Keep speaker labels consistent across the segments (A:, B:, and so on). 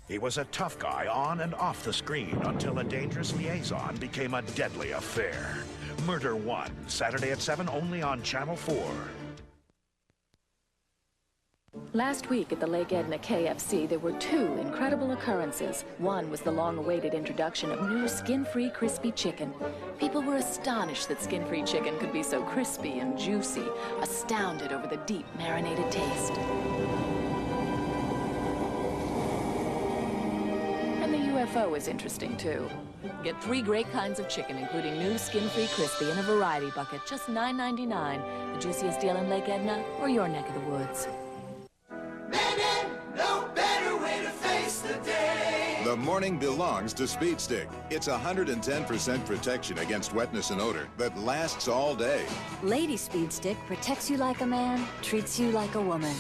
A: He was a tough guy on and off the screen until a dangerous liaison became a deadly affair. Murder 1, Saturday at 7, only on Channel 4.
B: Last week at the Lake Edna KFC, there were 2 incredible occurrences. One was the long-awaited introduction of new skin-free crispy chicken. People were astonished that skin-free chicken could be so crispy and juicy, astounded over the deep marinated taste. And the UFO is interesting, too. Get 3 great kinds of chicken, including new skin-free crispy in a variety bucket, just $9.99. The juiciest deal in Lake Edna or your neck of the woods.
C: The morning belongs to Speed Stick. It's 110% protection against wetness and odor that lasts all day.
D: Lady Speed Stick protects you like a man, treats you like a woman.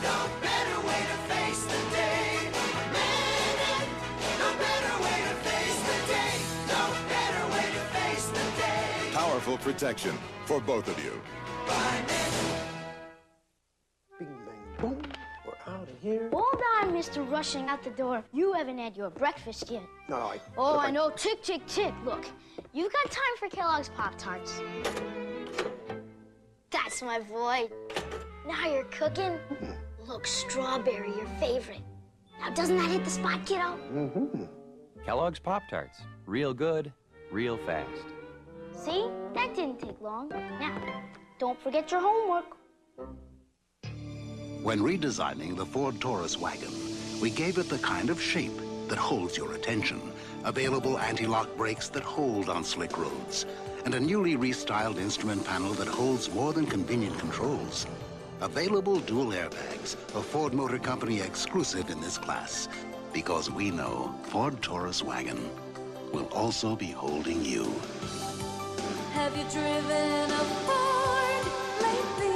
E: No better way to face the day. No better way to face the day. No better way to face the day.
C: Powerful protection for both of you.
F: Bing, bang, boom. We're out of here.
G: Hold on, Mr. Rushing out the door. You haven't had your breakfast yet.
F: No,
G: I know. Tick, tick, tick. Look, you've got time for Kellogg's Pop-Tarts. That's my boy. Now you're cooking. Look, strawberry, your favorite. Now, doesn't that hit the spot, kiddo?
F: Mm-hmm.
H: Kellogg's Pop-Tarts. Real good, real fast.
G: See? That didn't take long. Now, don't forget your homework.
I: When redesigning the Ford Taurus wagon, we gave it the kind of shape that holds your attention, available anti-lock brakes that hold on slick roads, and a newly restyled instrument panel that holds more than convenient controls. Available dual airbags, a Ford Motor Company exclusive in this class, because we know Ford Taurus wagon will also be holding you.
D: Have you driven a Ford lately?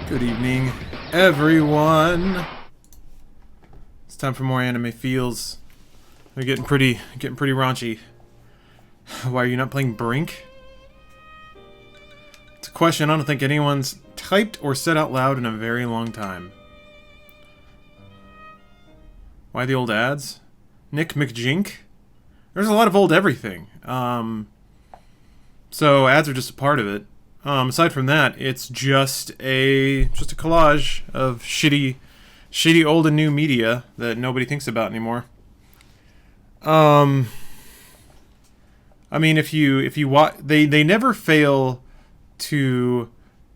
J: Good evening, everyone. It's time for more anime feels. They're getting pretty raunchy. Why are you not playing Brink? It's a question I don't think anyone's typed or said out loud in a very long time. Why the old ads? Nick McJink? There's a lot of old everything. So ads are just a part of it. Aside from that, it's just a collage of shitty old and new media that nobody thinks about anymore. I mean, if you watch, they never fail to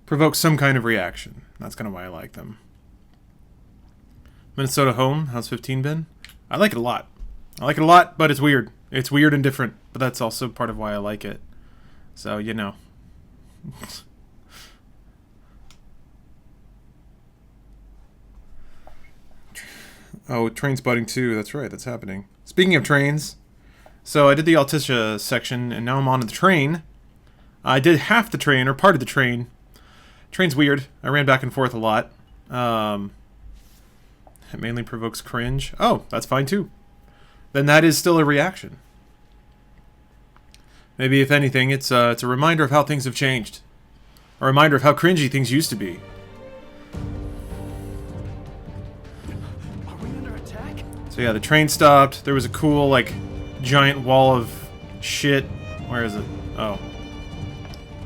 J: provoke some kind of reaction. That's kind of why I like them. Minnesota Home, how's 15 been? I like it a lot. But it's weird. It's weird and different, but that's also part of why I like it. So, you know. Oh, train spotting too. That's right. That's happening. Speaking of trains, so I did the Altissia section, and now I'm on the train. I did half the train, or part of the train. Train's weird. I ran back and forth a lot. It mainly provokes cringe. Oh, that's fine too. Then that is still a reaction. Maybe, if anything, it's a reminder of how things have changed. A reminder of how cringy things used to be.
E: Are we under attack?
J: So yeah, the train stopped. There was a cool, like, giant wall of shit. Where is it? Oh.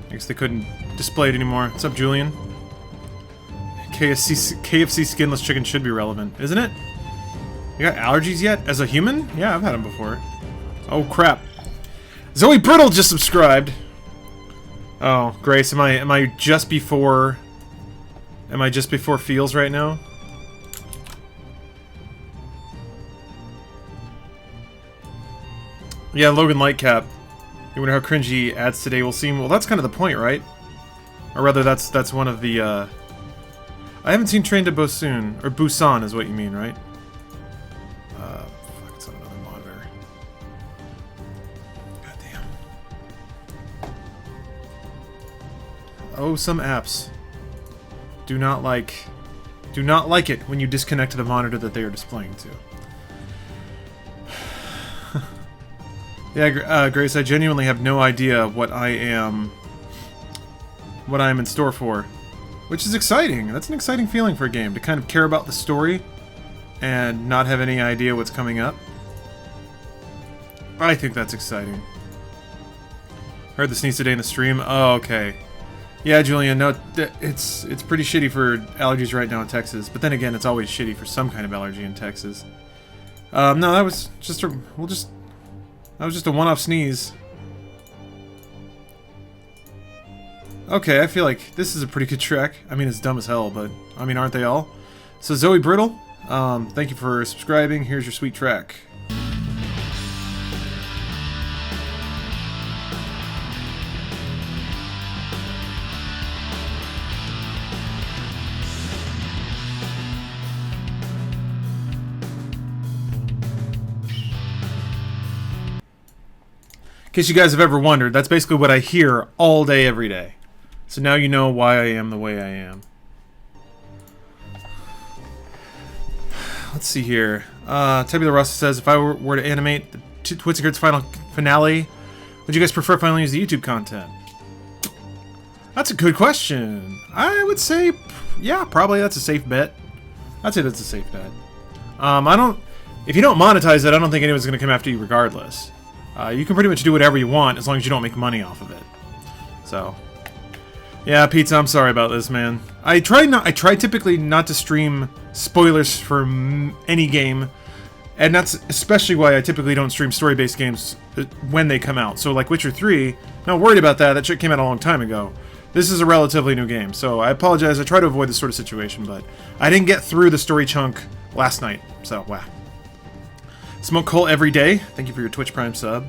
J: I guess they couldn't display it anymore. What's up, Julian? KFC skinless chicken should be relevant, isn't it? You got allergies yet? As a human? Yeah, I've had them before. Oh, crap. Zoe Brittle just subscribed. Oh, Grace, am I just before feels right now? Yeah, Logan Lightcap. You wonder how cringy ads today will seem. Well, that's kind of the point, right? Or rather, that's one of the. I haven't seen Train to Busan, or Busan is what you mean, right? Fuck, it's on another monitor. Oh, some apps do not like it when you disconnect the monitor that they are displaying to. Yeah, Grace, I genuinely have no idea what I am in store for, which is exciting. That's an exciting feeling for a game, to kind of care about the story and not have any idea what's coming up. I think that's exciting. Heard the sneeze today in the stream. Oh, okay. Yeah, Julian, no, it's pretty shitty for allergies right now in Texas, but then again, it's always shitty for some kind of allergy in Texas. No, that was just a one-off sneeze. Okay, I feel like this is a pretty good track. I mean, it's dumb as hell, but I mean, aren't they all? So Zoe Brittle, thank you for subscribing. Here's your sweet track. In case you guys have ever wondered, that's basically what I hear all day, every day. So now you know why I am the way I am. Let's see here. Tabula Rasa says, if I were to animate the Twitziger's final finale, would you guys prefer finally use the YouTube content? That's a good question. I would say, yeah, probably that's a safe bet. I'd say that's a safe bet. If you don't monetize it, I don't think anyone's going to come after you regardless. You can pretty much do whatever you want as long as you don't make money off of it. So, yeah, Pizza, I'm sorry about this, man. I try typically not to stream spoilers for any game, and that's especially why I typically don't stream story-based games when they come out. So, like Witcher 3, not worried about that. That shit came out a long time ago. This is a relatively new game, so I apologize. I try to avoid this sort of situation, but I didn't get through the story chunk last night, so wow. Smoke coal every day. Thank you for your Twitch Prime sub.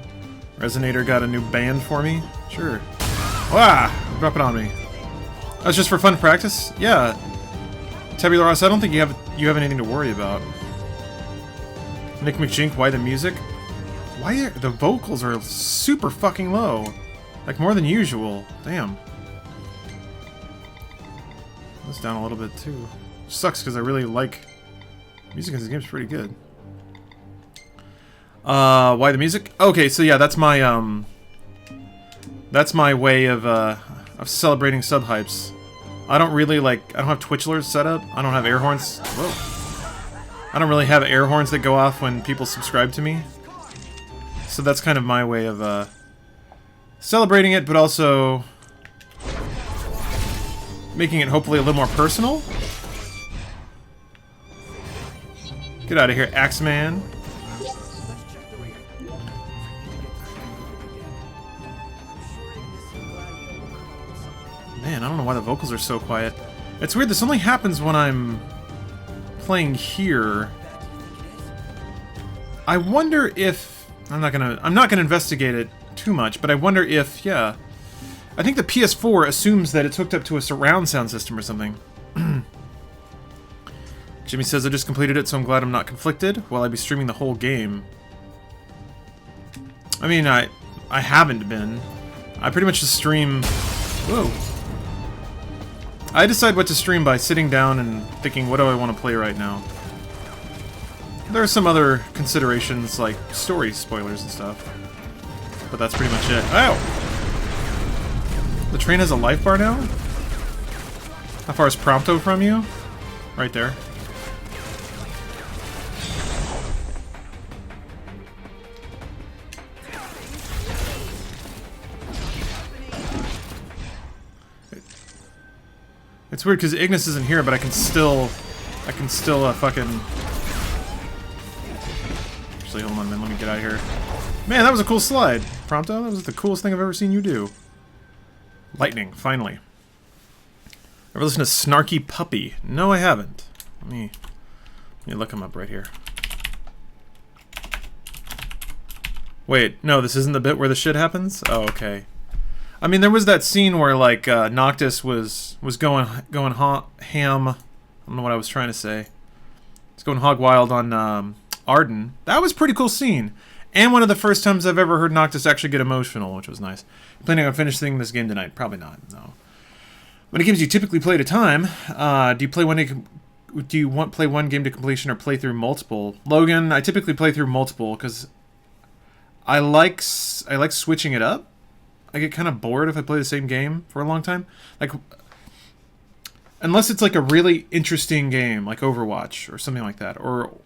J: Resonator got a new band for me. Sure. Wow! Drop it on me. That's just for fun practice? Yeah. Tabula Rasa, I don't think you have anything to worry about. Nick McJink, why the music? Why are the vocals are super fucking low? Like more than usual. Damn. This down a little bit too. Sucks because I really like music in this game's pretty good. Why the music? Okay, so yeah, that's my way of celebrating sub hypes. I don't have Twitchlers set up. I don't have air horns. Whoa. I don't really have air horns that go off when people subscribe to me. So that's kind of my way of celebrating it, but also making it hopefully a little more personal. Get out of here, Axeman. Man, I don't know why the vocals are so quiet. It's weird, this only happens when I'm playing here. I wonder if... I'm not gonna investigate it too much, but I wonder if, yeah... I think the PS4 assumes that it's hooked up to a surround sound system or something. Jimmy says, I just completed it, so I'm glad I'm not conflicted. While I'd be streaming the whole game. I mean, I haven't been. I pretty much just stream... Whoa. I decide what to stream by sitting down and thinking, what do I want to play right now? There are some other considerations, like story spoilers and stuff. But that's pretty much it. Ow! The train has a life bar now? How far is Prompto from you? Right there. It's weird because Ignis isn't here, but I can still fucking... Actually, hold on, man. Let me get out of here. Man, that was a cool slide, Prompto. That was the coolest thing I've ever seen you do. Lightning, finally. Ever listen to Snarky Puppy? No, I haven't. Let me look him up right here. Wait, no, this isn't the bit where the shit happens? Oh, okay. I mean, there was that scene where, like, Noctis was going ham. I don't know what I was trying to say. He's going hog wild on Arden. That was a pretty cool scene. And one of the first times I've ever heard Noctis actually get emotional, which was nice. Planning on finishing this game tonight? Probably not, no. many games do you typically play at a time? Do you play play one game to completion or play through multiple? Logan, I typically play through multiple because I like switching it up. I get kind of bored if I play the same game for a long time. Like, unless it's like a really interesting game, like Overwatch or something like that. Or,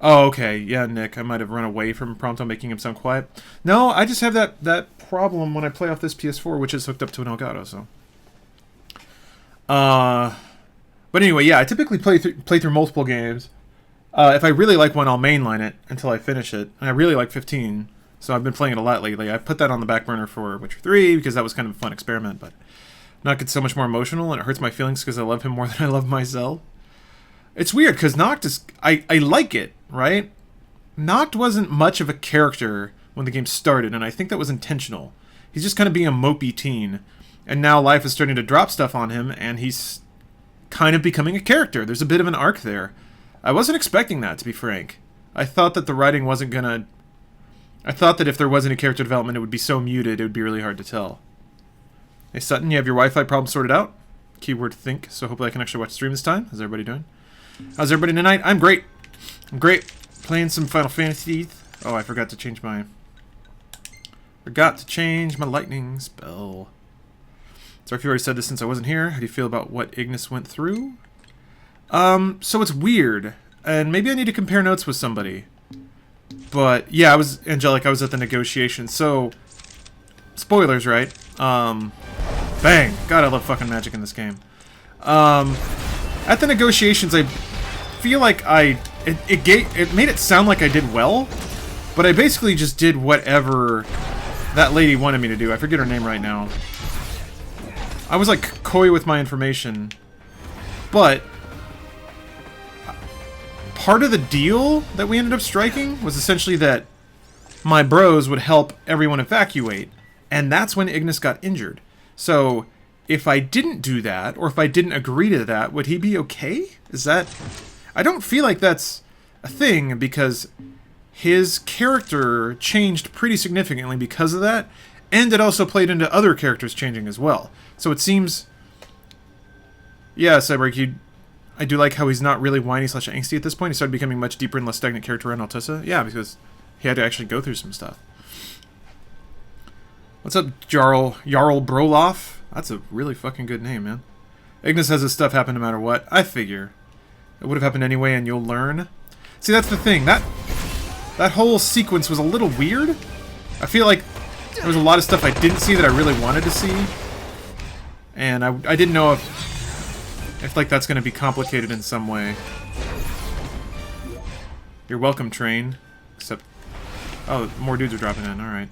J: oh, okay, yeah, Nick, I might have run away from Prompto, making him sound quiet. No, I just have that problem when I play off this PS4, which is hooked up to an Elgato. So, but anyway, yeah, I typically play through multiple games. If I really like one, I'll mainline it until I finish it. And I really like 15. So I've been playing it a lot lately. I put that on the back burner for Witcher 3 because that was kind of a fun experiment, but Noct gets so much more emotional and it hurts my feelings because I love him more than I love myself. It's weird because Noct is... I like it, right? Noct wasn't much of a character when the game started, and I think that was intentional. He's just kind of being a mopey teen, and now life is starting to drop stuff on him, and he's kind of becoming a character. There's a bit of an arc there. I wasn't expecting that, to be frank. I thought that the writing wasn't gonna... I thought that if there was any character development, it would be so muted, it would be really hard to tell. Hey Sutton, you have your Wi-Fi problem sorted out? Keyword think, so hopefully I can actually watch stream this time. How's everybody doing? How's everybody tonight? I'm great. I'm great. Playing some Final Fantasy. Oh, I forgot to change my... lightning spell. Sorry if you already said this since I wasn't here. How do you feel about what Ignis went through? So it's weird. And maybe I need to compare notes with somebody. But, yeah, I was at the negotiation. So, spoilers, right? Bang! God, I love fucking magic in this game. At the negotiations, I feel like it made it sound like I did well, but I basically just did whatever that lady wanted me to do. I forget her name right now. I was, like, coy with my information, but part of the deal that we ended up striking was essentially that my bros would help everyone evacuate, and that's when Ignis got injured. So, if I didn't do that, or if I didn't agree to that, would he be okay? Is that... I don't feel like that's a thing, because his character changed pretty significantly because of that, and it also played into other characters changing as well. So it seems... Yeah, Cyborg, I do like how he's not really whiny/angsty at this point. He started becoming a much deeper and less stagnant character around Altissa. Yeah, because he had to actually go through some stuff. What's up, Jarl Broloff? That's a really fucking good name, man. Ignis has his stuff happen no matter what. I figure. It would have happened anyway, and you'll learn. See, that's the thing. That whole sequence was a little weird. I feel like there was a lot of stuff I didn't see that I really wanted to see. And I didn't know if like that's going to be complicated in some way. You're welcome, train. Except... Oh, more dudes are dropping in. Alright.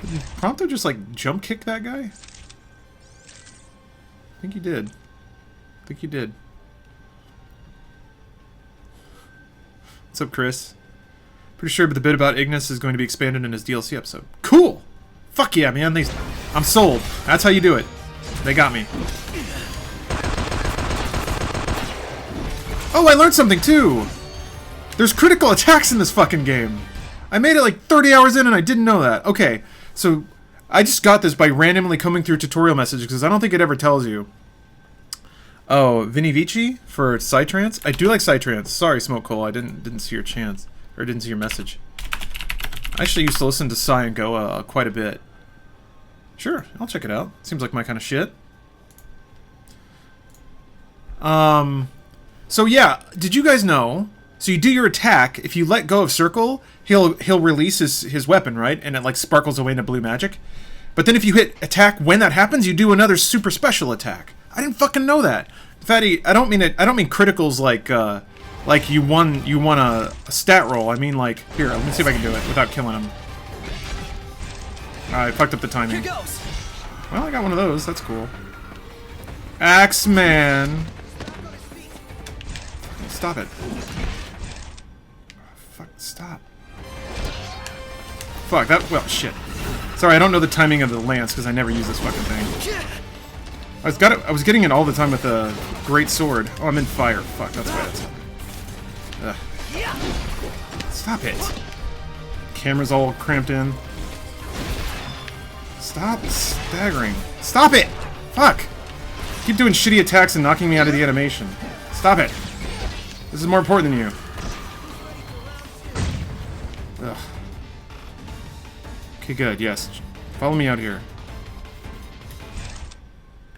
J: Did Prompto just, like, jump kick that guy? I think he did. I think he did. What's up, Chris? Pretty sure the bit about Ignis is going to be expanded in his DLC episode. Cool! Fuck yeah, man. I'm sold. That's how you do it. They got me. Oh, I learned something, too! There's critical attacks in this fucking game! I made it like 30 hours in and I didn't know that. Okay, so I just got this by randomly combing through tutorial messages because I don't think it ever tells you. Oh, Vinny Vici for Psytrance? I do like Psytrance. Sorry, Smoke Coal, I didn't see your chance. Or didn't see your message. I actually used to listen to Psy and Goa quite a bit. Sure, I'll check it out. Seems like my kind of shit. So yeah, did you guys know? So you do your attack, if you let go of circle, he'll release his weapon, right? And it like sparkles away into blue magic. But then if you hit attack when that happens, you do another super special attack. I didn't fucking know that. Fatty, I don't mean criticals like you won a stat roll. I mean like, here, let me see if I can do it without killing him. I fucked up the timing. Here goes. Well, I got one of those. That's cool. Axeman. Stop it. Fuck, stop. Fuck, that, well, shit. Sorry, I don't know the timing of the lance because I never use this fucking thing. I was getting it all the time with the great sword. Oh, I'm in fire. Fuck, that's why it's... Stop it. Camera's all cramped in. Stop staggering. Stop it! Fuck! Keep doing shitty attacks and knocking me out of the animation. Stop it! This is more important than you. Ugh. Okay, good, yes. Follow me out here.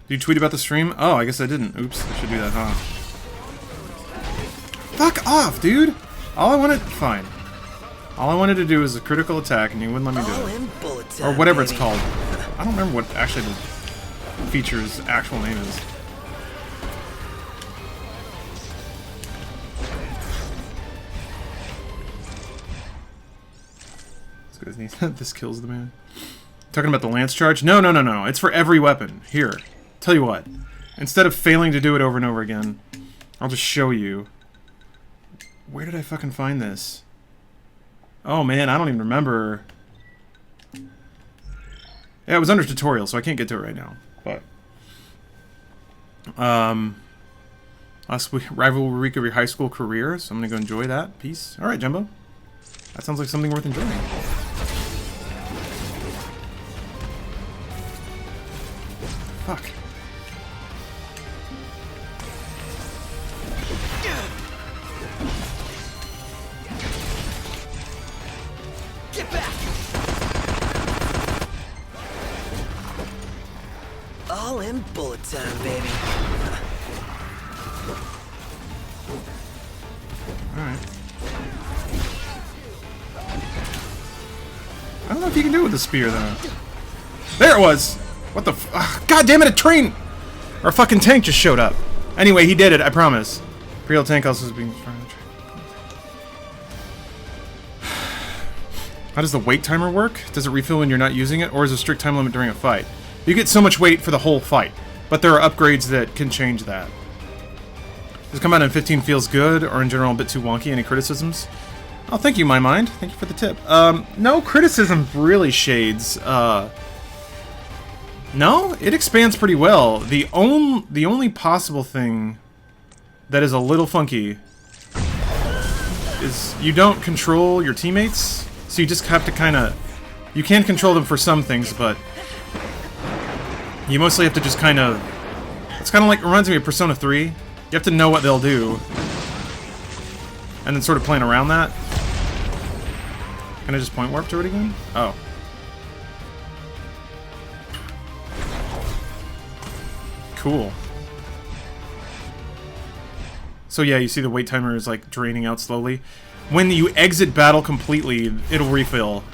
J: Did you tweet about the stream? Oh, I guess I didn't. Oops, I should do that, huh? Fuck off, dude! All I wanted... Fine. All I wanted to do was a critical attack, and you wouldn't let me do it. Or whatever it's called. I don't remember what actually the feature's actual name is. This kills the man. Talking about the lance charge? No, no, no, no. It's for every weapon. Here. Tell you what. Instead of failing to do it over and over again, I'll just show you. Where did I fucking find this? Oh man, I don't even remember. Yeah, it was under tutorial, so I can't get to it right now. But last week, rivalry week of your high school career, so I'm gonna go enjoy that. Peace. Alright, Jumbo. That sounds like something worth enjoying. Fuck.
E: Get back! All in bullet time, baby.
J: Alright. I don't know if you can do it with the spear, though. There it was! What the f- God damn it, a train! Or a fucking tank just showed up. Anyway, he did it, I promise. Real tank also is being... How does the wait timer work? Does it refill when you're not using it, or is there a strict time limit during a fight? You get so much weight for the whole fight, but there are upgrades that can change that. Does Combat in 15 feels good, or in general a bit too wonky? Any criticisms? Oh, thank you, my mind. Thank you for the tip. No criticism really, Shades. No, it expands pretty well. The only possible thing that is a little funky is you don't control your teammates, so you just have to kind of... You can control them for some things, but you mostly have to just kind of... It's kind of like, reminds me of Persona 3. You have to know what they'll do, and then sort of playing around that. Can I just point warp to it again? Oh. Cool. So yeah, you see the wait timer is like draining out slowly. When you exit battle completely, it'll refill.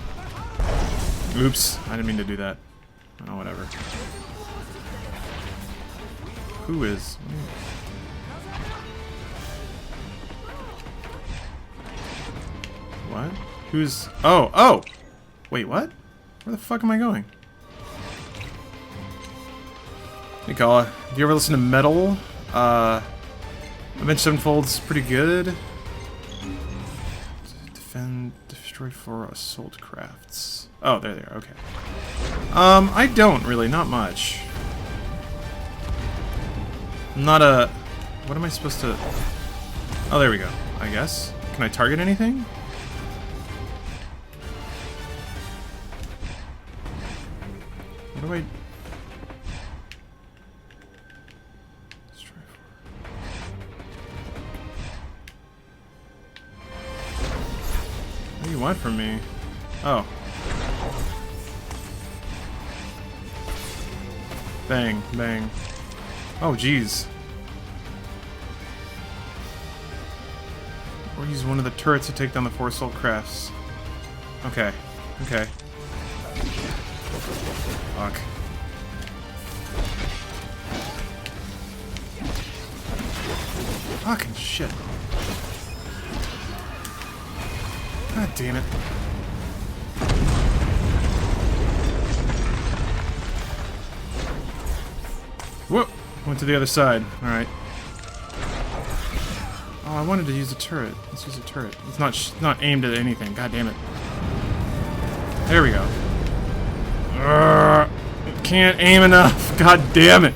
J: Oops, I didn't mean to do that. Oh, whatever. Who is? What? Who's... Oh, oh! Wait, what? Where the fuck am I going? Hey, Kala. Have you ever listened to Metal? Avenged Sevenfold's pretty good. Defend, destroy 4 assault crafts. Oh, there they are, okay. I don't really, not much. I'm not a... What am I supposed to... Oh, there we go, I guess. Can I target anything? What do I... What do you want from me? Oh. Bang, bang. Oh, jeez. Or use one of the turrets to take down the 4 assault crafts. Okay. Okay. Fuck. Fucking shit. God damn it. Whoop! Went to the other side. Alright. Oh, I wanted to use a turret. Let's use a turret. It's not aimed at anything. God damn it. There we go. Can't aim enough. God damn it.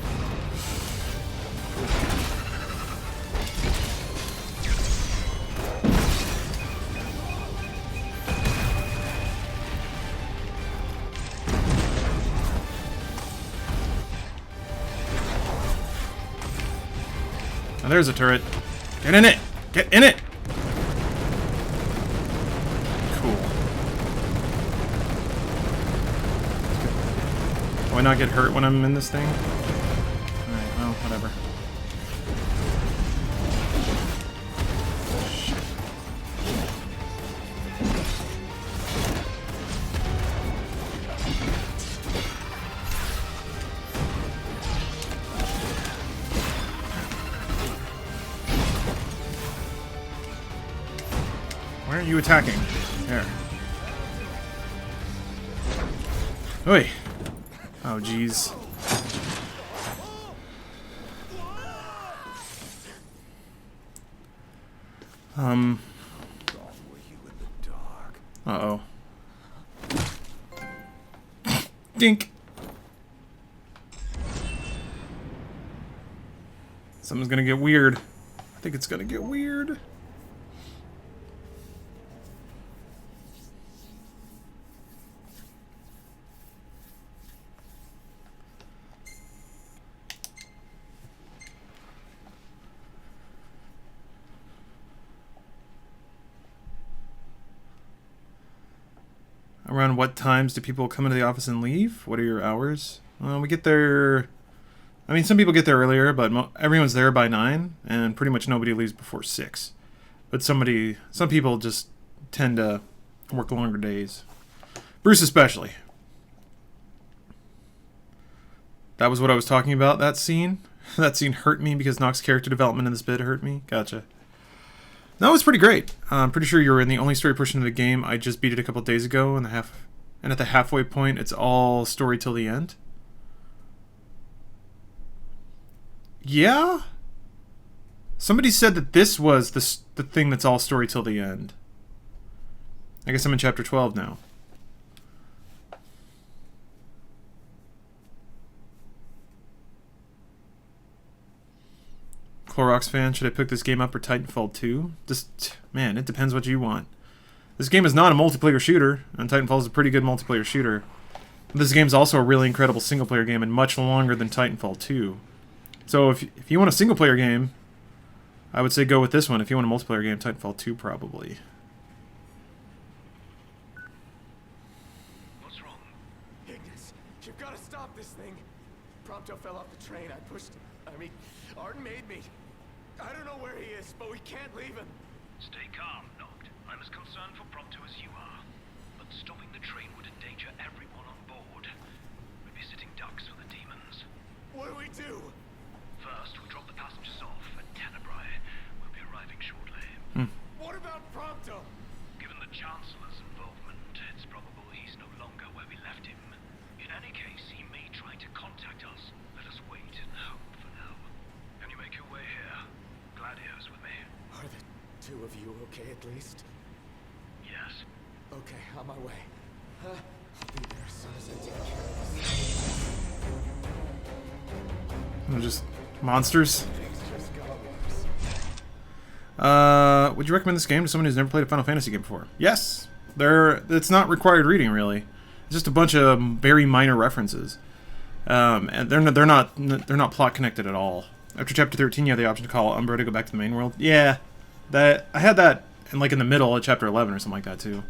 J: Oh, there's a turret. Get in it! Get in it! Cool. Do I not get hurt when I'm in this thing? Alright, well, whatever. Why aren't you attacking? There. Oi! Oh, jeez. Uh-oh. Dink! Something's gonna get weird. I think it's gonna get weird. Around what times do people come into the office and leave? What are your hours? We get there... I mean, some people get there earlier, but everyone's there by 9, and pretty much nobody leaves before 6. But some people just tend to work longer days. Bruce especially. That was what I was talking about, that scene? That scene hurt me because Nox's character development in this bit hurt me? Gotcha. No, it was pretty great. I'm pretty sure you're in the only story portion of the game. I just beat it a couple days ago, and at the halfway point, it's all story till the end. Yeah? Somebody said that this was the thing that's all story till the end. I guess I'm in chapter 12 now. Clorox fan, should I pick this game up or Titanfall 2? Just, man, it depends what you want. This game is not a multiplayer shooter, and Titanfall is a pretty good multiplayer shooter. This game is also a really incredible single-player game and much longer than Titanfall 2. So if you want a single-player game, I would say go with this one. If you want a multiplayer game, Titanfall 2 probably.
E: What's wrong? Ignis, you've got to stop this thing. Prompto fell off the train. Arden made me. I don't know where he is, but we can't leave him.
K: Stay calm, Noct. I'm as concerned for Prompto as you are. But stopping the train would endanger everyone on board. We'd be sitting ducks for the demons.
E: What do we do?
K: First, we drop the passengers off at Tenebrae. We'll be arriving shortly.
E: What about Prompto?
K: Given the Chancellor's involvement, it's probable he's no longer where we left him. In any case, he may try to contact us. Let us wait and hope for now. Can you make your way here? Gladio's with me.
E: Are the two of you okay at least?
K: Yes.
E: Okay, on my way. I'll be there as soon as I take care of this.
J: They're just monsters. Would you recommend this game to someone who's never played a Final Fantasy game before? Yes. It's not required reading, really. It's just a bunch of very minor references. And they're not plot connected at all. After chapter 13, you have the option to call Umbra to go back to the main world. Yeah, I had that in the middle of chapter 11 or something like that too.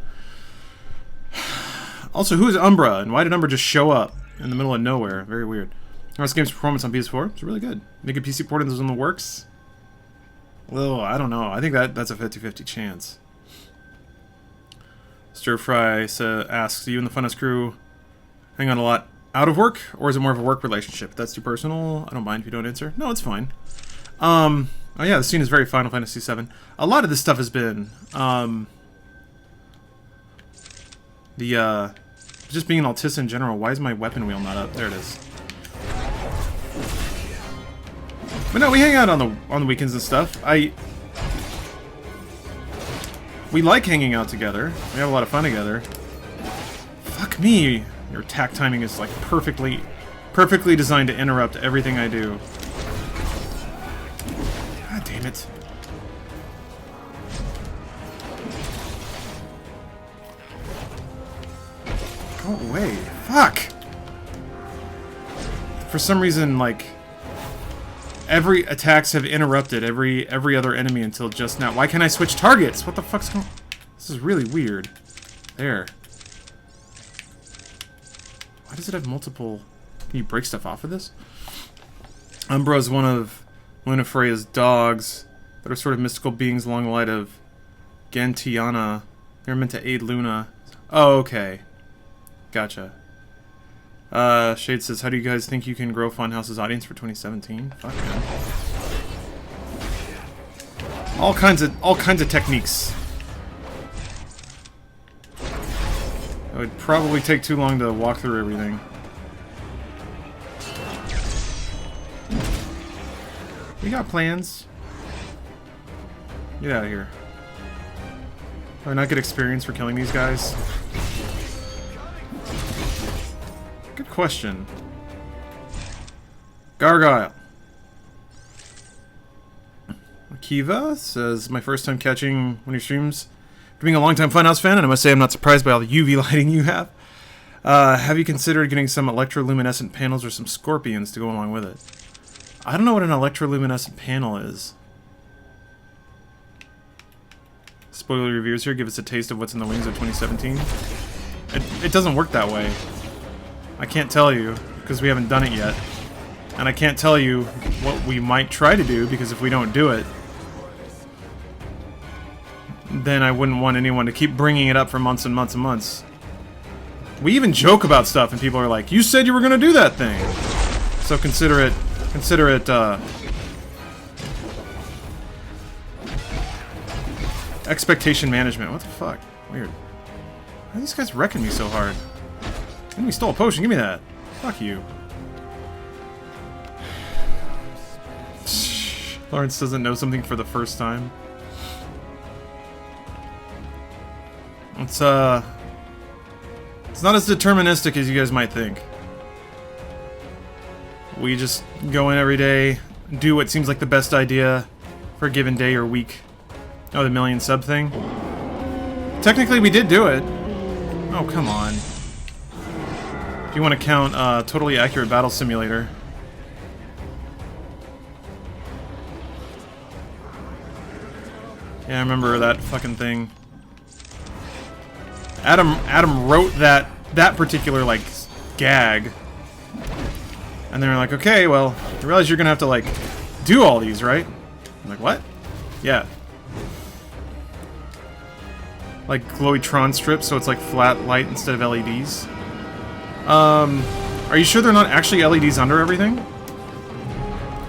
J: Also, who is Umbra, and why did Umbra just show up in the middle of nowhere? Very weird. This game's performance on PS4 it's really good. Make a PC port is in the works. Well, I don't know. I think that's a 50-50 chance. Stir Fry asks, do you and the Funnest crew hang on a lot out of work, or is it more of a work relationship? If that's too personal, I don't mind if you don't answer. No, it's fine. Oh yeah, the scene is very Final Fantasy VII. A lot of this stuff has been just being an autist in general. Why is my weapon wheel not up? There it is. But no, we hang out on the weekends and stuff. We like hanging out together. We have a lot of fun together. Fuck me. Your attack timing is like perfectly designed to interrupt everything I do. God damn it. Go away. Fuck! For some reason, like... Every attacks have interrupted every other enemy until just now. Why can't I switch targets? What the fuck's going... This is really weird. There. Why does it have multiple... Can you break stuff off of this? Umbra is one of Lunafreya's dogs that are sort of mystical beings along the line of Gentiana. They're meant to aid Luna. Oh, okay. Gotcha. Shade says, how do you guys think you can grow Funhouse's audience for 2017? Fuck, man. All kinds of techniques. It would probably take too long to walk through everything. We got plans. Get out of here. Do I not get experience for killing these guys? Good question. Gargoyle. Kiva says, my first time catching one of your streams. For being a longtime Funhouse fan, and I must say I'm not surprised by all the UV lighting you have. Have you considered getting some electroluminescent panels or some scorpions to go along with it? I don't know what an electroluminescent panel is. Spoiler reviews here give us a taste of what's in the wings of 2017. It doesn't work that way. I can't tell you, because we haven't done it yet. And I can't tell you what we might try to do, because if we don't do it, then I wouldn't want anyone to keep bringing it up for months and months and months. We even joke about stuff, and people are like, you said you were going to do that thing! So consider it, expectation management. What the fuck? Weird. Why are these guys wrecking me so hard? Enemy stole a potion, give me that. Fuck you. Lawrence doesn't know something for the first time. It's not as deterministic as you guys might think. We just go in every day, do what seems like the best idea for a given day or week. Oh, the million sub thing? Technically, we did do it. Oh, come on. If you want to count Totally Accurate Battle Simulator. Yeah, I remember that fucking thing. Adam wrote that particular, like, gag. And they were like, okay, well, I realize you're gonna have to, like, do all these, right? I'm like, what? Yeah. Like glowy Tron strips, so it's like flat light instead of LEDs. Are you sure they're not actually LEDs under everything?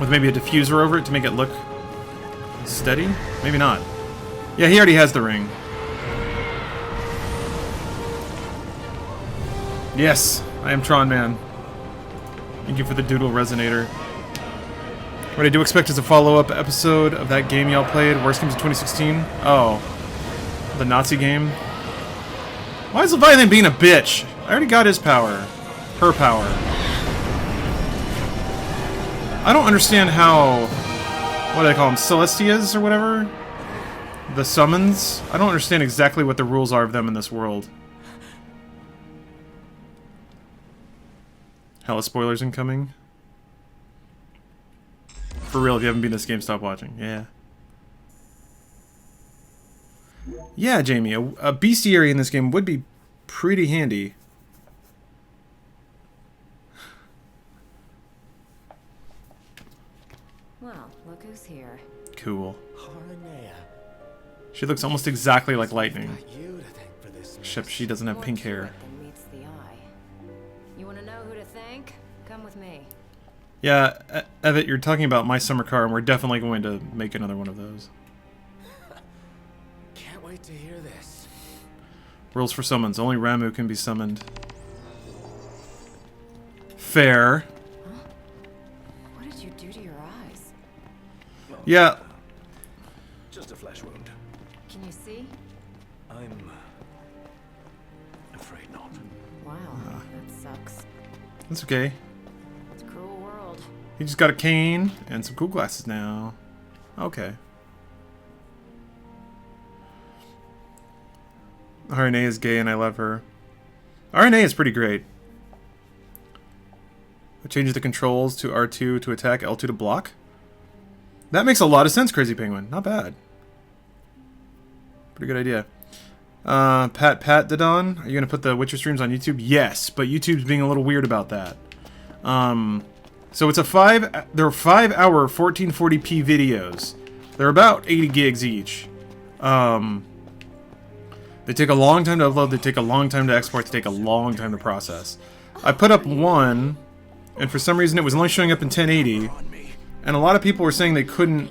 J: With maybe a diffuser over it to make it look steady? Maybe not. Yeah, he already has the ring. Yes, I am Tron Man. Thank you for the doodle resonator. What I do expect is a follow-up episode of that game y'all played, Worst Games of 2016. Oh. The Nazi game? Why is Leviathan being a bitch? I already got his power. Her power. I don't understand how... What do they call them? Celestias or whatever? The summons? I don't understand exactly what the rules are of them in this world. Hella spoilers incoming. For real, if you haven't beaten this game, stop watching. Yeah. Yeah, Jamie, a bestiary in this game would be pretty handy.
D: Well, look who's here.
J: Cool. She looks almost exactly like Lightning. Except she doesn't have pink hair.
D: You want to know who to thank? Come with me.
J: Yeah, Evet, you're talking about My Summer Car, and we're definitely going to make another one of those.
E: Can't wait to hear this.
J: Rules for summons. Only Ramu can be summoned. Fair.
D: Huh? What did you do to your eyes?
J: Yeah.
A: Just a flesh wound.
D: Can you see?
A: I'm afraid not.
D: Wow, that sucks.
J: That's okay.
D: It's a cruel world.
J: He just got a cane and some cool glasses now. Okay. RNA is gay and I love her. RNA is pretty great. It changes the controls to R2 to attack, L2 to block. That makes a lot of sense, Crazy Penguin. Not bad. Pretty good idea. Pat Dadon, are you gonna put the Witcher streams on YouTube? Yes, but YouTube's being a little weird about that. So it's they're 5-hour 1440p videos. They're about 80 gigs each. They take a long time to upload, they take a long time to export, they take a long time to process. I put up one, and for some reason it was only showing up in 1080, and a lot of people were saying they couldn't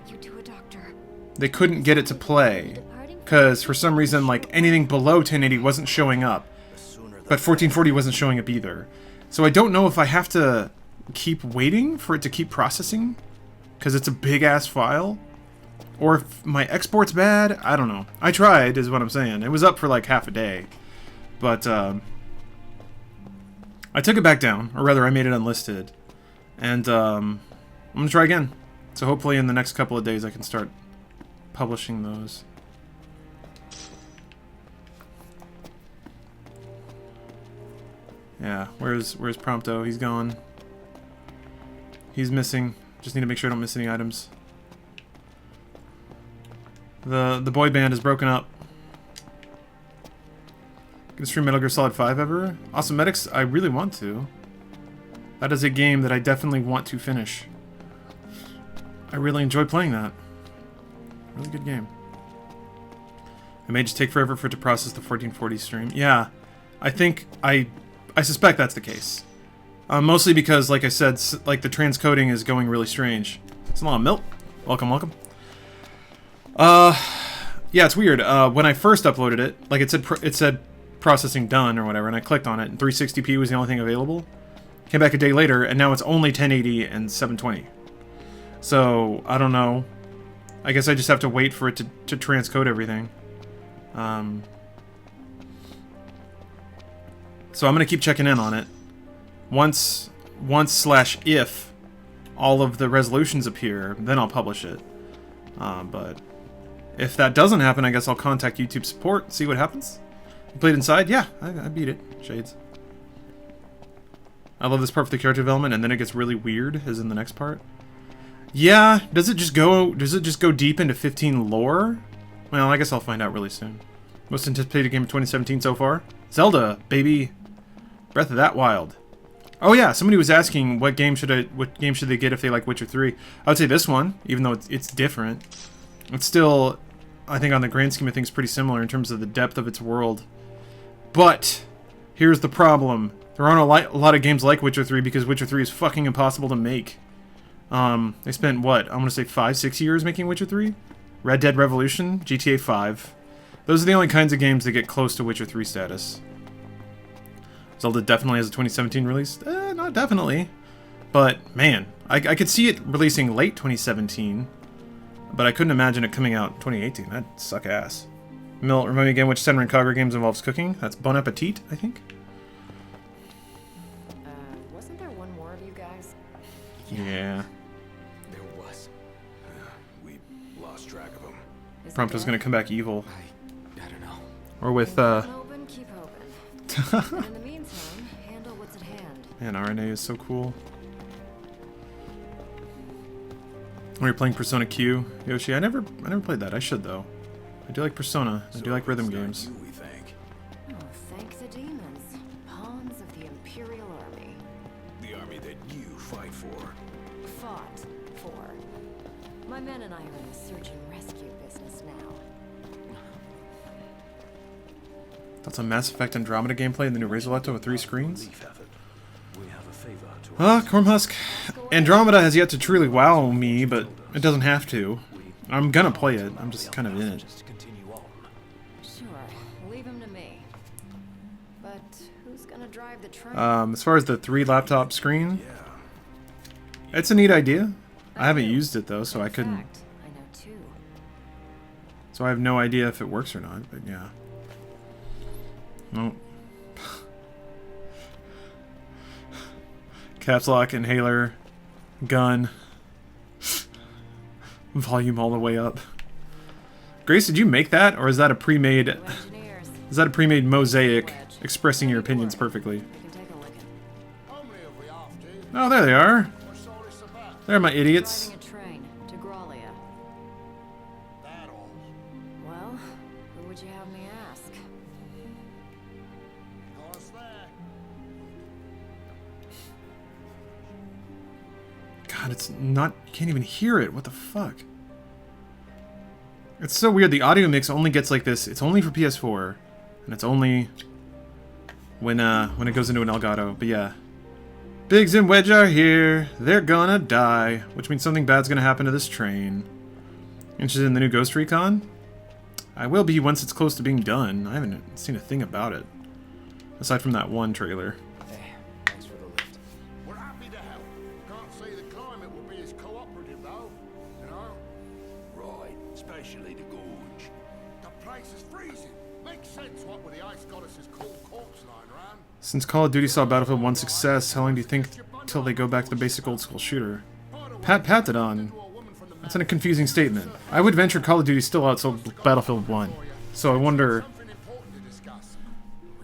J: get it to play, because for some reason, like, anything below 1080 wasn't showing up, but 1440 wasn't showing up either. So I don't know if I have to keep waiting for it to keep processing, because it's a big-ass file, or if my export's bad. I don't know. I tried, is what I'm saying. It was up for like half a day, but I took it back down, or rather I made it unlisted, and I'm gonna try again. So hopefully in the next couple of days I can start publishing those. Yeah, where's Prompto? He's gone. He's missing. Just need to make sure I don't miss any items. The boy band is broken up. Gonna stream Metal Gear Solid 5 ever? Awesome Medics, I really want to. That is a game that I definitely want to finish. I really enjoy playing that. Really good game. It may just take forever for it to process the 1440 stream. Yeah, I think I suspect that's the case. Mostly because, like I said, like the transcoding is going really strange. It's a lot of milk. Welcome, welcome. Yeah, it's weird. When I first uploaded it, like it said processing done or whatever, and I clicked on it, and 360p was the only thing available. Came back a day later, and now it's only 1080 and 720. So I don't know. I guess I just have to wait for it to transcode everything. So I'm gonna keep checking in on it. Once/if all of the resolutions appear, then I'll publish it. But if that doesn't happen, I guess I'll contact YouTube support, see what happens. You played Inside? Yeah, I beat it. Shades. I love this part for the character development, and then it gets really weird, as in the next part. Yeah, does it just go deep into 15 lore? Well, I guess I'll find out really soon. Most anticipated game of 2017 so far? Zelda, baby. Breath of that Wild. Oh yeah, somebody was asking what game should they get if they like Witcher 3. I would say this one, even though it's different. It's still, I think on the grand scheme of things, pretty similar in terms of the depth of its world. But here's the problem. There aren't a lot of games like Witcher 3 because Witcher 3 is fucking impossible to make. They spent, what, I'm going to say 5-6 years making Witcher 3? Red Dead Revolution, GTA 5. Those are the only kinds of games that get close to Witcher 3 status. Zelda definitely has a 2017 release? Not definitely. But, man, I could see it releasing late 2017. But I couldn't imagine it coming out in 2018. That'd suck ass. Mill, remind me again which Senran Kagura games involves cooking? That's Bon Appetit, I think?
L: Wasn't there one more of you guys?
J: Yeah.
M: There was. We lost track of him.
J: Prompto's gonna come back evil.
M: I don't know.
J: Or with,
L: Open, keep open. In the meantime, handle what's at hand.
J: Man, RNA is so cool. When you're playing Persona Q, Yoshi, I never played that. I should though. I do like Persona. I do like rhythm games.
L: Oh, thank the demons. Pawns of the Imperial Army.
M: The army that you fight for.
L: Fought for. My men and I are in the search and rescue business now.
J: That's a Mass Effect Andromeda gameplay in the new Razorletto with 3 screens?
M: We have a favor to
J: Cormhusk. Andromeda has yet to truly wow me, but it doesn't have to. I'm gonna play it. I'm just kind of in it.
L: Sure, leave him to me. But who's gonna drive the train?
J: As far as the 3 laptop screen, it's a neat idea. I haven't used it though, so I couldn't.
L: I know too.
J: So I have no idea if it works or not, but yeah. Nope. Caps lock, inhaler, gun, volume all the way up. Grace, did you make that, or is that a pre-made? Is that a pre-made mosaic expressing your opinions perfectly? Oh, there they are. There, my idiots.
L: A train to Gralia. would you have me ask?
J: God, it's not... You can't even hear it. What the fuck? It's so weird. The audio mix only gets like this. It's only for PS4. And it's only when it goes into an Elgato. But yeah. Biggs and Wedge are here. They're gonna die. Which means something bad's gonna happen to this train. Interested in the new Ghost Recon? I will be once it's close to being done. I haven't seen a thing about it. Aside from that one trailer.
M: Hey, thanks for the lift.
N: We're happy to help. Can't say the climate will be as cooperative though, you know?
M: Right, especially the gorge.
N: The place is freezing. Makes sense what with the ice goddess's cool corpse lying around.
J: Since Call of Duty saw Battlefield 1 success, how long do you think till they go back to the basic old school shooter? Pat it on. That's a confusing statement. I would venture Call of Duty still outsold Battlefield 1. So I wonder...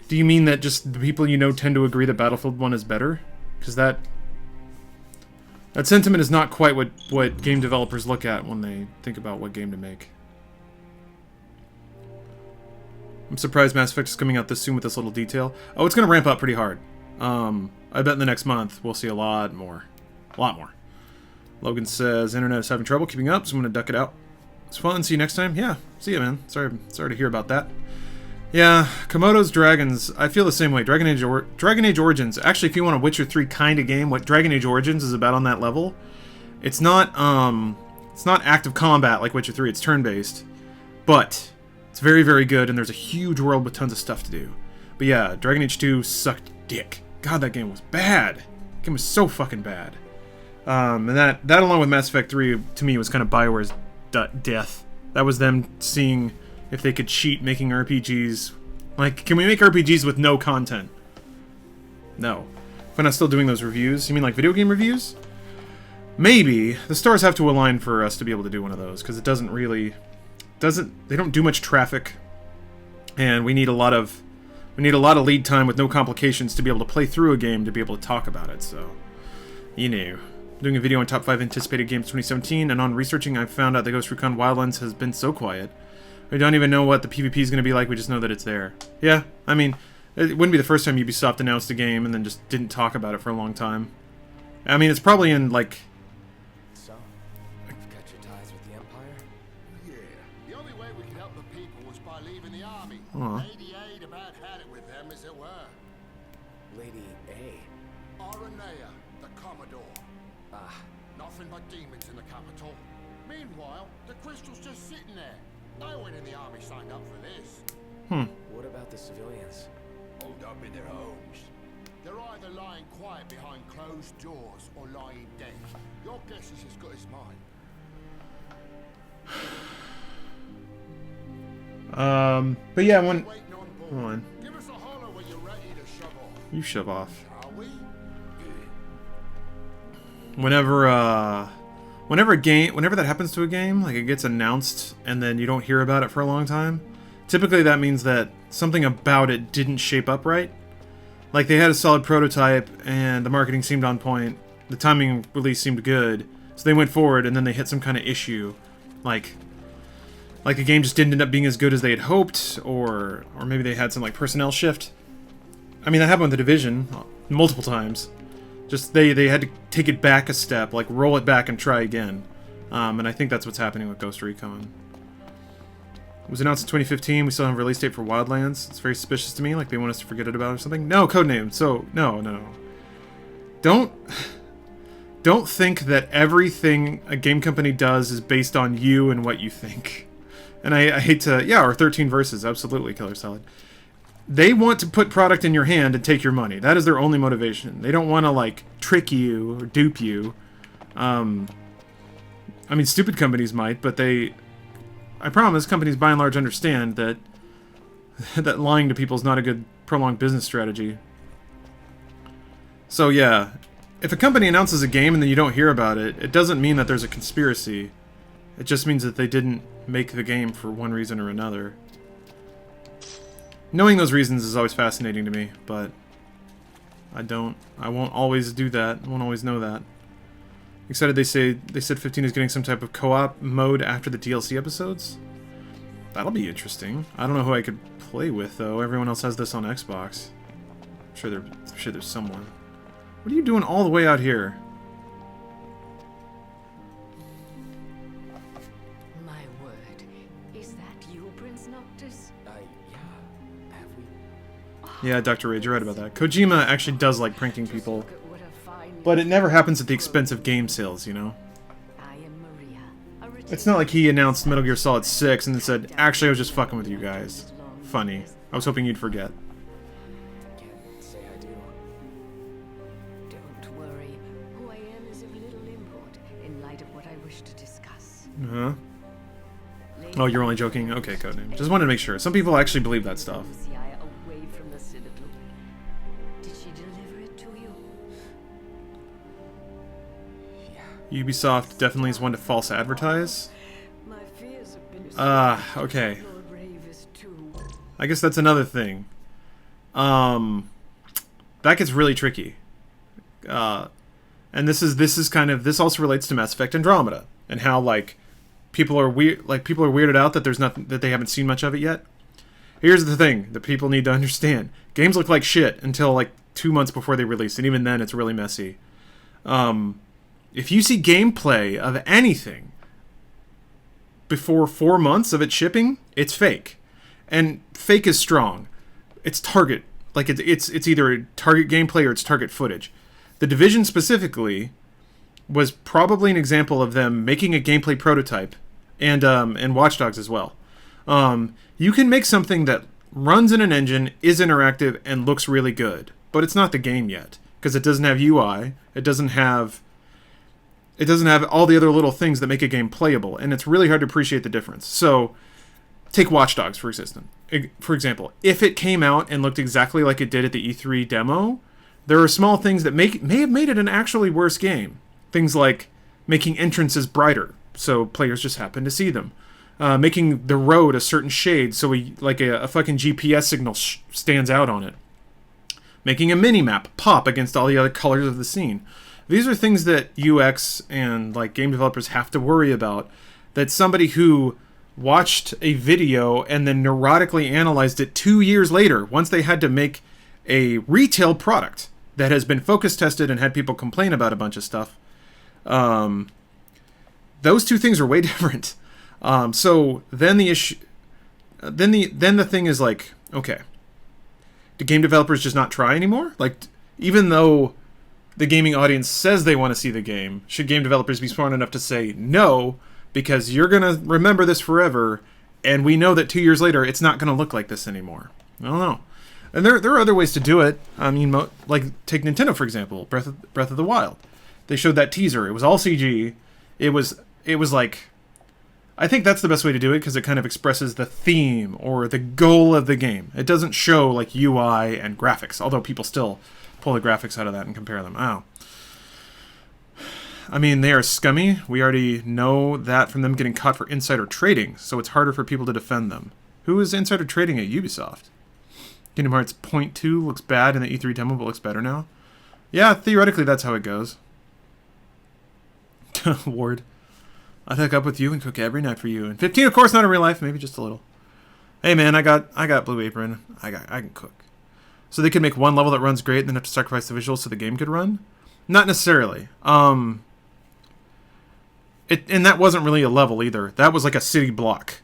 J: Do you mean that just the people you know tend to agree that Battlefield 1 is better? Because that sentiment is not quite what game developers look at when they think about what game to make. I'm surprised Mass Effect is coming out this soon with this little detail. Oh, it's going to ramp up pretty hard. I bet in the next month we'll see a lot more. A lot more. Logan says, Internet is having trouble keeping up, so I'm going to duck it out. It's fun. See you next time. Yeah, see you, man. Sorry to hear about that. Yeah, Komodo's Dragons. I feel the same way. Dragon Age Origins. Actually, if you want a Witcher 3 kind of game, what Dragon Age Origins is about on that level, it's not active combat like Witcher 3. It's turn-based, but it's very, very good, and there's a huge world with tons of stuff to do. But yeah, Dragon Age 2 sucked dick. God, that game was bad. That game was so fucking bad. And that along with Mass Effect 3 to me was kind of BioWare's death. That was them seeing if they could cheat making RPGs. Like, can we make RPGs with no content? No. If I'm not still doing those reviews. You mean like video game reviews? Maybe. The stars have to align for us to be able to do one of those, because it doesn't really... They don't do much traffic, and we need a lot of lead time with no complications to be able to play through a game to be able to talk about it, so... You know. Doing a video on top 5 anticipated games 2017, and on researching I found out that Ghost Recon Wildlands has been so quiet. We don't even know what the PvP is going to be like, we just know that it's there. Yeah, I mean, it wouldn't be the first time Ubisoft announced a game and then just didn't talk about it for a long time. I mean, it's probably in, like...
M: So, cut your ties with the Empire?
N: Yeah, the only way we could help the people was by leaving the army.
J: Aw.
N: Lady A about had it with them, as it were.
M: Lady A.
N: Aranea, the Commodore.
M: Ah.
N: Nothing but demons in the capital. Meanwhile, the crystal's just sitting there. No one in the army signed up for this.
M: What about the civilians?
N: Hold up in their homes. They're either lying quiet behind closed doors or lying dead. Your guess is as good as mine.
J: But yeah, Hold on.
N: Give us a holler when you're ready to shove off.
J: You shove off.
N: Are we?
J: Whenever that happens to a game, like it gets announced and then you don't hear about it for a long time, typically that means that something about it didn't shape up right. Like they had a solid prototype and the marketing seemed on point, the timing release seemed good, so they went forward and then they hit some kind of issue, like the game just didn't end up being as good as they had hoped, or maybe they had some like personnel shift. I mean, that happened with The Division multiple times. Just they had to take it back a step, like roll it back and try again. And I think that's what's happening with Ghost Recon. It was announced in 2015. We still have a release date for Wildlands. It's very suspicious to me, like they want us to forget it about it or something. No, codename. So no. Don't think that everything a game company does is based on you and what you think. And I hate to, yeah, or 13 Verses, absolutely, Killer Salad. They want to put product in your hand and take your money. That is their only motivation. They don't want to, like, trick you or dupe you. I mean, stupid companies might, but I promise companies by and large understand that that lying to people is not a good prolonged business strategy. So yeah, if a company announces a game and then you don't hear about it, it doesn't mean that there's a conspiracy. It just means that they didn't make the game for one reason or another. Knowing those reasons is always fascinating to me, but I won't always do that. I won't always know that. Excited they said 15 is getting some type of co-op mode after the DLC episodes. That'll be interesting. I don't know who I could play with, though. Everyone else has this on Xbox. I'm sure there's someone. What are you doing all the way out here?
L: My word. Is that you, Prince Noctis?
M: Yeah. Have we?
J: Yeah, Dr. Rage, you're right about that. Kojima actually does like pranking people. But it never happens at the expense of game sales, you know? It's not like he announced Metal Gear Solid 6 and then said, actually, I was just fucking with you guys. Funny. I was hoping you'd forget.
M: Can't say I do.
L: Don't worry. Who I am is of little import in light of what I wish to discuss.
J: Uh-huh. Oh, you're only joking? Okay, Codename. Just wanted to make sure. Some people actually believe that stuff.
L: Away from the Citadel. Did she deliver it to you?
J: Ubisoft definitely is one to false advertise. Okay. I guess that's another thing. That gets really tricky. And this also relates to Mass Effect Andromeda and how like people are weirded out that there's nothing, that they haven't seen much of it yet. Here's the thing that people need to understand. Games look like shit until like 2 months before they release, and even then it's really messy. If you see gameplay of anything before 4 months of it shipping, it's fake. And fake is strong. It's target. Like it's either target gameplay or it's target footage. The Division specifically was probably an example of them making a gameplay prototype, and Watch Dogs as well. You can make something that runs in an engine, is interactive, and looks really good, but it's not the game yet because it doesn't have UI. It doesn't have all the other little things that make a game playable, and it's really hard to appreciate the difference. So, take Watch Dogs, for example. If it came out and looked exactly like it did at the E3 demo, there are small things that may have made it an actually worse game. Things like making entrances brighter, so players just happen to see them. Making the road a certain shade, so a fucking GPS signal stands out on it. Making a mini-map pop against all the other colors of the scene. These are things that UX and like game developers have to worry about, that somebody who watched a video and then neurotically analyzed it 2 years later, once they had to make a retail product that has been focus tested and had people complain about a bunch of stuff. Those two things are way different. So then the issue, then the thing is like, okay, do game developers just not try anymore? Like, even though the gaming audience says they want to see the game, should game developers be smart enough to say no, because you're going to remember this forever, and we know that 2 years later it's not going to look like this anymore? I don't know. And there are other ways to do it. I mean, like, take Nintendo, for example, Breath of the Wild. They showed that teaser. It was all CG. It was like, I think that's the best way to do it, because it kind of expresses the theme or the goal of the game. It doesn't show like UI and graphics, although people still pull the graphics out of that and compare them. Oh. I mean, they are scummy. We already know that from them getting caught for insider trading, so it's harder for people to defend them. Who is insider trading at Ubisoft? Kingdom Hearts 0.2 looks bad in the E3 demo, but looks better now. Yeah, theoretically that's how it goes. Ward. I'd hook up with you and cook every night for you. And 15, of course, not in real life, maybe just a little. Hey man, I got Blue Apron. I can cook. So they could make one level that runs great and then have to sacrifice the visuals so the game could run? Not necessarily. And that wasn't really a level either. That was like a city block.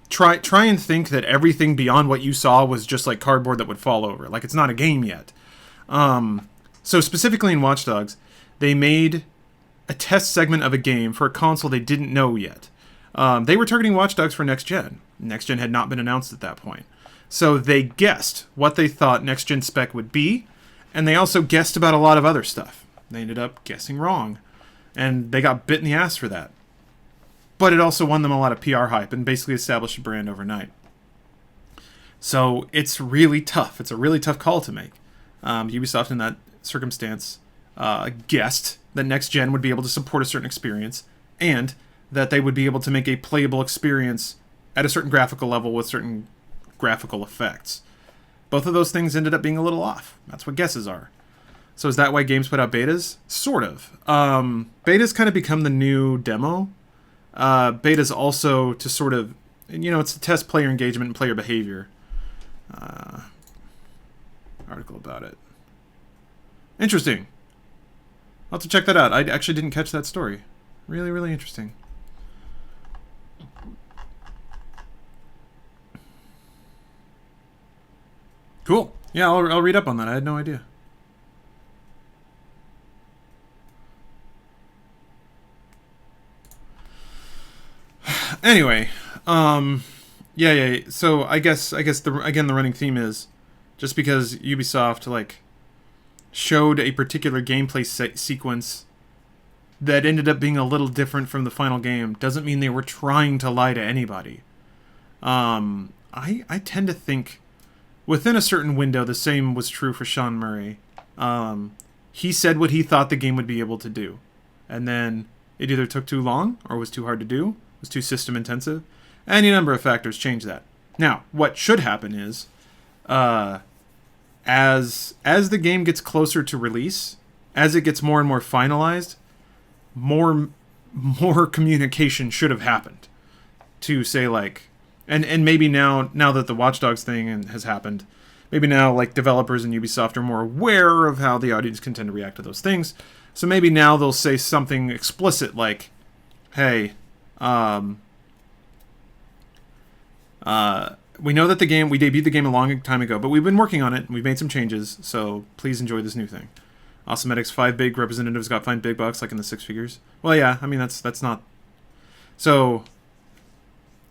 J: Try and think that everything beyond what you saw was just like cardboard that would fall over. Like, it's not a game yet. So specifically in Watch Dogs, they made a test segment of a game for a console they didn't know yet. They were targeting Watch Dogs for next gen. Next gen had not been announced at that point. So they guessed what they thought next gen spec would be, and they also guessed about a lot of other stuff. They ended up guessing wrong, and they got bit in the ass for that. But it also won them a lot of PR hype and basically established a brand overnight. So it's really tough. It's a really tough call to make. Ubisoft in that circumstance guessed that next gen would be able to support a certain experience, and that they would be able to make a playable experience at a certain graphical level with certain graphical effects. Both of those things ended up being a little off. That's what guesses are. So is that why games put out betas? Sort of. Betas kind of become the new demo. Betas also to sort of and, you know, it's to test player engagement and player behavior. Article about it. Interesting. I'll have to check that out. I actually didn't catch that story. Really, really interesting. Cool. Yeah, I'll read up on that. I had no idea. Anyway, yeah. So I guess the running theme is just because Ubisoft like showed a particular gameplay sequence that ended up being a little different from the final game doesn't mean they were trying to lie to anybody. I tend to think within a certain window the same was true for Sean Murray. He said what he thought the game would be able to do, and then it either took too long or was too hard to do, was too system intensive. Any number of factors changed that. Now, what should happen is, as the game gets closer to release, as it gets more and more finalized, more communication should have happened to say like, and maybe now that the Watch Dogs thing has happened, maybe now like developers and Ubisoft are more aware of how the audience can tend to react to those things. So maybe now they'll say something explicit like, hey, we know that we debuted the game a long time ago, but we've been working on it, and we've made some changes, so please enjoy this new thing. Awesometics 5 big representatives got fined big bucks, like in the 6 figures. Well, yeah, I mean, that's not... So,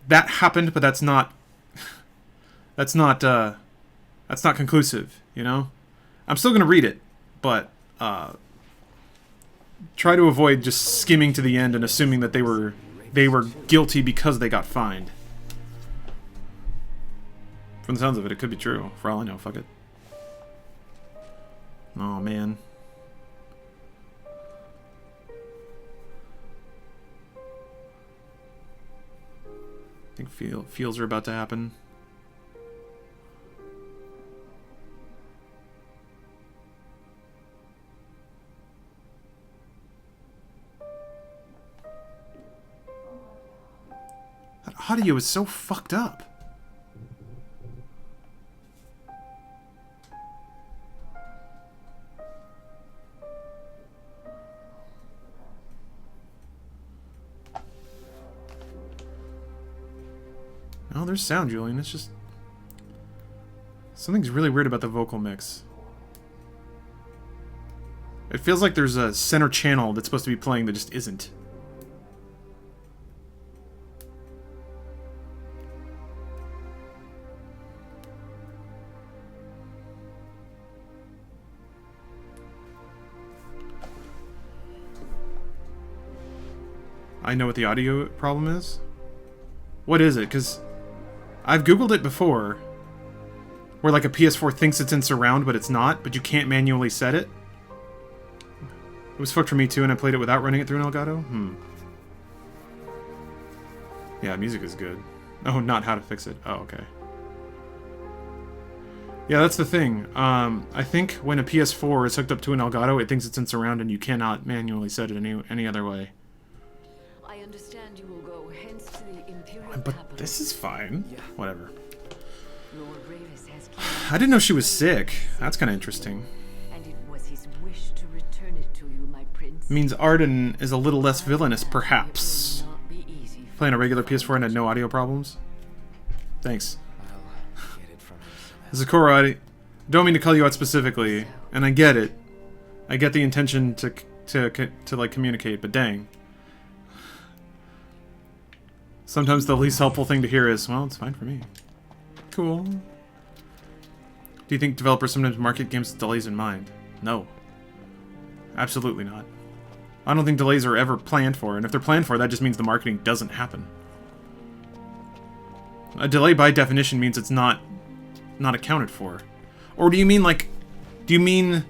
J: that happened, but that's not conclusive, you know? I'm still going to read it, but try to avoid just skimming to the end and assuming that they were guilty because they got fined. From the sounds of it, it could be true. For all I know, fuck it. Oh, man. I think feels are about to happen. That audio is so fucked up. Oh, there's sound, Julian. It's just... something's really weird about the vocal mix. It feels like there's a center channel that's supposed to be playing that just isn't. I know what the audio problem is. What is it? Because I've Googled it before, where like a PS4 thinks it's in surround, but it's not, but you can't manually set it. It was fucked for me too, and I played it without running it through an Elgato. Yeah, music is good. Oh, not how to fix it. Oh, okay. Yeah, that's the thing. I think when a PS4 is hooked up to an Elgato, it thinks it's in surround, and you cannot manually set it any other way.
L: I understand you will go hence to the Imperial
J: But
L: capital.
J: this is fine.
L: Yeah.
J: Whatever.
L: Lord Ravis has
J: I didn't know she was sick. That's kind of interesting.
L: and it was his wish to return it to you, my prince.
J: Means Arden is a little less villainous, perhaps. Playing a regular PS4 and had no audio problems. Thanks. Zakora, I don't mean to call you out specifically, and I get it. I get the intention to like communicate, but dang. Sometimes the least helpful thing to hear is, well, it's fine for me. Cool. Do you think developers sometimes market games with delays in mind? No. Absolutely not. I don't think delays are ever planned for, and if they're planned for, that just means the marketing doesn't happen. A delay by definition means it's not accounted for. Or do you mean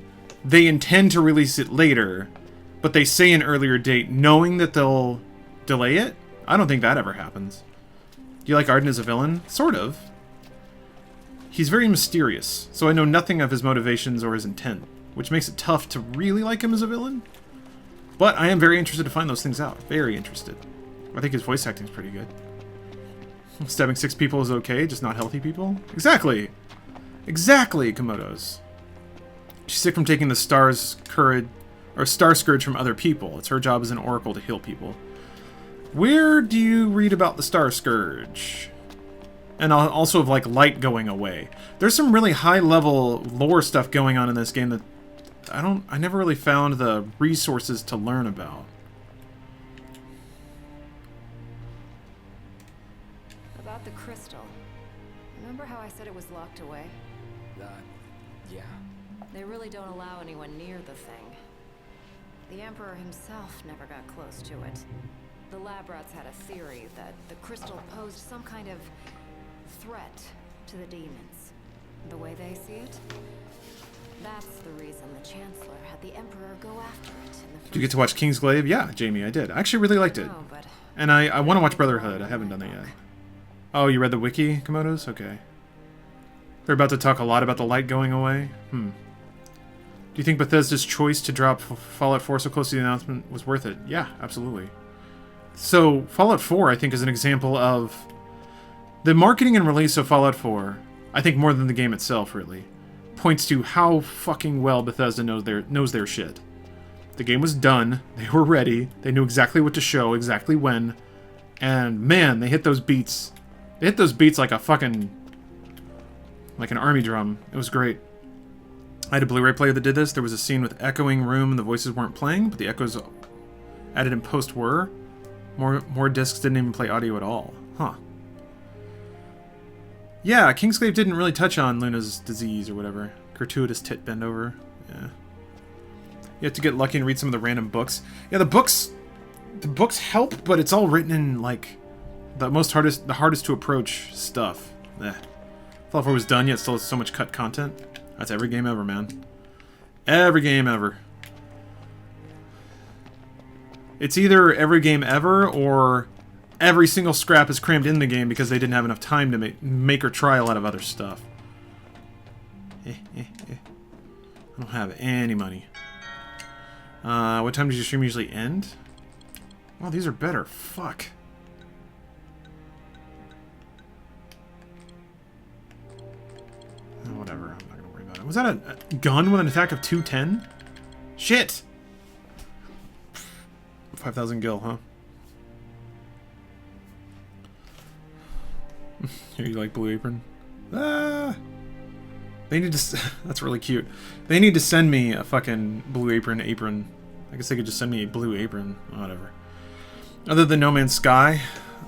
J: they intend to release it later, but they say an earlier date knowing that they'll delay it? I don't think that ever happens. Do you like Arden as a villain? Sort of. He's very mysterious, so I know nothing of his motivations or his intent, which makes it tough to really like him as a villain. But I am very interested to find those things out. Very interested. I think his voice acting is pretty good. Stabbing 6 people is okay, just not healthy people? Exactly! Exactly, Komodos. She's sick from taking the Star Scourge from other people. It's her job as an oracle to heal people. Where do you read about the Star Scourge? And also of, like, light going away. There's some really high-level lore stuff going on in this game that I never really found the resources to learn about.
L: About the crystal. Remember how I said it was locked away?
M: Yeah.
L: They really don't allow anyone near the thing. The Emperor himself never got close to it. The lab rats had a theory that the crystal posed some kind of threat to the demons. The way they see it, that's the reason the Chancellor had the Emperor go after it.
J: Did you get to watch Kingsglaive? Yeah, Jamie, I did. I actually really liked it.
L: No, but
J: And I want to watch Brotherhood. I haven't done that yet. Oh, you read the wiki, Komodos? Okay. They're about to talk a lot about the light going away? Do you think Bethesda's choice to drop Fallout 4 so close to the announcement was worth it? Yeah, absolutely. So, Fallout 4, I think, is an example of the marketing and release of Fallout 4, I think more than the game itself, really, points to how fucking well Bethesda knows their shit. The game was done, they were ready, they knew exactly what to show, exactly when, and man, they hit those beats. They hit those beats like a fucking... like an army drum. It was great. I had a Blu-ray player that did this. There was a scene with echoing room and the voices weren't playing, but the echoes added in post were. More discs didn't even play audio at all. Huh. Yeah, Kingsglaive didn't really touch on Luna's disease or whatever. Gratuitous tit bend over. Yeah. You have to get lucky and read some of the random books. Yeah, the books help, but it's all written in like the hardest to approach stuff. Fallout 4 was done, yet still has so much cut content. That's every game ever, man. Every game ever. It's either every game ever, or every single scrap is crammed in the game because they didn't have enough time to make or try a lot of other stuff. I don't have any money. What time does your stream usually end? Oh, these are better. Fuck. Whatever, I'm not gonna worry about it. Was that a gun with an attack of 210? Shit! 5,000 gil, huh? Here, you like Blue Apron? Ah! They need to... That's really cute. They need to send me a fucking Blue Apron. I guess they could just send me a Blue Apron. Whatever. Other than No Man's Sky,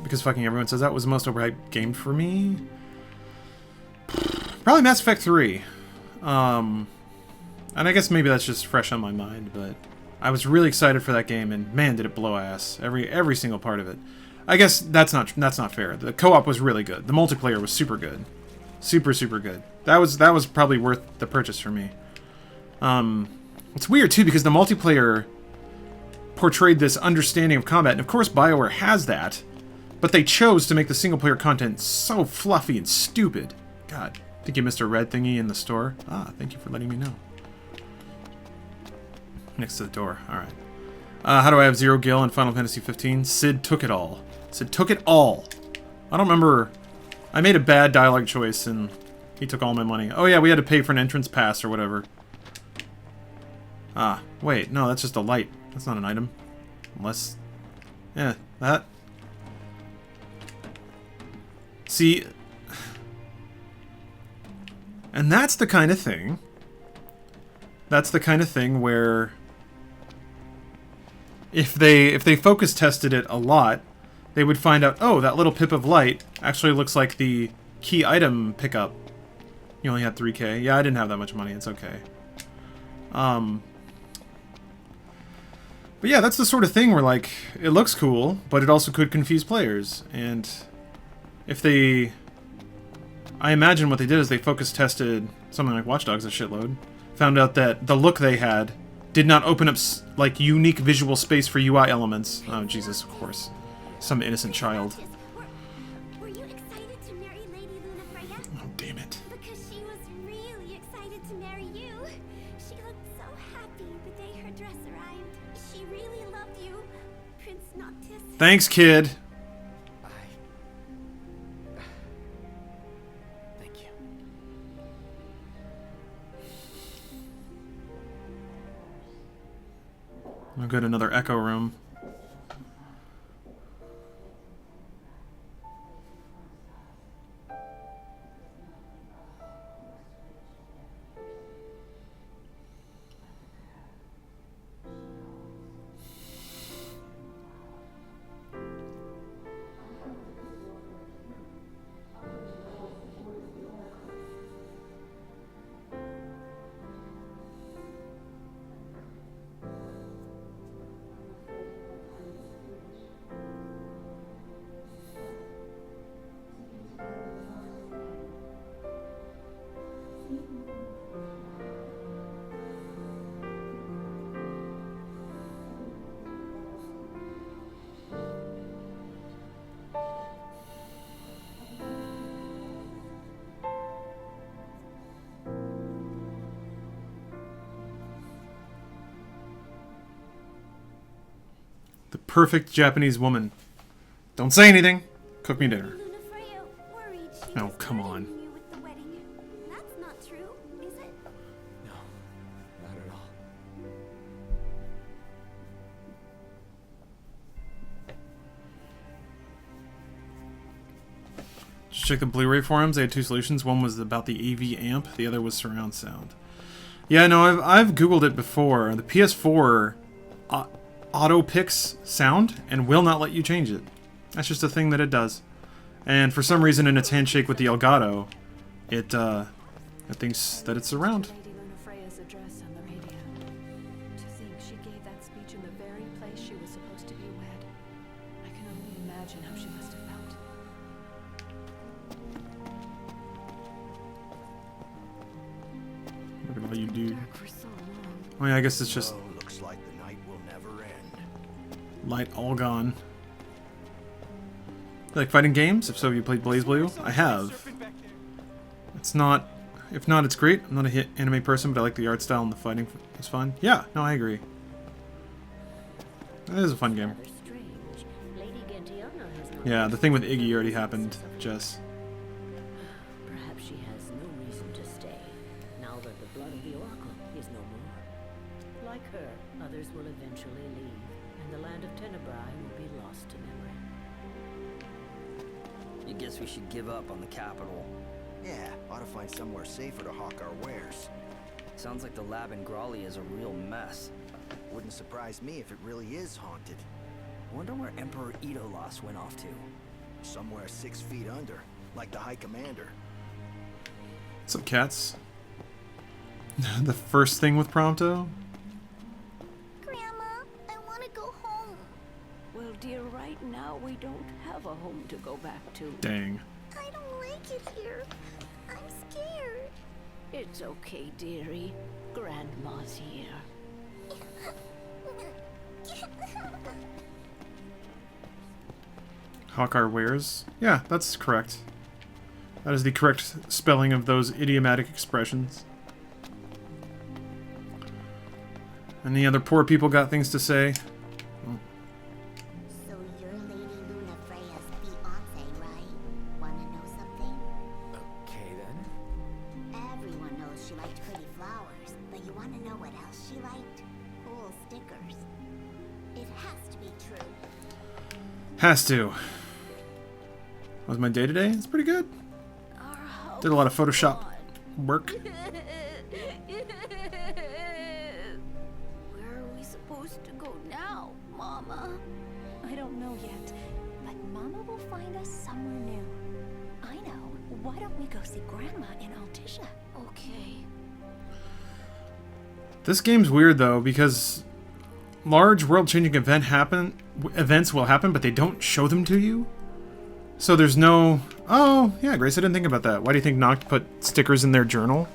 J: because fucking everyone says that was the most overhyped game for me. Probably Mass Effect 3. And I guess maybe that's just fresh on my mind, but I was really excited for that game, and man, did it blow ass. Every single part of it. I guess that's not fair. The co-op was really good. The multiplayer was super good. Super good. That was probably worth the purchase for me. It's weird too because the multiplayer portrayed this understanding of combat, and of course BioWare has that, but they chose to make the single player content so fluffy and stupid. God, think you missed a red thingy in the store? Ah, thank you for letting me know. Next to the door. Alright. How do I have 0 gil in Final Fantasy 15? Sid took it all. Sid took it all. I don't remember... I made a bad dialogue choice and he took all my money. Oh yeah, we had to pay for an entrance pass or whatever. Ah, wait. No, that's just a light. That's not an item. Unless... Yeah, that... See... And that's the kind of thing... That's the kind of thing where... If they focus tested it a lot, they would find out, oh, that little pip of light actually looks like the key item pickup. You only had 3K. Yeah, I didn't have that much money. It's okay. But yeah, that's the sort of thing where, like, it looks cool, but it also could confuse players. And if they... I imagine what they did is they focus tested something like Watch Dogs a shitload. Found out that the look they had did not open up, like, unique visual space for UI elements. Oh, Jesus, of course. Some innocent child.
G: Were you excited to marry Lady Luna Freya?
J: Oh, damn it.
G: Because she was really excited to marry you. She looked so happy the day her dress arrived. She really loved you, Prince Noctis.
J: Thanks, kid. I'll go to another echo room. The perfect Japanese woman. Don't say anything. Cook me dinner. Oh, come on.
E: That's not true, is it?
M: No, not at all.
J: Just check the Blu-ray forums. They had two solutions. One was about the AV amp. The other was surround sound. Yeah, no, I've Googled it before. The PS4 auto picks sound and will not let you change it. That's just a thing that it does. And for some reason in its handshake with the Elgato, it thinks that it's surround.
L: Lady Luna Freya's address on the radio. To think she gave that speech in the very place she was supposed to be wed. I can only imagine how she must have felt.
J: Look at all you do.
L: Dark for so long.
J: Oh yeah, I guess it's just
N: Looks like the night will never end.
J: light all gone. You like fighting games? If so, have you played BlazBlue? I have. It's not... If not, it's great. I'm not a hit anime person, but I like the art style and the fighting is fun. Yeah, no, I agree. It is a fun game. Yeah, the thing with Iggy already happened, Jess.
O: Perhaps she has no reason to stay, now that the blood of the Oracle is no more. Like her, others will eventually leave, and the land of Tenebrae will be lost to memory.
P: You guess we should give up on the capital.
Q: Yeah, ought to find somewhere safer to hawk our wares.
P: Sounds like the lab in Grawley is a real mess.
Q: Wouldn't surprise me if it really is haunted.
P: Wonder where Emperor Idolas went off to.
Q: Somewhere 6 feet under, like the High Commander.
J: What's up, cats? The first thing with Prompto?
G: Grandma, I want to go home.
O: Well, dear, right now we don't have a home to go back to.
J: Dang.
G: I don't like it here. I'm scared.
O: It's okay, dearie. Grandma's here.
J: Hawk our wares? Yeah, that's correct. That is the correct spelling of those idiomatic expressions. Any other poor people got things to say? Oh.
G: So you're Lady Luna Freya's fiancé, right? Wanna know something?
M: Okay then.
G: Everyone knows she liked pretty flowers, but you wanna know what else she liked? Cool stickers. It has to be true.
J: Has to. What was my day today? It's pretty good. Did a lot of Photoshop work.
O: Where are we supposed to go now, Mama?
R: I don't know yet, but Mama will find us somewhere new. I know. Why don't we go see Grandma in Altissia?
O: Okay.
J: This game's weird though because large world-changing events will happen, but they don't show them to you. So there's no... Oh, yeah, Grace, I didn't think about that. Why do you think Noct put stickers in their journal?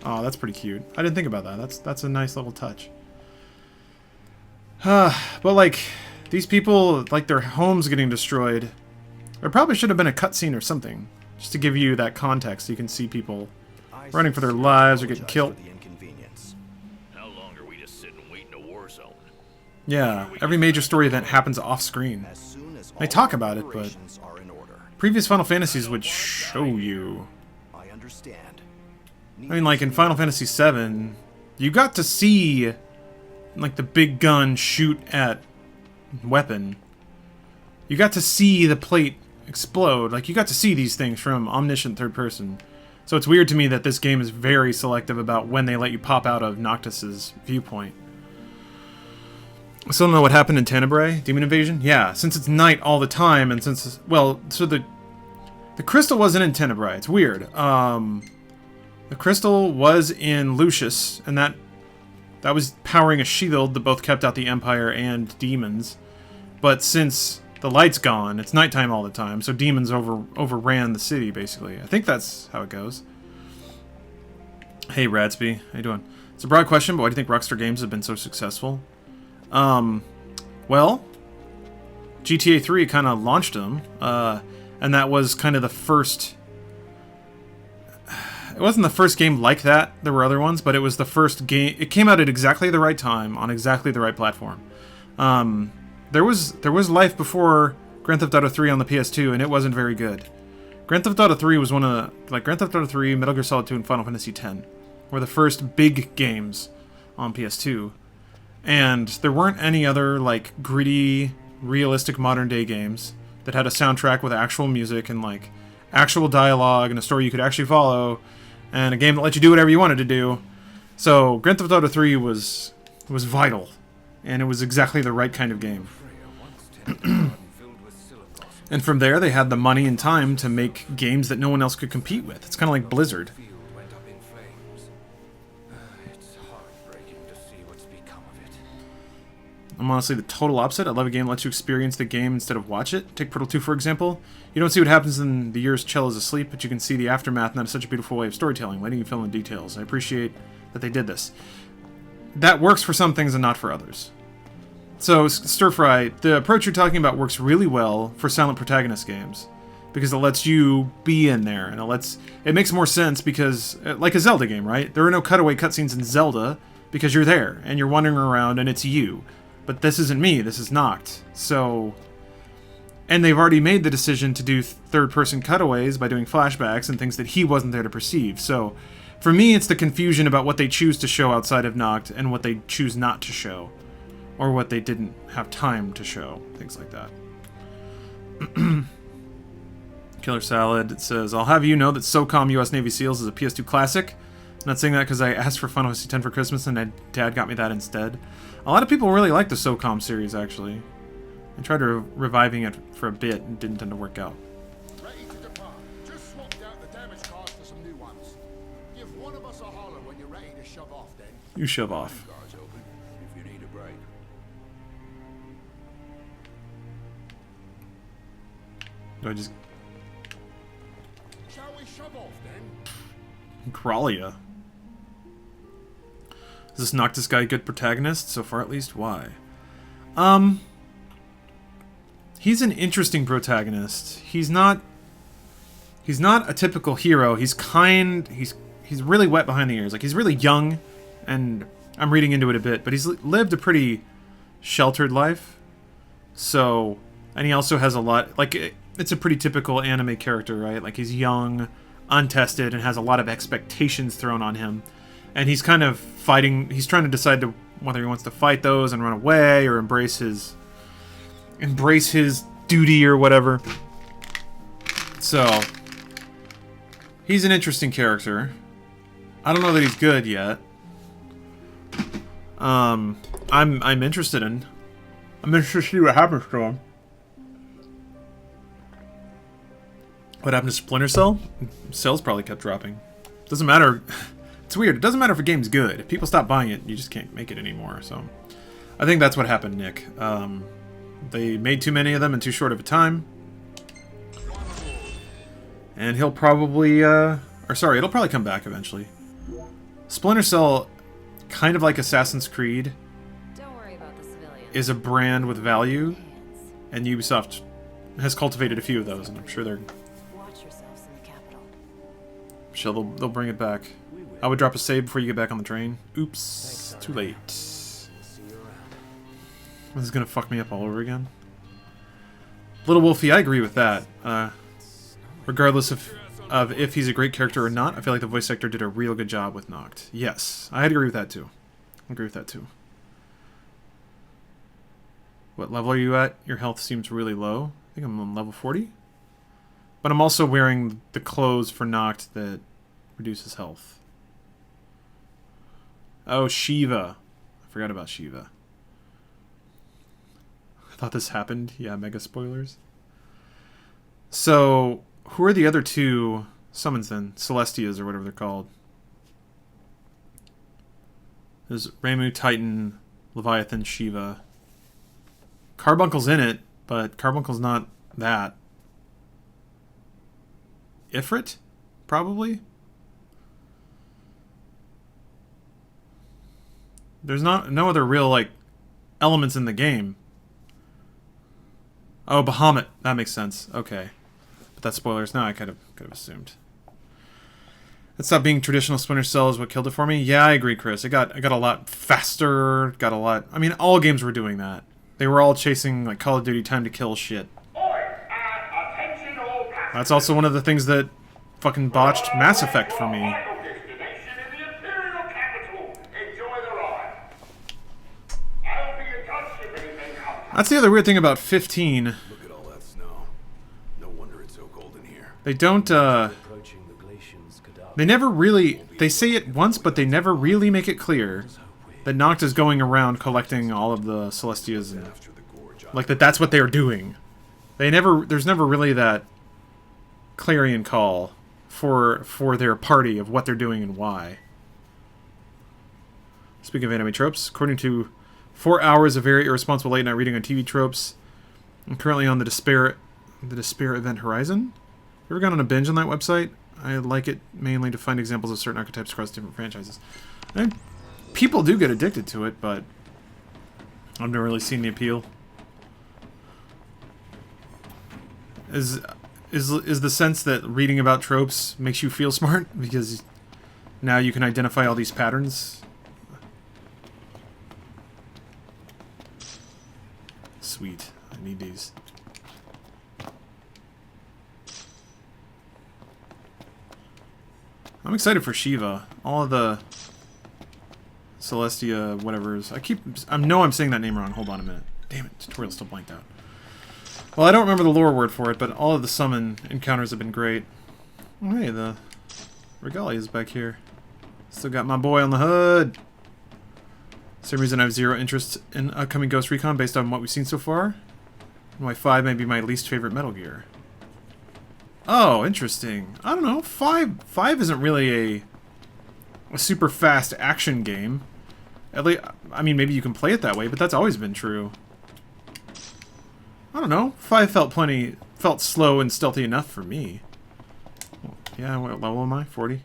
J: Oh, that's pretty cute. I didn't think about that. That's a nice little touch. But, like, these people, like, their homes getting destroyed. There probably should have been a cutscene or something. Just to give you that context so you can see people running for their lives or getting killed.
K: How long are we just sitting waiting a war zone?
J: Yeah, every major story event happens off-screen. They talk about it, but previous Final Fantasies would show you.
Q: I understand.
J: I mean, like in Final Fantasy VII, you got to see like the big gun shoot at weapon. You got to see the plate explode. Like, you got to see these things from omniscient third person. So it's weird to me that this game is very selective about when they let you pop out of Noctis's viewpoint. I still don't know what happened in Tenebrae, Demon Invasion? Yeah, since it's night all the time, and since, well, so the crystal wasn't in Tenebrae. It's weird. The crystal was in Lucius, and that was powering a shield that both kept out the Empire and demons. But since the light's gone, it's nighttime all the time, so demons overran the city, basically. I think that's how it goes. Hey, Radsby. How you doing? It's a broad question, but why do you think Rockstar Games have been so successful? Well, GTA 3 kind of launched them, and that was kind of the first... It wasn't the first game like that. There were other ones, but it was the first game... It came out at exactly the right time, on exactly the right platform. There was life before Grand Theft Auto 3 on the PS2, and it wasn't very good. Grand Theft Auto 3 was one of the... Like, Grand Theft Auto 3, Metal Gear Solid 2, and Final Fantasy X were the first big games on PS2. And there weren't any other, like, gritty, realistic modern-day games that had a soundtrack with actual music and, like, actual dialogue and a story you could actually follow, and a game that let you do whatever you wanted to do. So, Grand Theft Auto 3 was vital, and it was exactly the right kind of game. And from there, they had the money and time to make games that no one else could compete with. It's kind of like Blizzard. I'm honestly the total opposite. I love a game that lets you experience the game instead of watch it. Take Portal 2, for example. You don't see what happens in the years Chell is asleep, but you can see the aftermath, and that is such a beautiful way of storytelling, letting you fill in the details. I appreciate that they did this. That works for some things and not for others. So, Stir Fry, the approach you're talking about works really well for silent protagonist games, because it lets you be in there, and it makes more sense because, like a Zelda game, right? There are no cutaway cutscenes in Zelda, because you're there, and you're wandering around, and it's you. But this isn't me, this is Noct. So, and they've already made the decision to do third-person cutaways by doing flashbacks and things that he wasn't there to perceive. So, for me, it's the confusion about what they choose to show outside of Noct and what they choose not to show. Or what they didn't have time to show. Things like that. Killer Salad, it says, I'll have you know that SOCOM US Navy SEALs is a PS2 classic. I'm not saying that because I asked for Final Fantasy X for Christmas and my dad got me that instead. A lot of people really like the SOCOM series, actually. I tried reviving it for a bit and didn't tend to work out.
N: Ready to depart. Just swapped out the damage cards for some new ones. Give one of us a holler when you're ready to shove off, then.
J: You shove off.
M: Guards open if you need a break.
J: Do I just...
N: Shall we shove off, then?
J: Gralia. Is this Noctis guy a good protagonist? So far, at least. Why? He's an interesting protagonist. He's not a typical hero. He's really wet behind the ears. Like, he's really young, and I'm reading into it a bit, but he's lived a pretty sheltered life. So, and he also has a lot, like, it's a pretty typical anime character, right? Like, he's young, untested, and has a lot of expectations thrown on him. And he's kind of fighting, he's trying to decide whether he wants to fight those and run away or embrace his duty or whatever. So, he's an interesting character. I don't know that he's good yet. I'm interested to see what happens to him. What happened to Splinter Cell? Sales probably kept dropping. Doesn't matter. It's weird. It doesn't matter if a game's good. If people stop buying it, you just can't make it anymore. So, I think that's what happened, Nick. They made too many of them in too short of a time. And he'll probably, it'll probably come back eventually. Splinter Cell, kind of like Assassin's Creed, is a brand with value, and Ubisoft has cultivated a few of those, and I'm sure they're... Sure, they'll bring it back. I would drop a save before you get back on the train. Oops, too late. This is gonna fuck me up all over again. Little Wolfie, I agree with that. Regardless of if he's a great character or not, I feel like the voice actor did a real good job with Noct. Yes, I agree with that too. What level are you at? Your health seems really low. I think I'm on level 40. But I'm also wearing the clothes for Noct that reduces health. Oh, Shiva. I forgot about Shiva. I thought this happened. Yeah, mega spoilers. So, who are the other two summons then? Celestias or whatever they're called. There's Ramu, Titan, Leviathan, Shiva. Carbuncle's in it, but Carbuncle's not that. Ifrit? Probably? There's no other real, like, elements in the game. Oh, Bahamut. That makes sense. Okay. But that's spoilers. No, I could have assumed. That stopped being traditional Splinter Cell is what killed it for me. Yeah, I agree, Chris. It got a lot faster. Got a lot. I mean, all games were doing that. They were all chasing like Call of Duty time to kill shit. That's also one of the things that fucking botched Mass Effect for me. That's the other weird thing about 15.
M: Look at all that snow. No wonder it's so cold in here.
J: They don't, they never really... They say it once, but they never really make it clear that Noct is going around collecting all of the Celestias and... Like, that's what they're doing. There's never really that clarion call for their party of what they're doing and why. Speaking of anime tropes, according to 4 hours of very irresponsible late night reading on TV tropes, I'm currently on the Despair Event Horizon. You ever gone on a binge on that website? I like it mainly to find examples of certain archetypes across different franchises. And people do get addicted to it, but I've never really seen the appeal. Is the sense that reading about tropes makes you feel smart because now you can identify all these patterns? Sweet. I need these. I'm excited for Shiva. All of the Celestia whatevers. I know I'm saying that name wrong. Hold on a minute. Damn it, tutorial's still blanked out. Well, I don't remember the lore word for it, but all of the summon encounters have been great. Oh, hey, the Regalia is back here. Still got my boy on the hood. Same reason I have zero interest in upcoming Ghost Recon based on what we've seen so far. And why 5 may be my least favorite Metal Gear. Oh, interesting. I don't know. 5 isn't really a super fast action game. At least, I mean, maybe you can play it that way, but that's always been true. I don't know. 5 felt slow and stealthy enough for me. Yeah, what level am I? 40?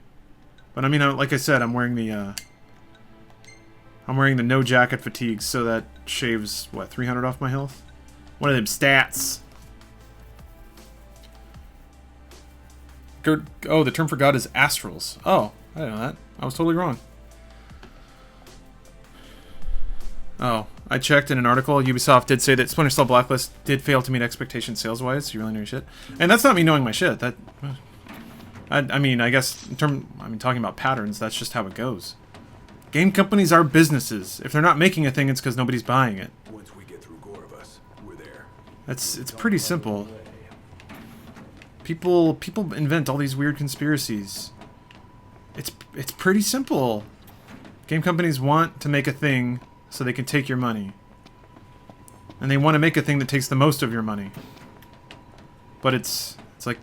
J: But I mean, like I said, I'm wearing the no jacket fatigues, so that shaves, what, 300 off my health? One of them stats. Oh, the term for God is astrals. Oh, I didn't know that. I was totally wrong. Oh, I checked in an article. Ubisoft did say that Splinter Cell Blacklist did fail to meet expectations sales-wise. You really know your shit. And that's not me knowing my shit. That, I mean, I guess, talking about patterns, that's just how it goes. Game companies are businesses. If they're not making a thing, it's because nobody's buying it.
M: Once we get through Gorovus, we're there.
J: It's pretty simple. People invent all these weird conspiracies. It's pretty simple. Game companies want to make a thing so they can take your money. And they want to make a thing that takes the most of your money. But it's like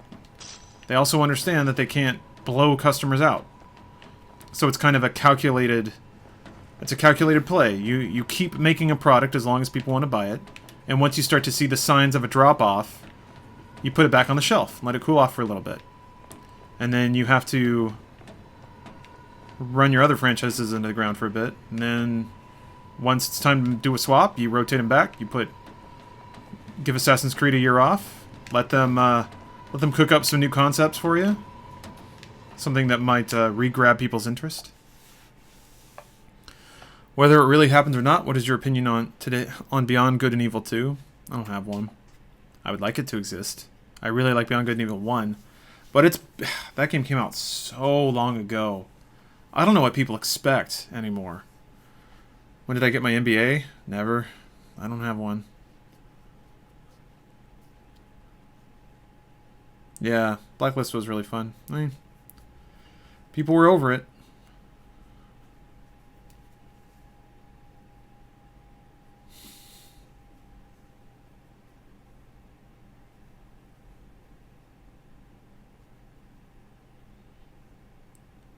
J: they also understand that they can't blow customers out. So it's kind of a calculated play. You keep making a product as long as people want to buy it, and once you start to see the signs of a drop off, you put it back on the shelf, let it cool off for a little bit. And then you have to run your other franchises into the ground for a bit, and then once it's time to do a swap, you rotate them back, give Assassin's Creed a year off, let them cook up some new concepts for you. Something that might re-grab people's interest. Whether it really happens or not, what is your opinion on Beyond Good and Evil 2? I don't have one. I would like it to exist. I really like Beyond Good and Evil 1. But that game came out so long ago. I don't know what people expect anymore. When did I get my MBA? Never. I don't have one. Yeah, Blacklist was really fun. I mean, people were over it.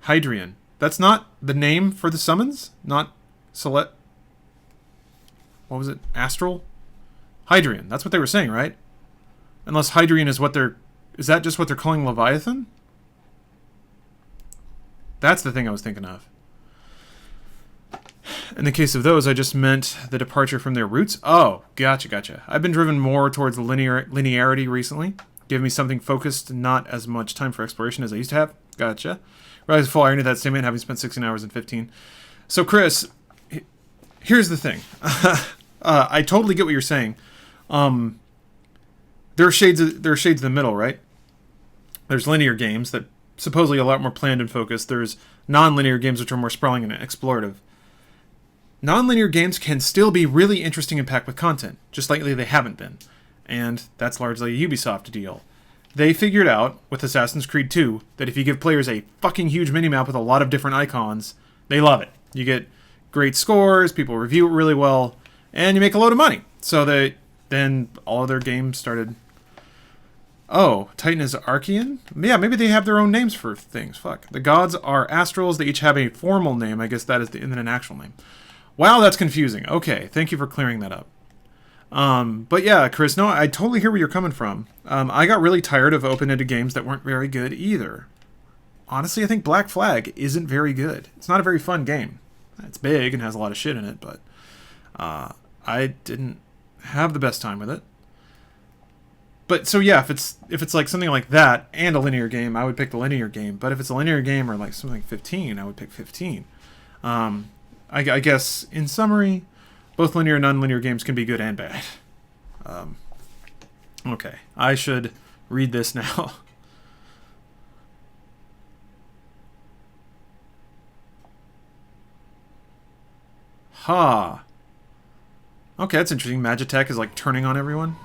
J: Hydrian. That's not the name for the summons? Not Celet... What was it? Astral? Hydrian. That's what they were saying, right? Unless Hydrian is what they're... Is that just what they're calling Leviathan? That's the thing I was thinking of. In the case of those, I just meant the departure from their roots. Oh, gotcha. I've been driven more towards the linearity recently. Give me something focused, not as much time for exploration as I used to have. Gotcha. Realize the full irony of that statement, having spent 16 hours and 15. So, Chris, here's the thing. I totally get what you're saying. There are shades in the middle, right? There's linear games that supposedly a lot more planned and focused. There's non-linear games which are more sprawling and explorative. Non-linear games can still be really interesting and packed with content, just lately they haven't been. And that's largely a Ubisoft deal. They figured out, with Assassin's Creed 2, that if you give players a fucking huge minimap with a lot of different icons, they love it. You get great scores, people review it really well, and you make a load of money. So then all of their games started... Oh, Titan is Archean? Yeah, maybe they have their own names for things. Fuck. The gods are astrals. They each have a formal name. I guess that is an actual name. Wow, that's confusing. Okay, thank you for clearing that up. But yeah, Chris, no, I totally hear where you're coming from. I got really tired of open-ended games that weren't very good either. Honestly, I think Black Flag isn't very good. It's not a very fun game. It's big and has a lot of shit in it, but I didn't have the best time with it. But so yeah, if it's like something like that and a linear game, I would pick the linear game. But if it's a linear game or like something like 15, I would pick 15. I guess in summary, both linear and non-linear games can be good and bad. Okay, I should read this now. Ha. Okay, that's interesting. Magitech is like turning on everyone.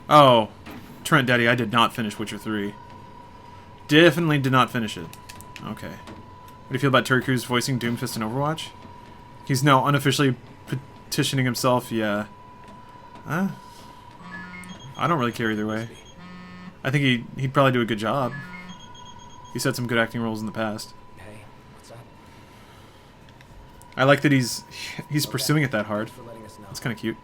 J: Oh, Trent Daddy, I did not finish Witcher 3. Definitely did not finish it. Okay. What do you feel about Terry Crews voicing Doomfist in Overwatch? He's now unofficially petitioning himself, yeah. I don't really care either way. I think he'd probably do a good job. He's had some good acting roles in the past.
M: Hey, what's up?
J: I like that he's pursuing it that hard. That's kind of cute.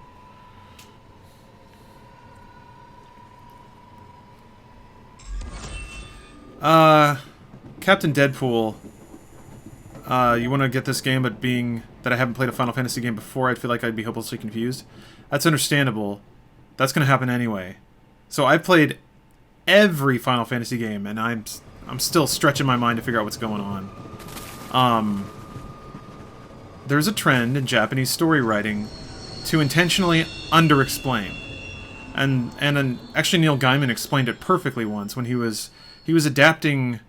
J: Captain Deadpool. You want to get this game, but being that I haven't played a Final Fantasy game before, I feel like I'd be hopelessly confused. That's understandable. That's going to happen anyway. So I've played every Final Fantasy game, and I'm still stretching my mind to figure out what's going on. There's a trend in Japanese story writing to intentionally under-explain. And actually Neil Gaiman explained it perfectly once when he was adapting...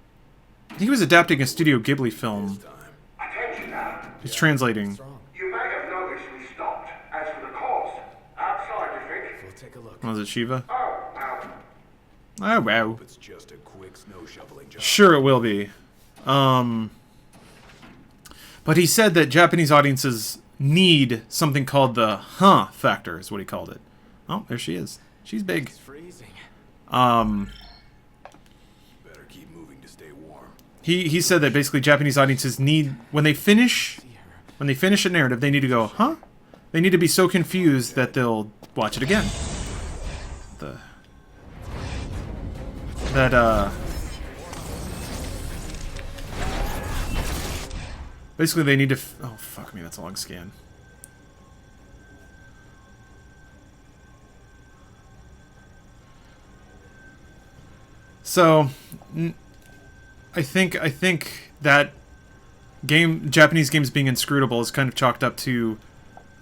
J: I think he was adapting a Studio Ghibli film. He's translating.
K: You may have noticed we stopped. As for the cause, outside, you think?
M: We'll take a look.
J: Was it Shiva?
K: Oh, wow.
J: Oh, wow.
M: It's just a quick snow shoveling job.
J: Sure it will be. But he said that Japanese audiences need something called the huh factor, is what he called it. Oh, there she is. She's big.
M: It's freezing. Better keep moving to stay warm.
J: He said that basically Japanese audiences need, when they finish a narrative, they need to go, huh? They need to be so confused that they'll watch it again. Basically they need to... oh, fuck me, that's a long scan. So, I think that Japanese games being inscrutable is kind of chalked up to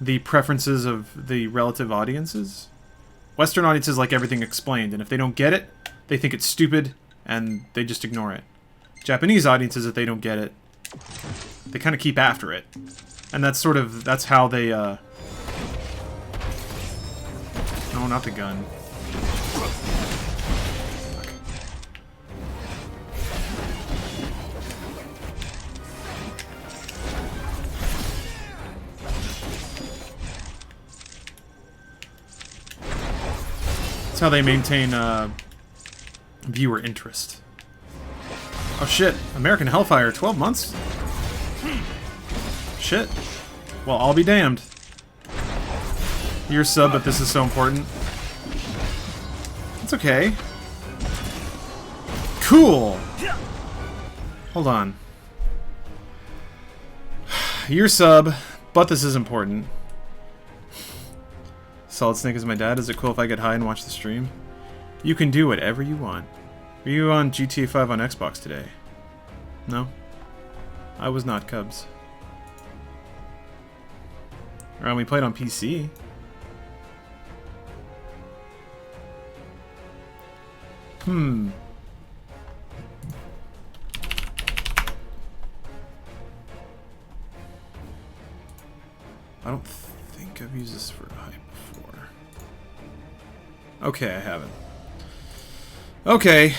J: the preferences of the relative audiences. Western audiences like everything explained, and if they don't get it, they think it's stupid, and they just ignore it. Japanese audiences, if they don't get it, they kind of keep after it. And that's how they, no, not the gun. That's how they maintain viewer interest. Oh shit, American Hellfire, 12 months? Shit. Well, I'll be damned. You're sub, but this is so important. It's okay. Cool! Hold on. You're sub, but this is important. Solid Snake is my dad. Is it cool if I get high and watch the stream? You can do whatever you want. Were you on GTA 5 on Xbox today? No? I was not, Cubs. We played on PC. I don't think I've used this for hype before. Okay, I haven't. Okay,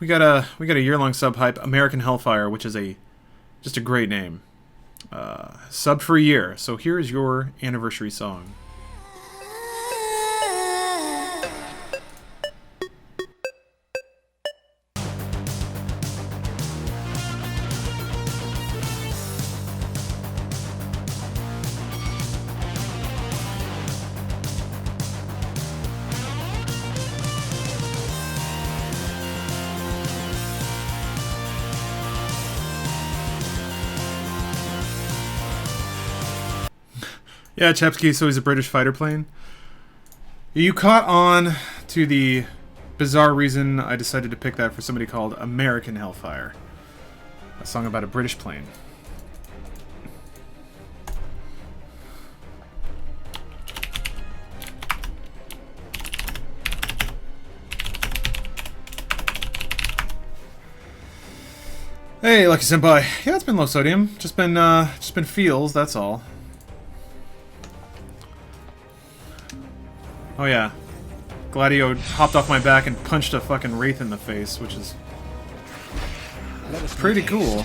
J: we got a year-long sub hype, American Hellfire, which is just a great name. Subbed for a year. So here is your anniversary song. Yeah, Chepsky, so he's a British fighter plane. You caught on to the bizarre reason I decided to pick that for somebody called American Hellfire. A song about a British plane. Hey, Lucky Senpai. Yeah, it's been low sodium. Just been feels, that's all. Oh yeah, Gladio hopped off my back and punched a fucking wraith in the face, which is pretty cool.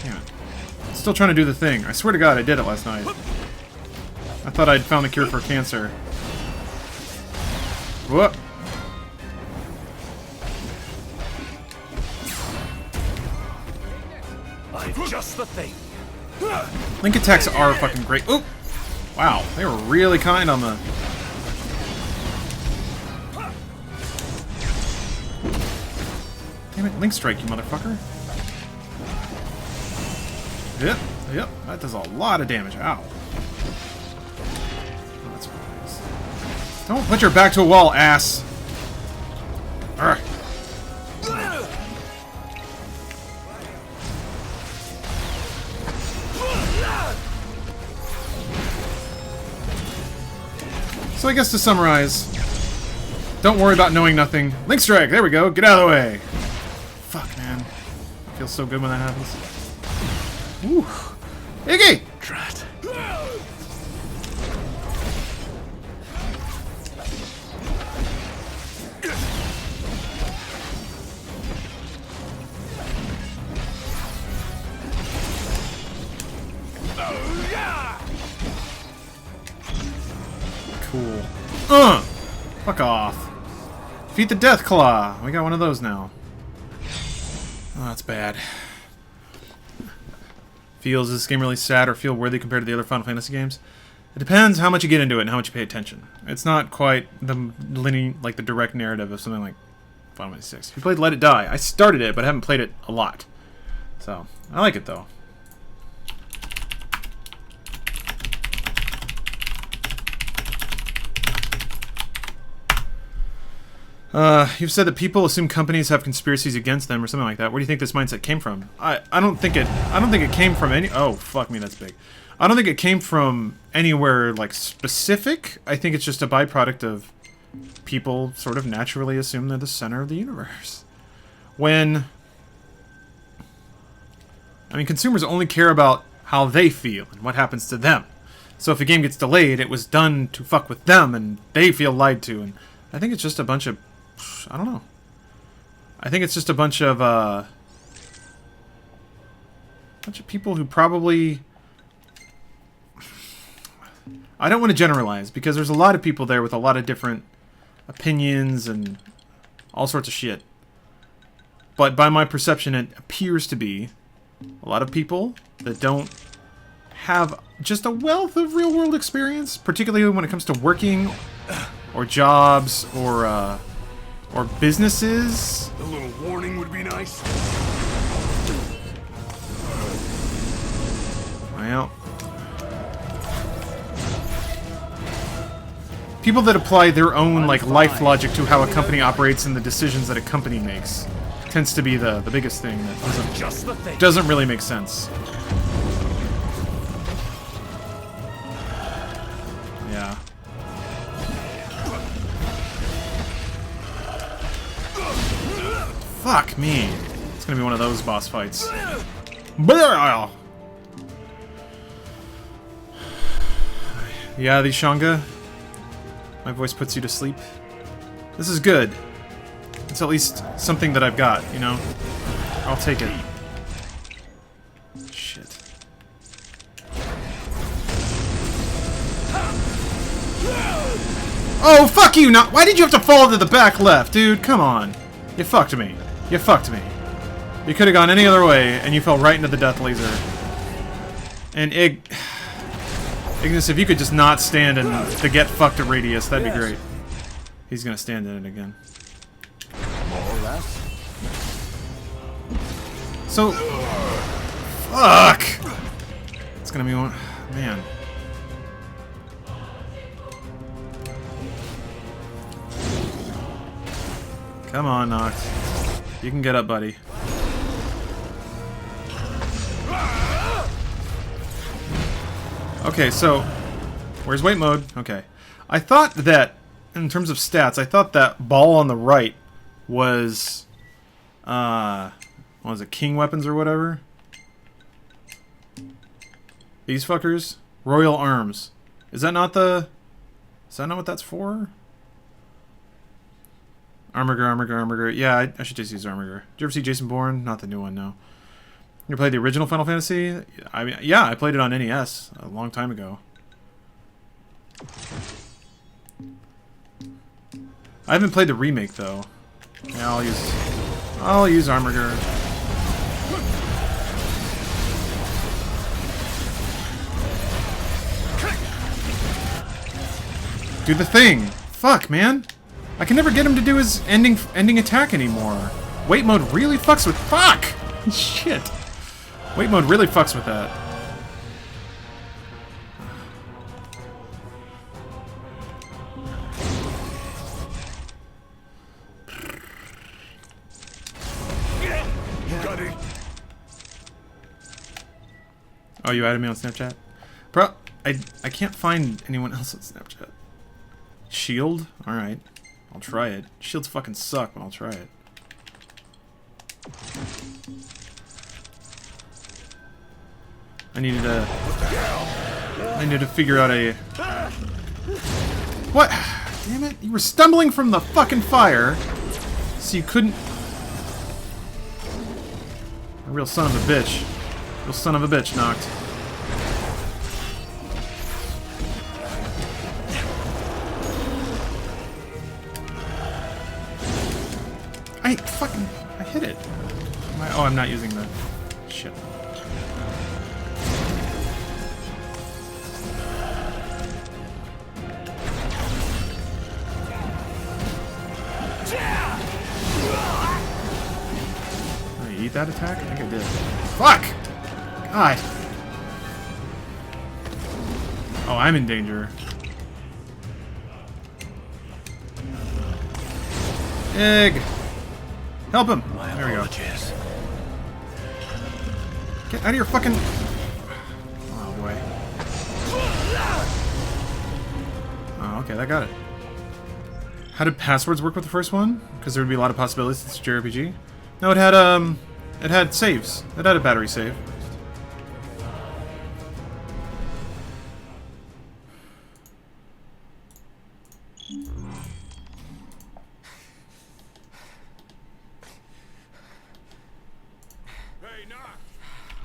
J: Damn it. Still trying to do the thing. I swear to God I did it last night. I thought I'd found the cure for cancer. Whoop.
E: Just the thing.
J: Link attacks are fucking great. Oop! Wow, they were really kind on the... Damn it, Link Strike, you motherfucker. Yep, that does a lot of damage. Ow. Oh, that's nice. Don't put your back to a wall, ass! Urgh. So I guess to summarize, don't worry about knowing nothing. Link Strike, there we go, get out of the way. Fuck, man. It feels so good when that happens. Woo. Iggy! Drat. Cool. Fuck off. Defeat the Death Claw. We got one of those now. Oh, that's bad. Feels this game really sad or feel worthy compared to the other Final Fantasy games? It depends how much you get into it and how much you pay attention. It's not quite the linear, like the direct narrative of something like Final Fantasy 6. If you played Let It Die, I started it, but I haven't played it a lot. So, I like it though. You've said that people assume companies have conspiracies against them or something like that. Where do you think this mindset came from? I don't think it came from any... Oh, fuck me, that's big. I don't think it came from anywhere, like, specific. I think it's just a byproduct of people sort of naturally assume they're the center of the universe. When... I mean, consumers only care about how they feel and what happens to them. So if a game gets delayed, it was done to fuck with them and they feel lied to. And I think it's just a bunch of... I don't know. I think it's just a bunch of bunch of people who probably... I don't want to generalize, because there's a lot of people there with a lot of different opinions and all sorts of shit. But by my perception, it appears to be a lot of people that don't have just a wealth of real-world experience, particularly when it comes to working, or jobs, or businesses.
M: A little warning would be nice.
J: Well, people that apply their own like life logic to how a company operates and the decisions that a company makes tends to be the biggest thing that doesn't really make sense. Yeah. Fuck me. It's gonna be one of those boss fights. Yeah, the Shanga. My voice puts you to sleep. This is good. It's at least something that I've got, you know? I'll take it. Shit. Oh, fuck you! Not. Why did you have to fall to the back left, dude? Come on. You fucked me. You fucked me. You could have gone any other way, and you fell right into the death laser. And Ignis, if you could just not stand in the get fucked at radius, that'd be great. He's gonna stand in it again.
Q: More or less.
J: So, fuck. It's gonna be one, man. Come on, Noct. You can get up, buddy. Okay, so where's wait mode? Okay. I thought that, in terms of stats, I thought that ball on the right was, what was it, king weapons or whatever? These fuckers? Royal arms. Is that not what that's for? Armiger. Yeah, I should just use Armiger. Did you ever see Jason Bourne? Not the new one, no. You played the original Final Fantasy? I mean, yeah, I played it on NES a long time ago. I haven't played the remake though. Yeah, I'll use Armiger. Do the thing. Fuck, man. I can never get him to do his ending attack anymore. Wait mode really fucks with. Fuck. Shit. Wait mode really fucks with that.
M: Got it.
J: Oh, you added me on Snapchat? Bro, I can't find anyone else on Snapchat. Shield? Alright. I'll try it. Shields fucking suck, but I'll try it. I needed to figure out a... What? Damn it. You were stumbling from the fucking fire, so you couldn't... A real son of a bitch. Real son of a bitch, Noct. I hit it. Oh, I'm not using the... Shit. Did I eat that attack? I think I did. Fuck! God! Oh, I'm in danger. Egg! Help him! There we go. Get out of your fucking... Oh, boy. Oh, okay, that got it. How did passwords work with the first one? Because there would be a lot of possibilities. It's JRPG. No, it had saves. It had a battery save.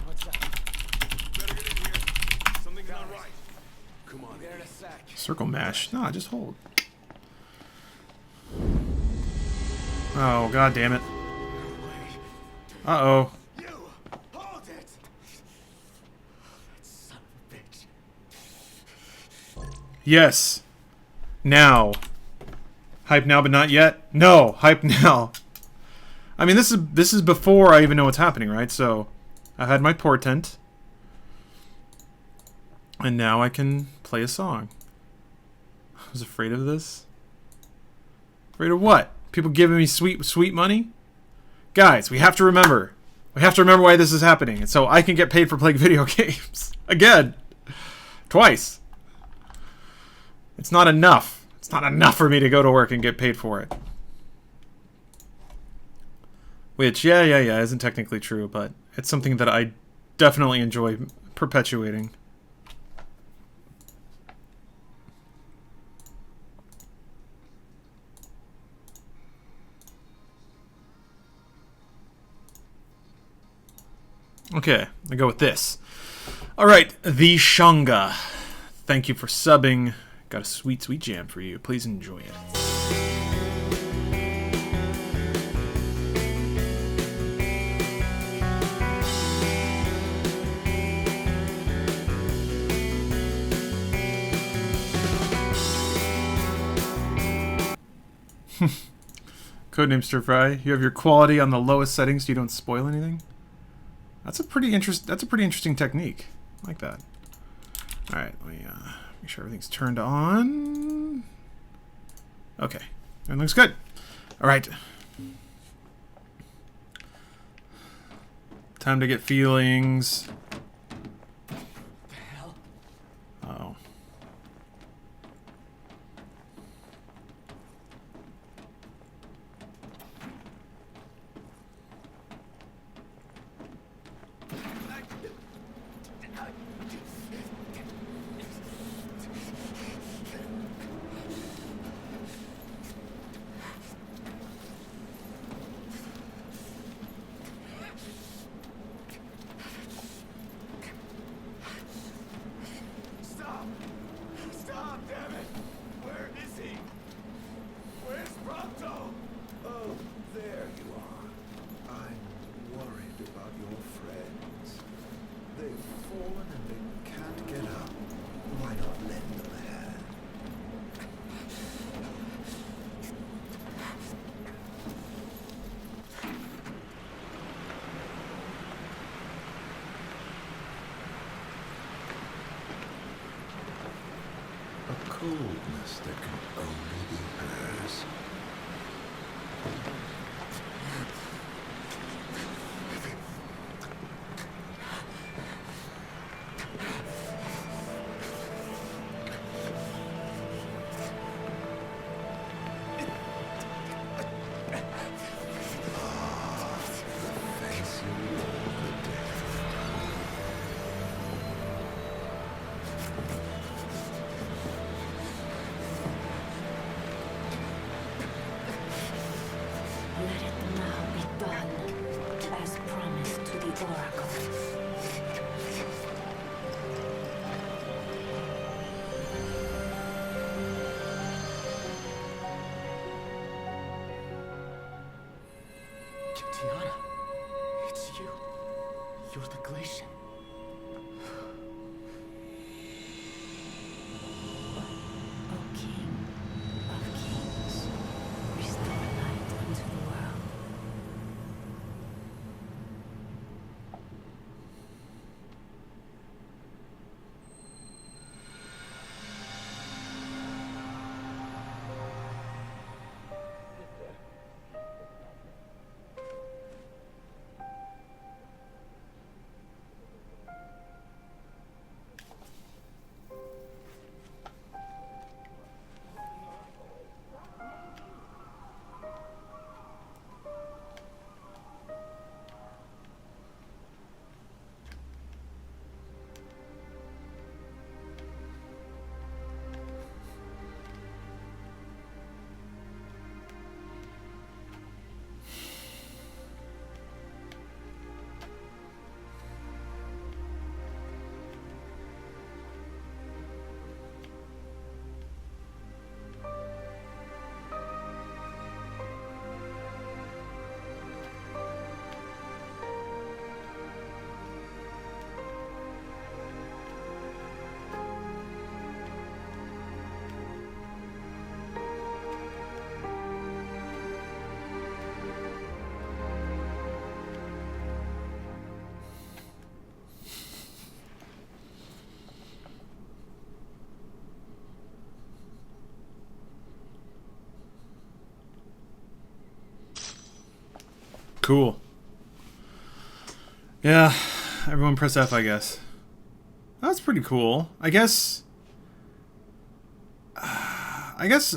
N: What's that?
M: Come on. There in a sec.
J: Circle mash. No, just hold. Oh, god damn it. Uh-oh.
E: You! Hold it! Son of a bitch.
J: Yes. Now. Hype now but not yet? No, hype now. I mean, this is before I even know what's happening, right? So, I had my portent. And now I can play a song. I was afraid of this. Afraid of what? People giving me sweet money? Guys, we have to remember. We have to remember why this is happening. And so I can get paid for playing video games. Again. Twice. It's not enough. It's not enough for me to go to work and get paid for it. Which, yeah, isn't technically true, but it's something that I definitely enjoy perpetuating. Okay, I go with this. Alright, the Shanga. Thank you for subbing. Got a sweet, sweet jam for you. Please enjoy it. Codename Stir Fry. You have your quality on the lowest settings so you don't spoil anything. That's a pretty interesting technique. I like that. All right, let me make sure everything's turned on. Okay, everything looks good. All right, time to get feelings.
E: What the hell?
J: Uh-oh.
E: Stop, damn it! Where is he? Where's Prompto?
M: Oh, there you are. I'm worried about your friends. They've fallen and they can't get up. Why not lend them a hand? A coldness that can only be hers.
O: Let it now be done, as promised to the Oracle.
E: Tiana, it's you. You're the Glacian.
O: O King of Kings, restore light unto the world.
J: cool. Yeah, everyone press F, I guess. That's pretty cool. I guess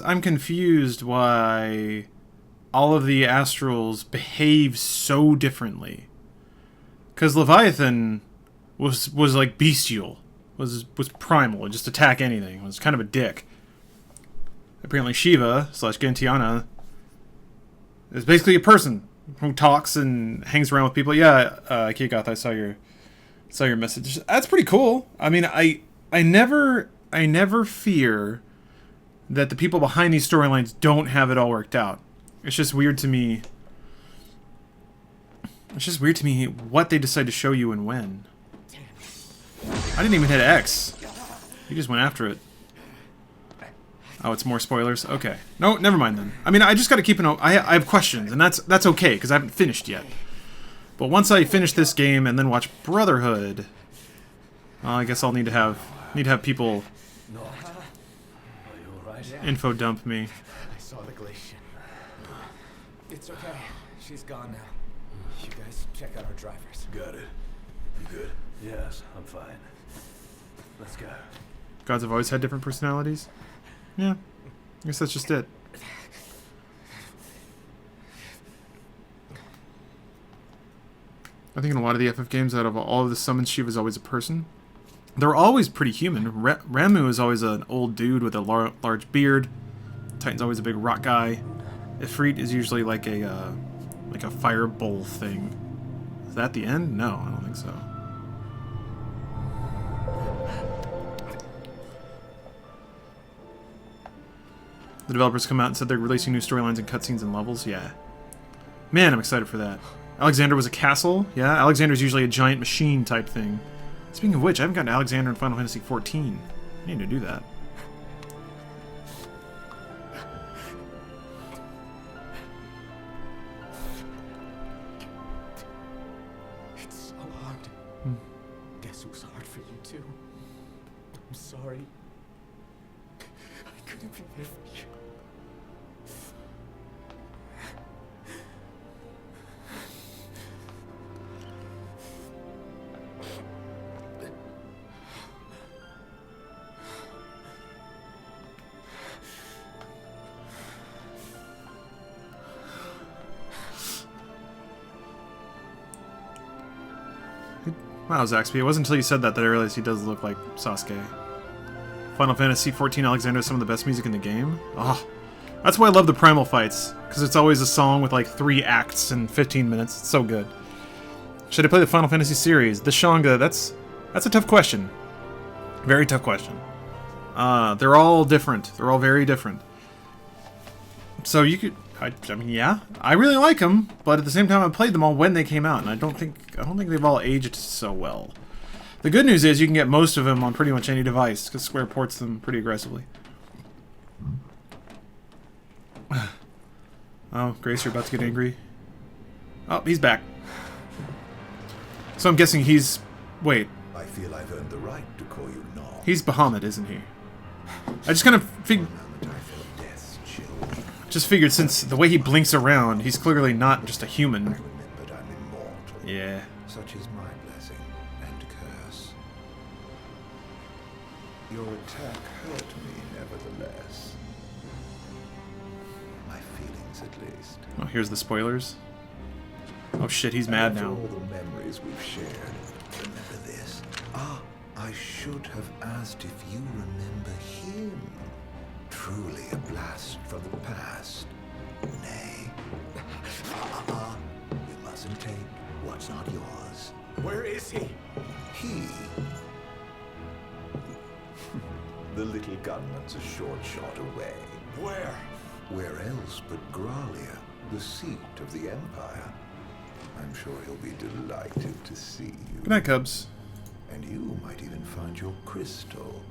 J: I'm confused why all of the astrals behave so differently. Because Leviathan was like bestial, was primal, and just attack anything. Was kind of a dick. Apparently Shiva / Gentiana is basically a person who talks and hangs around with people. Yeah, Kiyogoth, I saw your message. That's pretty cool. I mean, I never fear that the people behind these storylines don't have it all worked out. It's just weird to me. It's just weird to me what they decide to show you and when. I didn't even hit X. You just went after it. Oh, it's more spoilers? Okay. No, never mind then. I mean, I just gotta keep an eye. I have questions, and that's okay, because I haven't finished yet. But once I finish this game and then watch Brotherhood, well, I guess I'll need to have people info dump me.
S: I saw the glacier. It's okay. She's gone now. You guys check out our drivers.
M: Got it. You good?
K: Yes, I'm fine. Let's go.
J: Gods have always had different personalities? Yeah. I guess that's just it. I think in a lot of the FF games, out of all of the summons, Shiva's always a person. They're always pretty human. Ramu is always an old dude with a large beard. Titan's always a big rock guy. Ifrit is usually like a fire bowl thing. Is that the end? No, I don't think so. The developers come out and said they're releasing new storylines and cutscenes and levels. Yeah. Man, I'm excited for that. Alexander was a castle. Yeah, Alexander's usually a giant machine type thing. Speaking of which, I haven't gotten Alexander in Final Fantasy XIV. I need to do that.
S: It's so hard. Guess it was hard for you too. I'm sorry. I couldn't be there for you.
J: Wow, Zaxby, it wasn't until you said that I realized he does look like Sasuke. Final Fantasy XIV Alexander is some of the best music in the game. Oh, that's why I love the Primal fights, because it's always a song with like 3 acts in 15 minutes. It's so good. Should I play the Final Fantasy series? The Shanga, that's a tough question. Very tough question. They're all different. They're all very different. So you could... I mean, yeah, I really like them, but at the same time, I played them all when they came out, and I don't think they've all aged so well. The good news is you can get most of them on pretty much any device, because Square ports them pretty aggressively. Oh, Grace, you're about to get angry. Oh, he's back. So I'm guessing he's... Wait.
M: I feel I've earned the right to call you Nog.
J: He's Bahamut, isn't he? I just kind of figured since the way he blinks around, he's clearly not just a human.
M: Remembered I'm immortal.
J: Yeah.
M: Such is my blessing and curse. Your attack hurt me, nevertheless. My feelings, at least.
J: Oh, here's the spoilers. Oh shit, he's mad now.
M: After all the memories we've shared, remember this. I should have asked if you remember him. Truly a blast from the past. Nay. You mustn't take what's not yours.
S: Where is he?
M: He. The little gunman's a short shot away.
S: Where?
M: Where else but Growlia, the seat of the Empire? I'm sure he'll be delighted to see you.
J: Good night, Cubs.
M: And you might even find your crystal.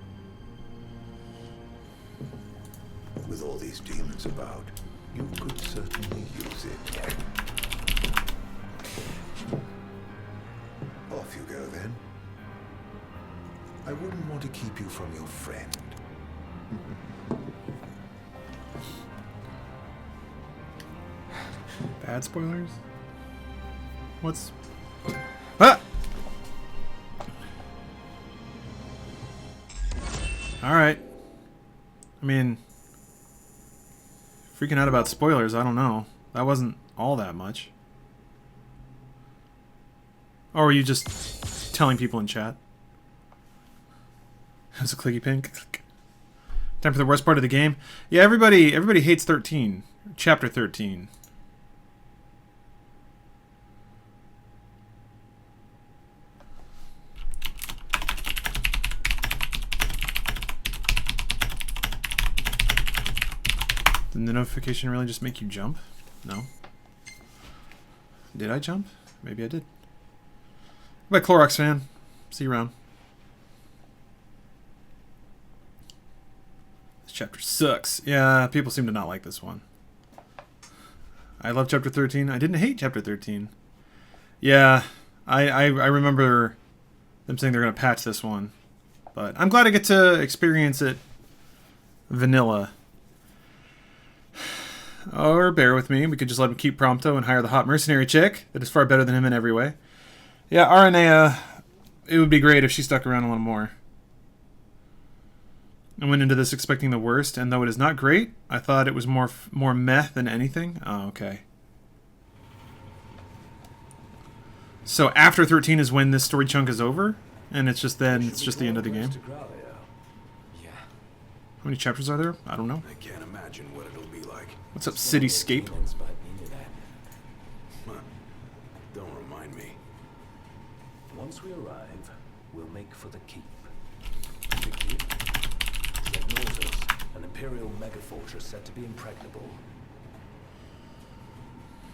M: With all these demons about, you could certainly use it. Off you go, then. I wouldn't want to keep you from your friend.
J: Bad spoilers? What's... Ah! Alright. I mean... Freaking out about spoilers, I don't know. That wasn't all that much. Or were you just telling people in chat? It was a clicky pink. Time for the worst part of the game. Yeah, everybody hates 13. Chapter 13. Didn't the notification really just make you jump? No. Did I jump? Maybe I did. Bye, Clorox fan. See you around. This chapter sucks. Yeah, people seem to not like this one. I love chapter 13. I didn't hate chapter 13. Yeah, I remember them saying they're going to patch this one. But I'm glad I get to experience it vanilla. Or bear with me. We could just let him keep Prompto and hire the hot mercenary chick that is far better than him in every way. Yeah, Aranea, it would be great if she stuck around a little more. I went into this expecting the worst, and though it is not great, I thought it was more meh than anything. Oh, okay. So after 13 is when this story chunk is over, and it's just then it's just the end of the game.
M: Yeah.
J: How many chapters are there? I don't know.
M: I can't imagine what it'll be like.
J: What's up, Cityscape?
M: Don't remind me.
K: Once we arrive, we'll make for the keep. The keep? Red Northers, an Imperial megafortress said to be impregnable.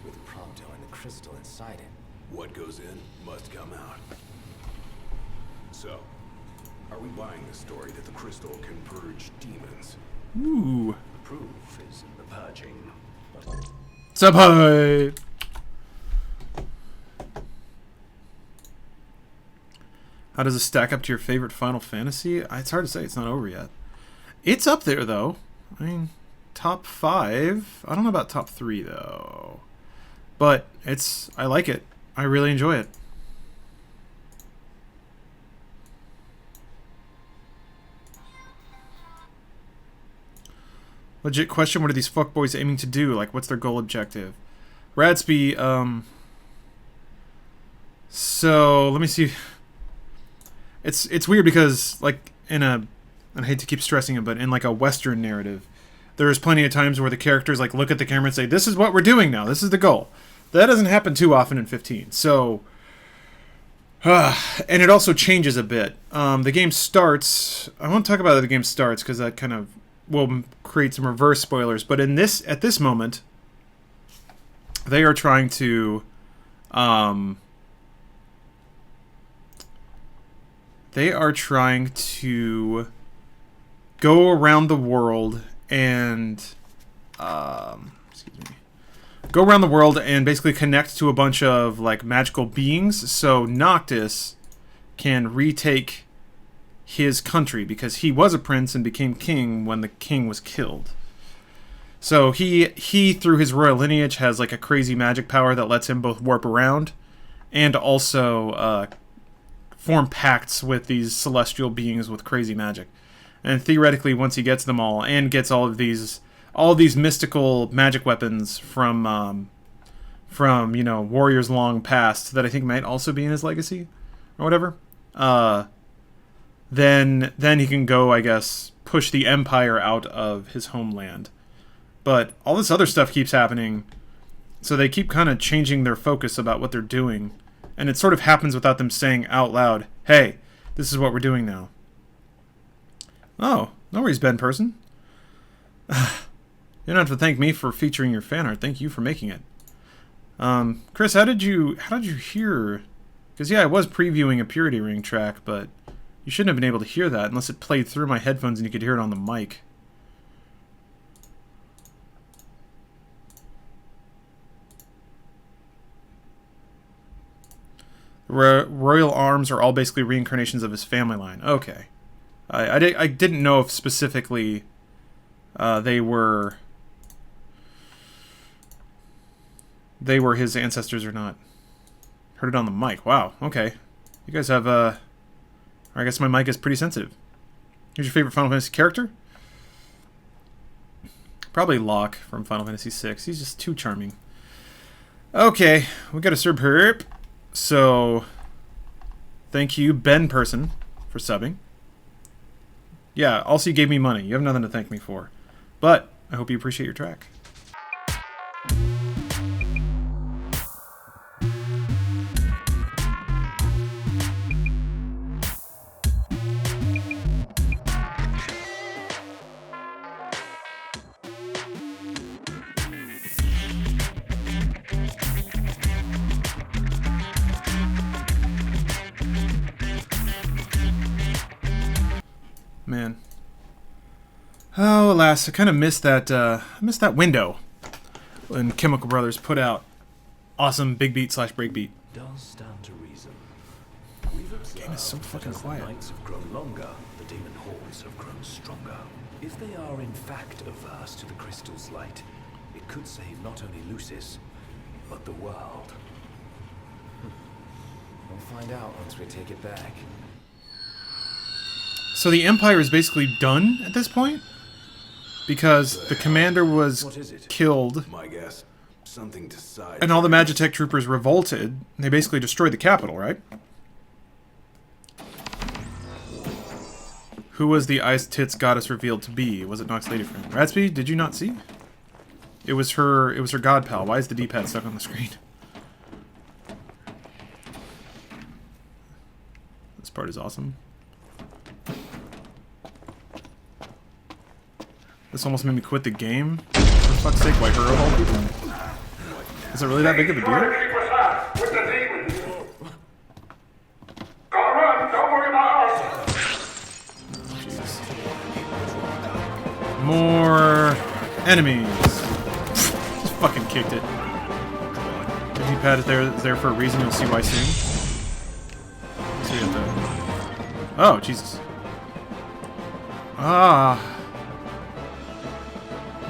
K: With Prompto and the crystal inside it.
M: What goes in must come out. So, are we buying the story that the crystal can purge demons?
J: Ooh.
K: The proof is in the purging.
J: Sup, hi. How does it stack up to your favorite Final Fantasy? It's hard to say. It's not over yet. It's up there, though. I mean, top 5. I don't know about top 3, though. But I like it. I really enjoy it. Legit question, what are these fuckboys aiming to do? Like, what's their goal objective? Radsby, so, let me see. It's weird because, like, and I hate to keep stressing it, but in, like, a Western narrative, there's plenty of times where the characters, like, look at the camera and say, this is what we're doing now. This is the goal. That doesn't happen too often in 15. So, and it also changes a bit. The game starts, I won't talk about how the game starts because that kind of will create some reverse spoilers, but at this moment, they are trying to go around the world and go around the world and basically connect to a bunch of like magical beings, so Noctis can retake his country because he was a prince and became king when the king was killed. So he through his royal lineage has like a crazy magic power that lets him both warp around and also form pacts with these celestial beings with crazy magic. And theoretically, once he gets them all and gets all of these mystical magic weapons from warriors long past that I think might also be in his legacy or whatever, then he can go, I guess, push the empire out of his homeland. But all this other stuff keeps happening, so they keep kind of changing their focus about what they're doing, and it sort of happens without them saying out loud, hey, this is what we're doing now. Oh, no worries, Ben Person. You don't have to thank me for featuring your fan art. Thank you for making it. Chris, how did you hear? Because yeah, I was previewing a Purity Ring track, but you shouldn't have been able to hear that unless it played through my headphones and you could hear it on the mic. Royal arms are all basically reincarnations of his family line. Okay. I didn't know if specifically they were his ancestors or not. Heard it on the mic. Wow, okay. You guys have, I guess my mic is pretty sensitive. Who's your favorite Final Fantasy character? Probably Locke from Final Fantasy VI. He's just too charming. Okay, we got a sub herp. So, thank you, Ben Person, for subbing. Yeah, also you gave me money. You have nothing to thank me for. But, I hope you appreciate your track. Man. Oh, alas, I kind of missed that window when Chemical Brothers put out awesome big beat / breakbeat.
T: Does stand to reason.
J: The game is so fucking quiet.
T: As the nights have grown longer, the demon hordes have grown stronger. If they are in fact averse to the crystal's light, it could save not only Lucis, but the world.
S: We'll find out once we take it back.
J: So the Empire is basically done at this point? Because the commander was killed,
M: My guess. Something to side.
J: and all the Magitech troopers revolted, and they basically destroyed the capital, right? Who was the Ice Tits goddess revealed to be? Was it Nox Ladyfriend? Ratsby, did you not see? It was her god pal. Why is the D-pad stuck on the screen? This part is awesome. This almost made me quit the game. For fuck's sake, why her of all people? Is it really that big of a deal? Jeez. More enemies. Just fucking kicked it. The D-pad is there for a reason. You'll see why soon. So you have to... Oh, Jesus. Ah.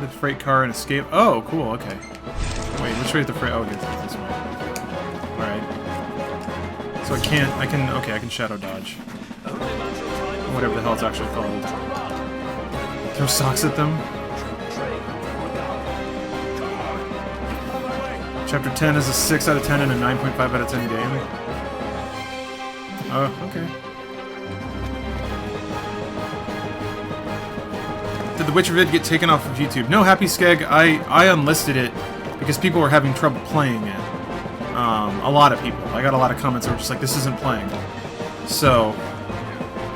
J: The freight car and escape. Oh, cool. Okay. Wait, which way is the freight? Oh, it gets this way. All right. So I can shadow dodge. Whatever the hell it's actually called. Throw socks at them. Chapter 10 is a 6 out of 10 and a 9.5 out of 10 game. Oh, okay. Did the Witcher vid get taken off of YouTube? No, Happy Skeg. I unlisted it because people were having trouble playing it. A lot of people. I got a lot of comments that were just like, this isn't playing. So,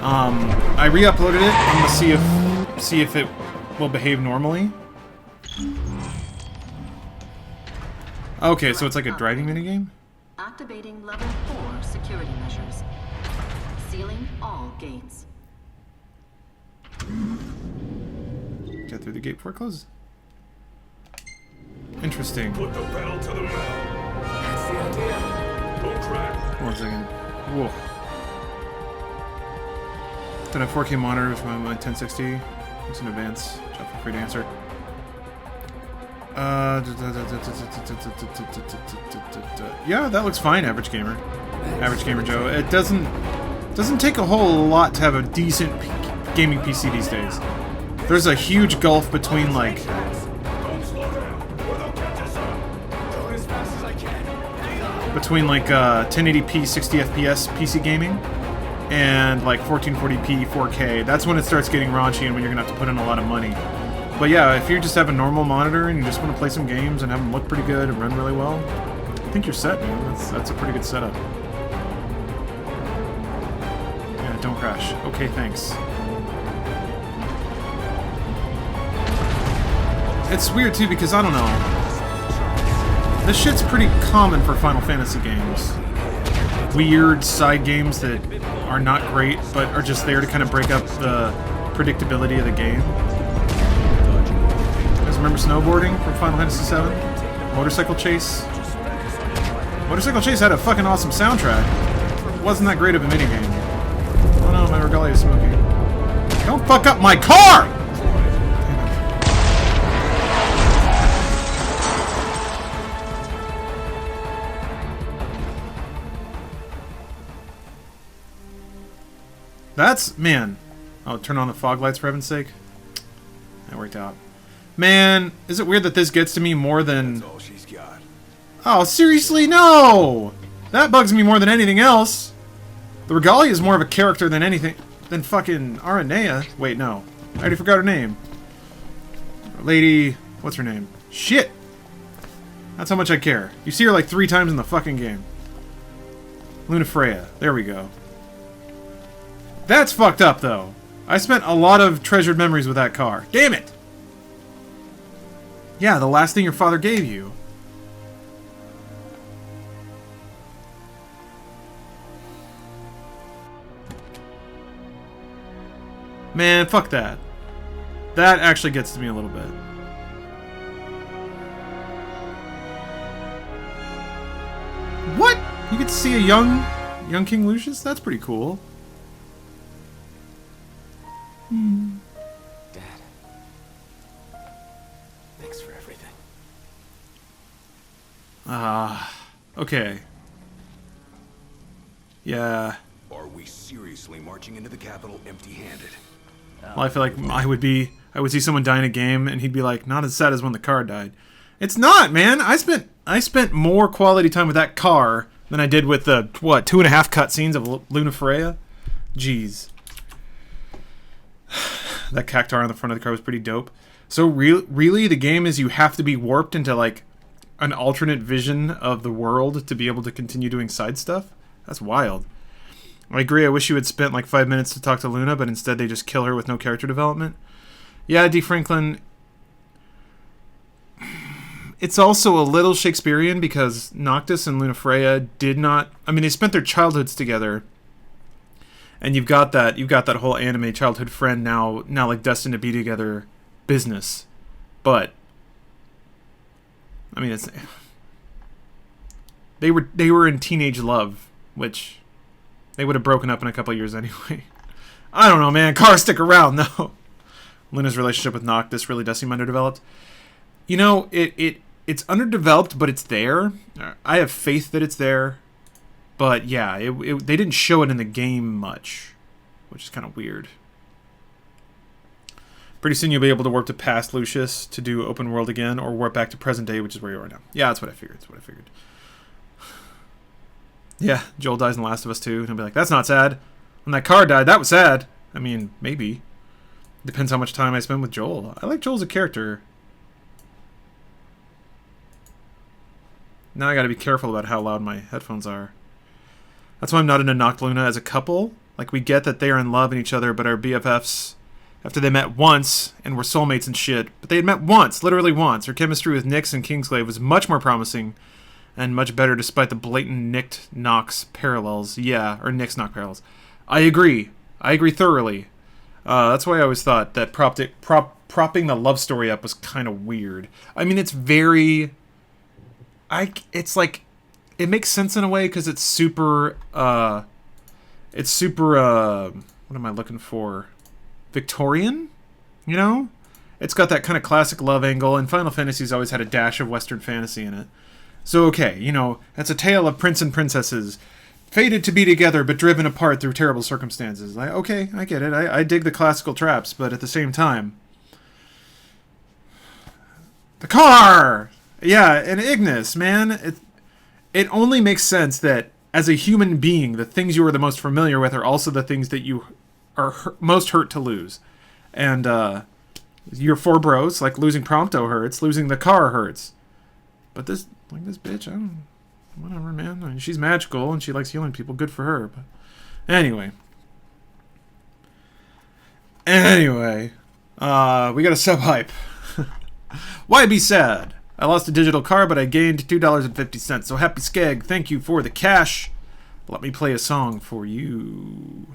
J: I re-uploaded it. I'm gonna see if it will behave normally. Okay, so it's like a driving minigame?
U: Activating level 4 security measures. Sealing all gates.
J: Get through the gate before it closes. Interesting.
K: Put the pedal to the metal. That's the idea. Don't crack.
J: 1 second. Whoa. Then a 4K monitor with my 1060. Looks in advance. Chat for free to answer. Yeah, that looks fine, Average Gamer. Average Gamer Joe. It doesn't take a whole lot to have a decent gaming PC these days. There's a huge gulf between like 1080p 60 FPS PC gaming and like 1440p 4K. That's when it starts getting raunchy and when you're gonna have to put in a lot of money. But yeah, if you just have a normal monitor and you just want to play some games and have them look pretty good and run really well, I think you're set, man. That's a pretty good setup. Yeah, don't crash. Okay, thanks. It's weird too because I don't know. This shit's pretty common for Final Fantasy games. Weird side games that are not great, but are just there to kind of break up the predictability of the game. You guys remember snowboarding from Final Fantasy VII? Motorcycle Chase? Motorcycle Chase had a fucking awesome soundtrack. It wasn't that great of a minigame. Oh no, my Regalia is smoking. Don't fuck up my car! That's... Man. Oh, turn on the fog lights for heaven's sake. That worked out. Man, is it weird that this gets to me more than...
M: That's all she's got.
J: Oh, seriously? No! That bugs me more than anything else. The Regalia is more of a character than anything... than fucking Aranea. Wait, no. I already forgot her name. Lady... What's her name? Shit! That's how much I care. You see her like 3 times in the fucking game. Lunafreya. There we go. That's fucked up, though. I spent a lot of treasured memories with that car. Damn it! Yeah, the last thing your father gave you. Man, fuck that. That actually gets to me a little bit. What? You get to see a young King Lucius? That's pretty cool.
S: Dad. Thanks for everything.
J: Okay. Yeah.
M: Are we seriously marching into the capital empty-handed?
J: Well, I feel like I would see someone die in a game and he'd be like, not as sad as when the car died. It's not, man. I spent more quality time with that car than I did with the, 2.5 cutscenes of Lunafreya? Jeez. That cactar on the front of the car was pretty dope. So really, the game is you have to be warped into, like, an alternate vision of the world to be able to continue doing side stuff? That's wild. I agree, I wish you had spent, like, 5 minutes to talk to Luna, but instead they just kill her with no character development. Yeah, D. Franklin... It's also a little Shakespearean because Noctis and Lunafreya did not... I mean, they spent their childhoods together. And you've got that whole anime childhood friend now like destined to be together business. But I mean, it's they were in teenage love, which they would have broken up in a couple of years anyway. I don't know, man. Cars stick around though. Luna's relationship with Noctis really does seem underdeveloped. You know, it's underdeveloped, but it's there. I have faith that it's there. But yeah, they didn't show it in the game much, which is kind of weird. Pretty soon you'll be able to warp to past Lucius to do open world again, or warp back to present day, which is where you are now. Yeah, that's what I figured. Yeah, Joel dies in The Last of Us 2, and he'll be like, that's not sad. When that car died, that was sad. I mean, maybe. Depends how much time I spend with Joel. I like Joel as a character. Now I gotta be careful about how loud my headphones are. That's why I'm not into Noct Luna as a couple. Like, we get that they are in love in each other, but are BFFs after they met once and were soulmates and shit. But they had met once, literally once. Her chemistry with Nyx and Kingsglaive was much more promising and much better despite the blatant Nyx-Nox parallels. Yeah, or Nyx-Nox parallels. I agree thoroughly. That's why I always thought that propping the love story up was kind of weird. I mean, it's very... it's like... It makes sense in a way because it's super, what am I looking for? Victorian? You know? It's got that kind of classic love angle, and Final Fantasy's always had a dash of Western fantasy in it. So, okay, you know, it's a tale of prince and princesses, fated to be together but driven apart through terrible circumstances. Okay, I get it. I dig the classical traps, but at the same time... The car! Yeah, and Ignis, man. It only makes sense that, as a human being, the things you are the most familiar with are also the things that you are most hurt to lose. And, you're 4 bros, like, losing Prompto hurts, losing the car hurts. But this bitch, whatever, man. I mean, she's magical, and she likes healing people, good for her, but... Anyway, we got a sub-hype. Why be sad? I lost a digital car, but I gained $2.50. So happy Skeg, thank you for the cash. Let me play a song for you.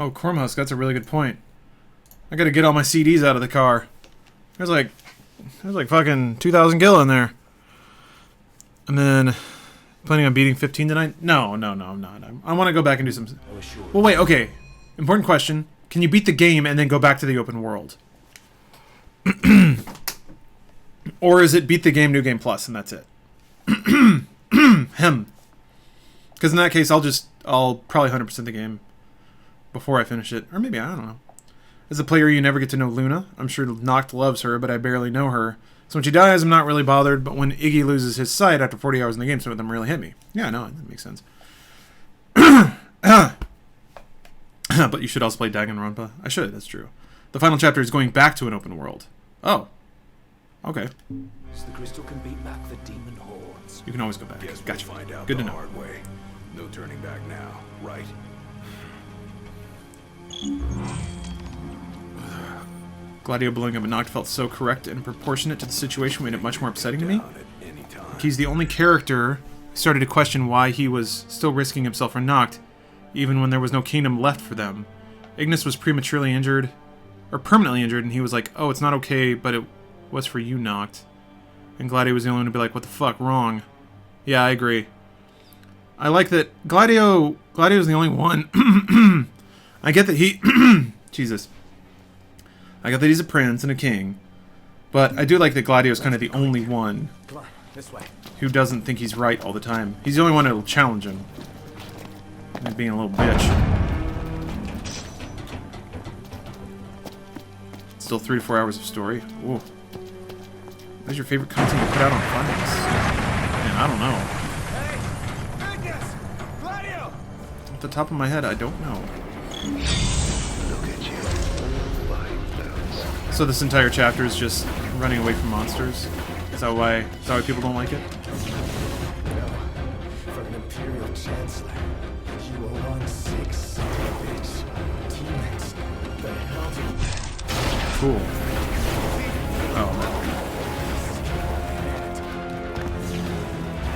J: Oh, Cormos, that's a really good point. I gotta get all my CDs out of the car. There's like fucking 2,000 gil in there. And then, planning on beating 15 tonight? No, I'm not. I want to go back and do some... Well, wait, okay. Important question. Can you beat the game and then go back to the open world? Or is it beat the game, new game plus, and that's it? Because in that case, I'll probably 100% the game before I finish it. Or maybe, I don't know. As a player, you never get to know Luna. I'm sure Noct loves her, but I barely know her. So when she dies, I'm not really bothered, but when Iggy loses his sight after 40 hours in the game, some of them really hit me. Yeah, no, that makes sense. But you should also play Danganronpa. I should, that's true. The final chapter is going back to an open world. Oh. Okay.
T: So the crystal can beat back the demon hordes.
J: You can always go back.
M: Guess
J: Gotcha.
M: we'll find out
J: Good
M: the
J: to know.
M: hard way. No turning back now, right?
J: Gladio blowing up a Noct felt so correct and proportionate to the situation, made it much more upsetting to me. He's the only character who started to question why he was still risking himself for Noct, even when there was no kingdom left for them. Ignis was prematurely injured, or permanently injured, and he was like, oh, it's not okay, but it was for you, Noct. And Gladio was the only one to be like, what the fuck, wrong. Yeah, I agree. I like that Gladio's the only one. I get that he... Jesus. I get that he's a prince and a king, but I do like that Gladio's kind of the only one who doesn't think he's right all the time. He's the only one that'll challenge him. And being a little bitch. Still 3 to 4 hours of story. Ooh. What's your favorite content you put out on Finance? Man, I don't know.
E: Hey! Ignis! Gladio!
J: At the top of my head, I don't know.
M: Look at you.
J: So this entire chapter is just running away from monsters? Is that why people don't like it?
S: No. From an Imperial Chancellor. You were 1/6 son of a bitch. Demons. The hell do you...
J: Cool. Oh.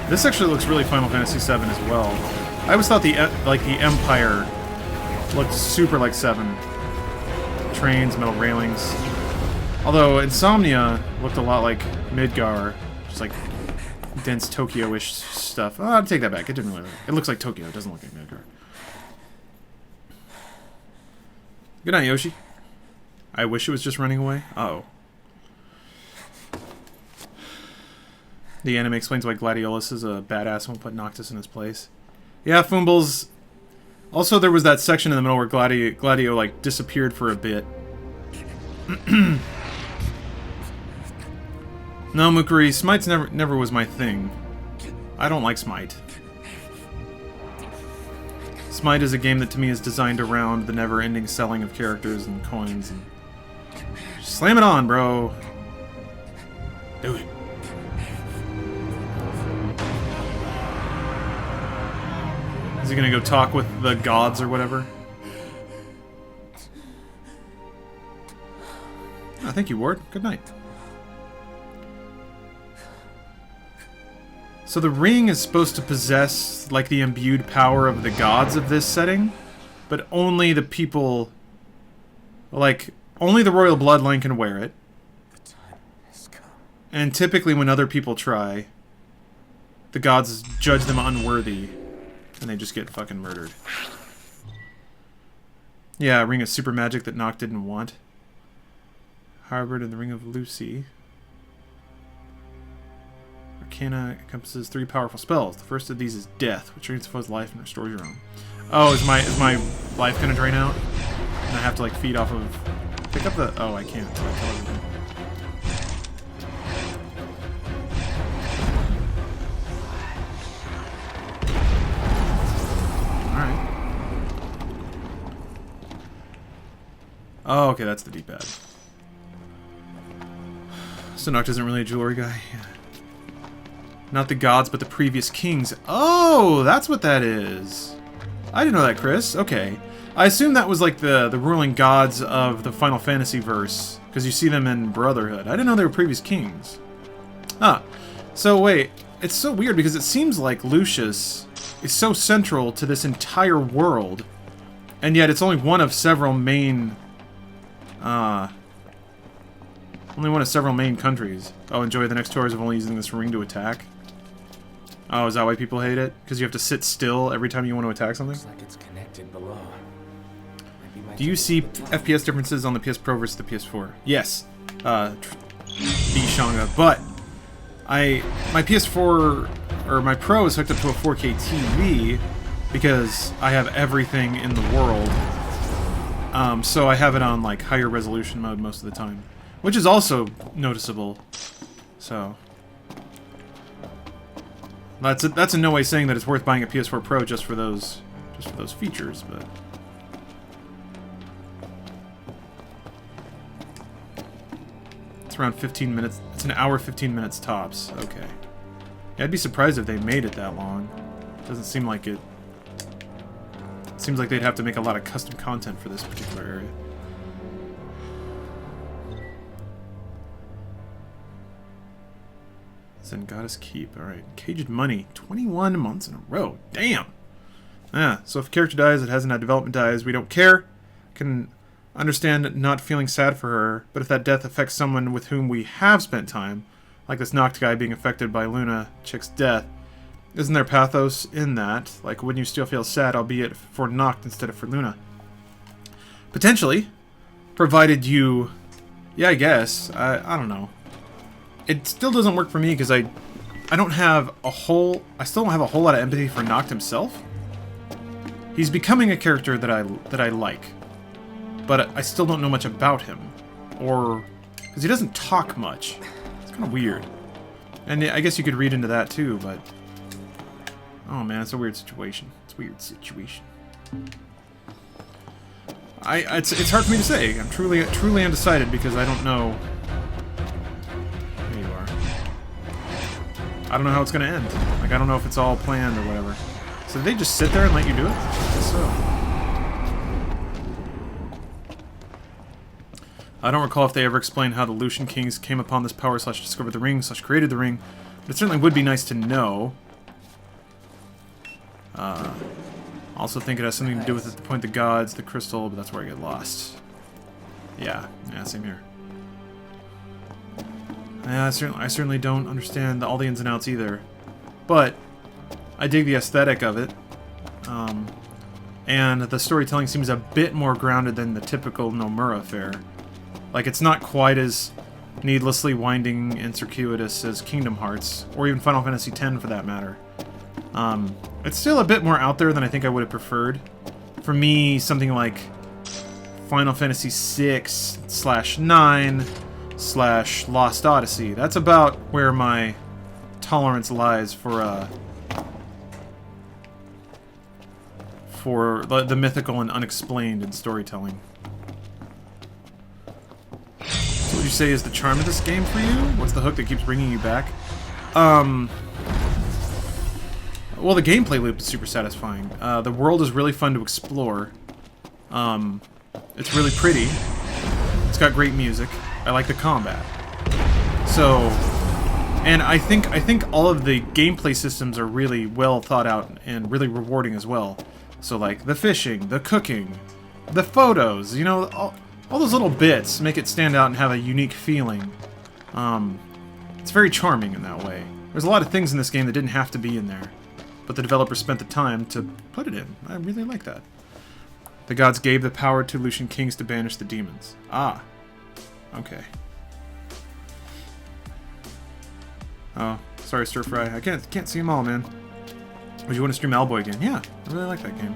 J: This actually looks really Final Fantasy VII as well. I always thought the Empire looked super like 7. Trains, metal railings. Although Insomnia looked a lot like Midgar, just like dense Tokyo-ish stuff. Oh, I'd take that back. It didn't really. It looks like Tokyo. It doesn't look like Midgar. Good night, Yoshi. I wish it was just running away. Uh-oh. The anime explains why Gladiolus is a badass and won't put Noctis in his place. Yeah, Foombles. Also, there was that section in the middle where Gladio like disappeared for a bit. No, Mukuri, Smite's never was my thing. I don't like Smite. Smite is a game that to me is designed around the never-ending selling of characters and coins. And slam it on, bro. Do it. Is he gonna go talk with the gods or whatever? Oh, thank you, Ward. Good night. So the ring is supposed to possess, like, the imbued power of the gods of this setting, but only the people, like, only the royal bloodline can wear it. And typically when other people try, the gods judge them unworthy, and they just get fucking murdered. Yeah, Ring of Super Magic that Noct didn't want. Harbored in the Ring of Lucy. Arcana encompasses 3 powerful spells. The first of these is Death, which drains the foe's life and restores your own. Oh, is my life gonna drain out? And I have to like feed off of... Pick up the... Oh, I can't. Alright. Oh, okay, that's the D-pad. So Noct isn't really a jewelry guy. Yeah. Not the gods, but the previous kings. Oh, that's what that is. I didn't know that, Chris. Okay. I assume that was like the ruling gods of the Final Fantasy verse, because you see them in Brotherhood. I didn't know they were previous kings. Ah. So wait, it's so weird because it seems like Lucius is so central to this entire world, and yet it's only one of several main... only one of several main countries. Oh, enjoy the next tours of only using this ring to attack. Oh, is that why people hate it? Because you have to sit still every time you want to attack something?
S: Looks like it's connected below.
J: Do you see FPS differences on the PS Pro versus the PS4? Yes. The Shanga, but my PS4 or my Pro is hooked up to a 4K TV because I have everything in the world. So I have it on like higher resolution mode most of the time, which is also noticeable. So that's in no way saying that it's worth buying a PS4 Pro just for those features, but. It's around 15 minutes. It's an hour, 15 minutes tops. Okay. Yeah, I'd be surprised if they made it that long. Doesn't seem like it. It seems like they'd have to make a lot of custom content for this particular area. Zengatta's Keep. Alright. Caged Money. 21 months in a row. Damn! Yeah, so if a character dies, it hasn't had development dies, we don't care. Can understand not feeling sad for her, but if that death affects someone with whom we have spent time, like this Noct guy being affected by Luna Chick's death, isn't there pathos in that? Like, wouldn't you still feel sad, albeit for Noct instead of for Luna? Potentially. Provided you... Yeah, I guess. I don't know. It still doesn't work for me because I don't have a whole... I still don't have a whole lot of empathy for Noct himself. He's becoming a character that I like. But I still don't know much about him. Or... because he doesn't talk much. It's kind of weird. And I guess you could read into that too, but... oh man, it's a weird situation. It's a weird situation. It's hard for me to say. I'm truly undecided because I don't know... there you are. I don't know how it's going to end. Like, I don't know if it's all planned or whatever. So did they just sit there and let you do it? I guess so. I don't recall if they ever explained how the Lucian Kings came upon this power / discovered the ring / created the ring, but it certainly would be nice to know. Also think it has something to do with the point the gods, the crystal, but that's where I get lost. Yeah, same here. Yeah, I certainly don't understand all the ins and outs either, but I dig the aesthetic of it. And the storytelling seems a bit more grounded than the typical Nomura fare. Like, it's not quite as needlessly winding and circuitous as Kingdom Hearts, or even Final Fantasy X for that matter. It's still a bit more out there than I think I would have preferred. For me, something like Final Fantasy VI / 9 / Lost Odyssey. That's about where my tolerance lies for the mythical and unexplained in storytelling. So would you say is the charm of this game for you? What's the hook that keeps bringing you back? Well, the gameplay loop is super satisfying. The world is really fun to explore. It's really pretty. It's got great music. I like the combat. So, and I think all of the gameplay systems are really well thought out and really rewarding as well. So like the fishing, the cooking, the photos, you know, all those little bits make it stand out and have a unique feeling. It's very charming in that way. There's a lot of things in this game that didn't have to be in there, but the developer spent the time to put it in. I really like that. The gods gave the power to Lucian Kings to banish the demons. Ah. Okay. Oh, sorry, Stir Fry. I can't see them all, man. Would you want to stream Owlboy again? Yeah, I really like that game.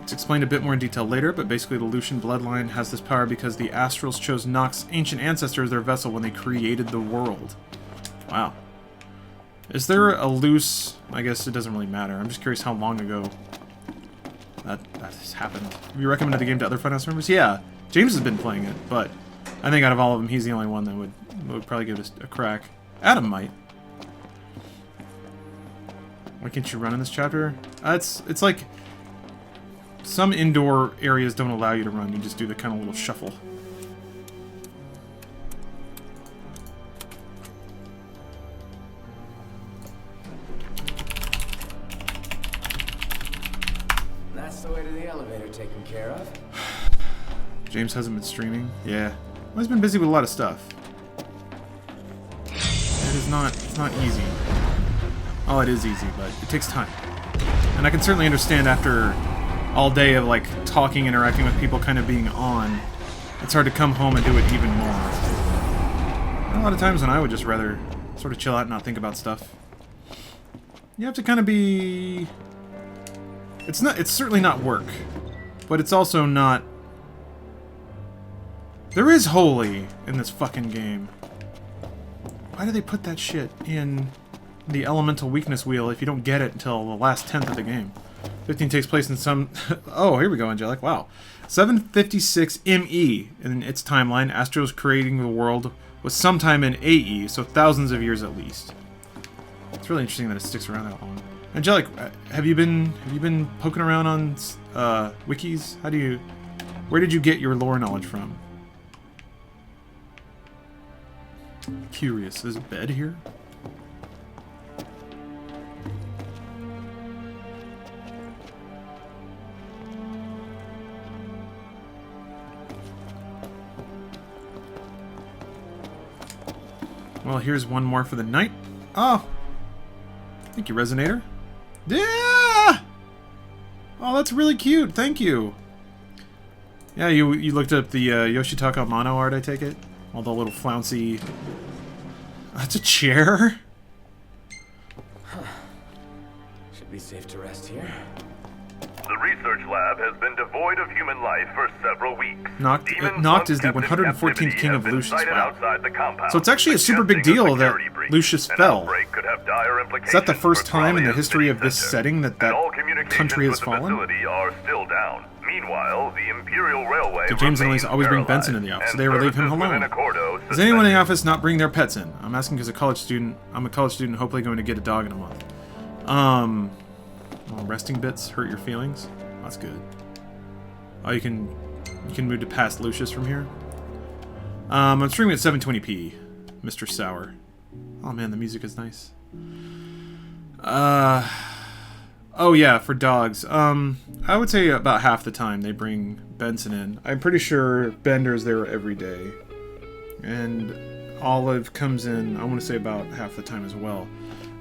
J: It's explained a bit more in detail later, but basically the Lucian bloodline has this power because the Astrals chose Noct's ancient ancestor as their vessel when they created the world. Wow. Is there a loose... I guess it doesn't really matter. I'm just curious how long ago that has happened. Have you recommended the game to other Funhouse members? Yeah, James has been playing it, but I think out of all of them, he's the only one that would probably give it a crack. Adam might. Why can't you run in this chapter? It's like some indoor areas don't allow you to run. You just do the kind of little shuffle.
S: That's the way to the elevator taken care of.
J: James hasn't been streaming. Yeah, well, he's been busy with a lot of stuff. It's not easy. Oh, it is easy, but it takes time. And I can certainly understand after all day of, like, talking, interacting with people, kind of being on, it's hard to come home and do it even more. And a lot of times when I would just rather sort of chill out and not think about stuff. You have to kind of be... It's certainly not work, but it's also not... There is holy in this fucking game. Why do they put that shit in the elemental weakness wheel if you don't get it until the last 10th of the game? 15 takes place in some... Oh, here we go, Angelic. Wow. 756 ME in its timeline. Astro's creating the world was sometime in AE, so thousands of years at least. It's really interesting that it sticks around that long. Angelic, have you been poking around on wikis? Where did you get your lore knowledge from? Curious. There's a bed here? Well, here's one more for the night. Oh! Thank you, Resonator. Yeah! Oh, that's really cute. Thank you. Yeah, you looked up the Yoshitaka Amano art, I take it? All the little flouncy... That's a chair?
S: Should be safe to rest here.
B: The research lab has been devoid of human life for several weeks.
J: Noct is the 114th king of Lucius. Wow. So it's actually a super big deal that Lucius fell. Is that the first time in the history of this setting that country has fallen?
B: Are still down. Meanwhile, the Imperial Railway
J: So James and Elise always bring Benson in the office, so they ever leave him alone. Does anyone in the office not bring their pets in? I'm asking because I'm a college student, hopefully going to get a dog in a month. Well, resting bits hurt your feelings. That's good. Oh, you can move to past Lucius from here. I'm streaming at 720p, Mr. Sour. Oh man, the music is nice. Oh yeah, for dogs. I would say about half the time they bring Benson in. I'm pretty sure Bender's there every day. And Olive comes in, I want to say about half the time as well.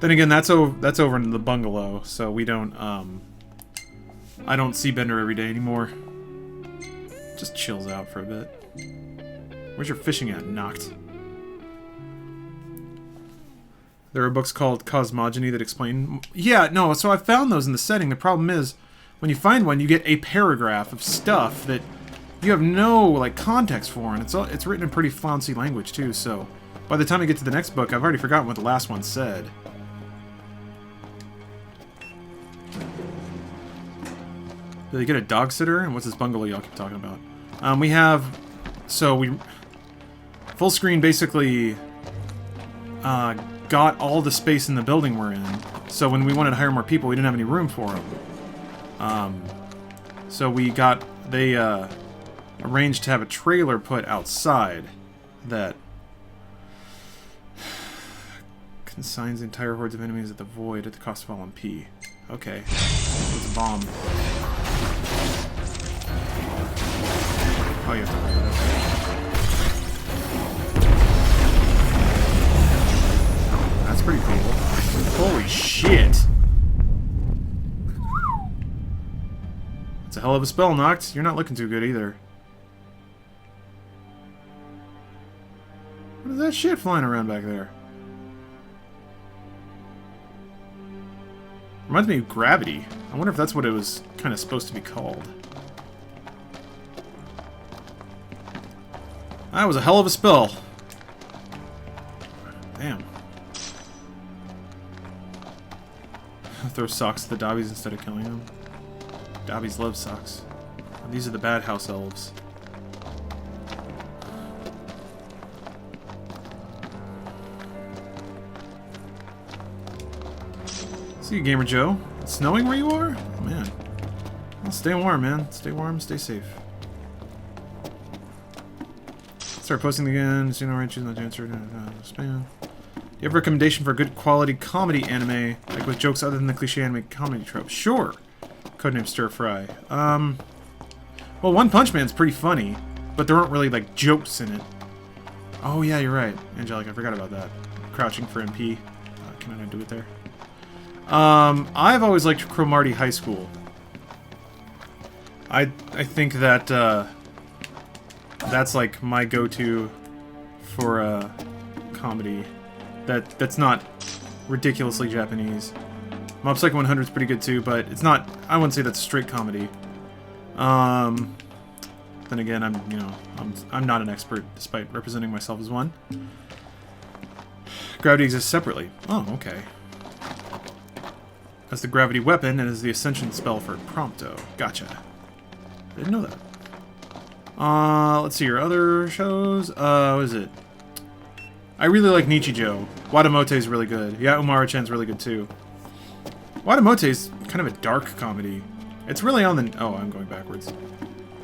J: Then again, that's over in the bungalow, so we don't, I don't see Bender every day anymore. Just chills out for a bit. Where's your fishing at, Noct? There are books called Cosmogony that explain... Yeah, no, so I found those in the setting. The problem is, when you find one, you get a paragraph of stuff that you have no, like, context for, and it's written in pretty flouncy language, too, so... By the time I get to the next book, I've already forgotten what the last one said. Did they get a dog sitter? And what's this bungalow y'all keep talking about? We have... So, full screen basically... got all the space in the building we're in. So when we wanted to hire more people, we didn't have any room for them. So they arranged to have a trailer put outside that consigns entire hordes of enemies at the void at the cost of all MP. Okay. It's a bomb. Oh, you have to hurry it up. That's pretty cool. Holy shit! It's a hell of a spell, Noct. You're not looking too good either. What is that shit flying around back there? Reminds me of Gravity. I wonder if that's what it was kind of supposed to be called. That was a hell of a spell. Damn. Throw socks at the Dobbies instead of killing them. Dobbies love socks. These are the bad house elves. See you, Gamer Joe. It's snowing where you are? Oh, man. Well, stay warm, man. Stay warm, stay safe. Start posting again. So you know, right? Choose not to answer. Spam. Do you have a recommendation for a good quality comedy anime, like with jokes other than the cliche anime comedy trope? Sure. Codename Stir Fry. Well, One Punch Man's pretty funny, but there aren't really like jokes in it. Oh yeah, you're right, Angelica. I forgot about that. Crouching for MP. Can I do it there? I've always liked Cromartie High School. I think that that's like my go-to for a comedy that's not ridiculously Japanese. Mob Psycho 100 is pretty good too, but it's not. I wouldn't say that's straight comedy. Then again, I'm not an expert, despite representing myself as one. Gravity exists separately. Oh, okay. As the gravity weapon and as the ascension spell for Prompto. Gotcha. I didn't know that. Let's see your other shows. What is it? I really like Nichijou. Watamote is really good. Yeah, Umara-chan's really good too. Watamote is kind of a dark comedy. It's really on the... Oh, I'm going backwards.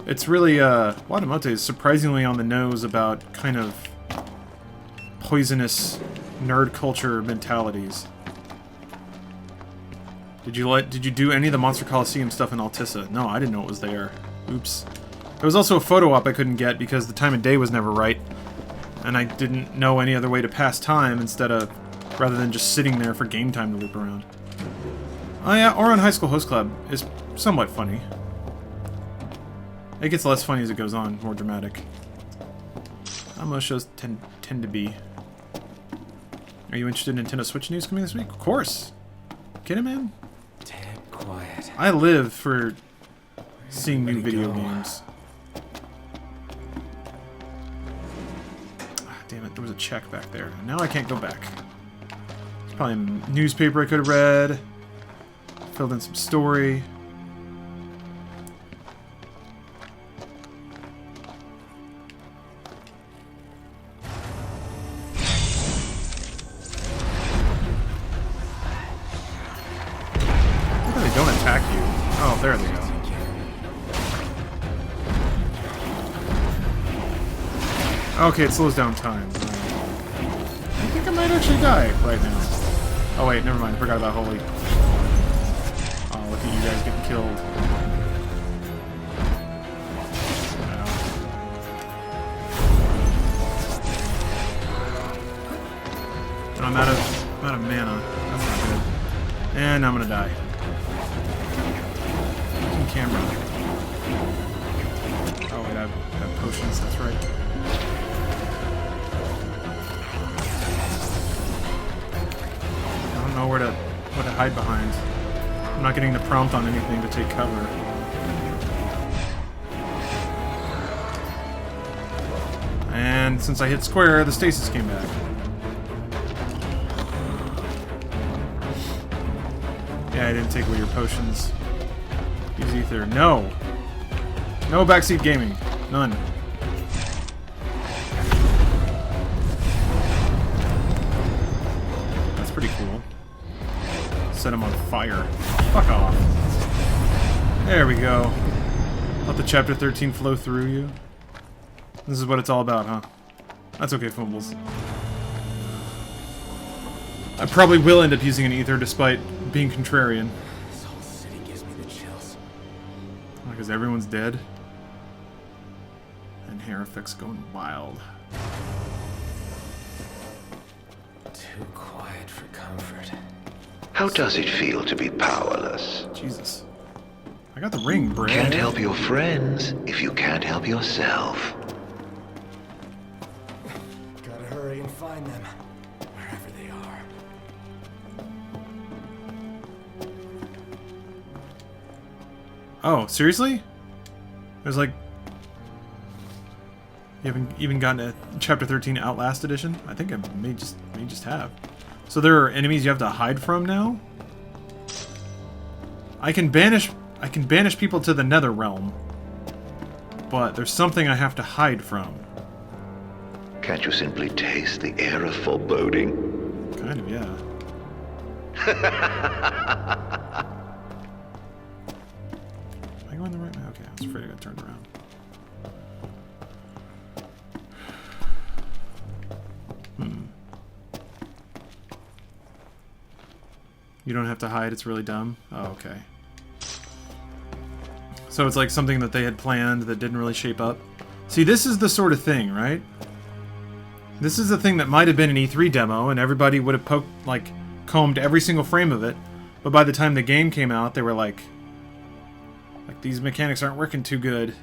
J: It's really, Watamote is surprisingly on the nose about kind of poisonous nerd culture mentalities. Did you do any of the Monster Coliseum stuff in Altissa? No, I didn't know it was there. Oops. There was also a photo op I couldn't get because the time of day was never right. And I didn't know any other way to pass time rather than just sitting there for game time to loop around. Oh yeah, Ouran High School Host Club is somewhat funny. It gets less funny as it goes on, more dramatic. Most shows tend to be. Are you interested in Nintendo Switch news coming this week? Of course! Kidding, man?
S: Dead quiet.
J: I live for seeing new video games. Ah, damn it, there was a check back there. Now I can't go back. There's probably a newspaper I could have read. Filled in some story. They don't attack you. Oh, there they go. Okay, it slows down time. I think I might actually die right now. Oh wait, never mind. I forgot about Holy. Oh, look at you guys getting killed. And I'm out of mana. That's not good. And I'm gonna die. Camera. Oh wait, I have potions, that's right. I don't know what to hide behind. I'm not getting the prompt on anything to take cover. And since I hit square, the stasis came back. Yeah, I didn't take away your potions. Use ether. No! No backseat gaming. None. That's pretty cool. Set him on fire. Fuck off. There we go. Let the chapter 13 flow through you. This is what it's all about, huh? That's okay, Fumbles. I probably will end up using an ether despite being contrarian.
S: This whole city gives me the chills.
J: Because everyone's dead. And Herifix going wild.
S: Too quiet for comfort.
C: How does it feel to be powerless?
J: Jesus. I got the ring, Brad.
C: Can't help your friends if you can't help yourself.
S: Gotta hurry and find them, wherever they are.
J: Oh, seriously? There's like... You haven't even gotten a Chapter 13 Outlast Edition? I think I may just have. So there are enemies you have to hide from now? I can banish people to the Nether Realm. But there's something I have to hide from.
C: Can't you simply taste the air of foreboding?
J: Kind of, yeah. Am I going the right way? Okay, I was afraid I got turned around. You don't have to hide, it's really dumb? Oh, okay. So it's like something that they had planned that didn't really shape up. See, this is the sort of thing, right? This is the thing that might have been an E3 demo, and everybody would have combed every single frame of it, But by the time the game came out, they were like these mechanics aren't working too good. You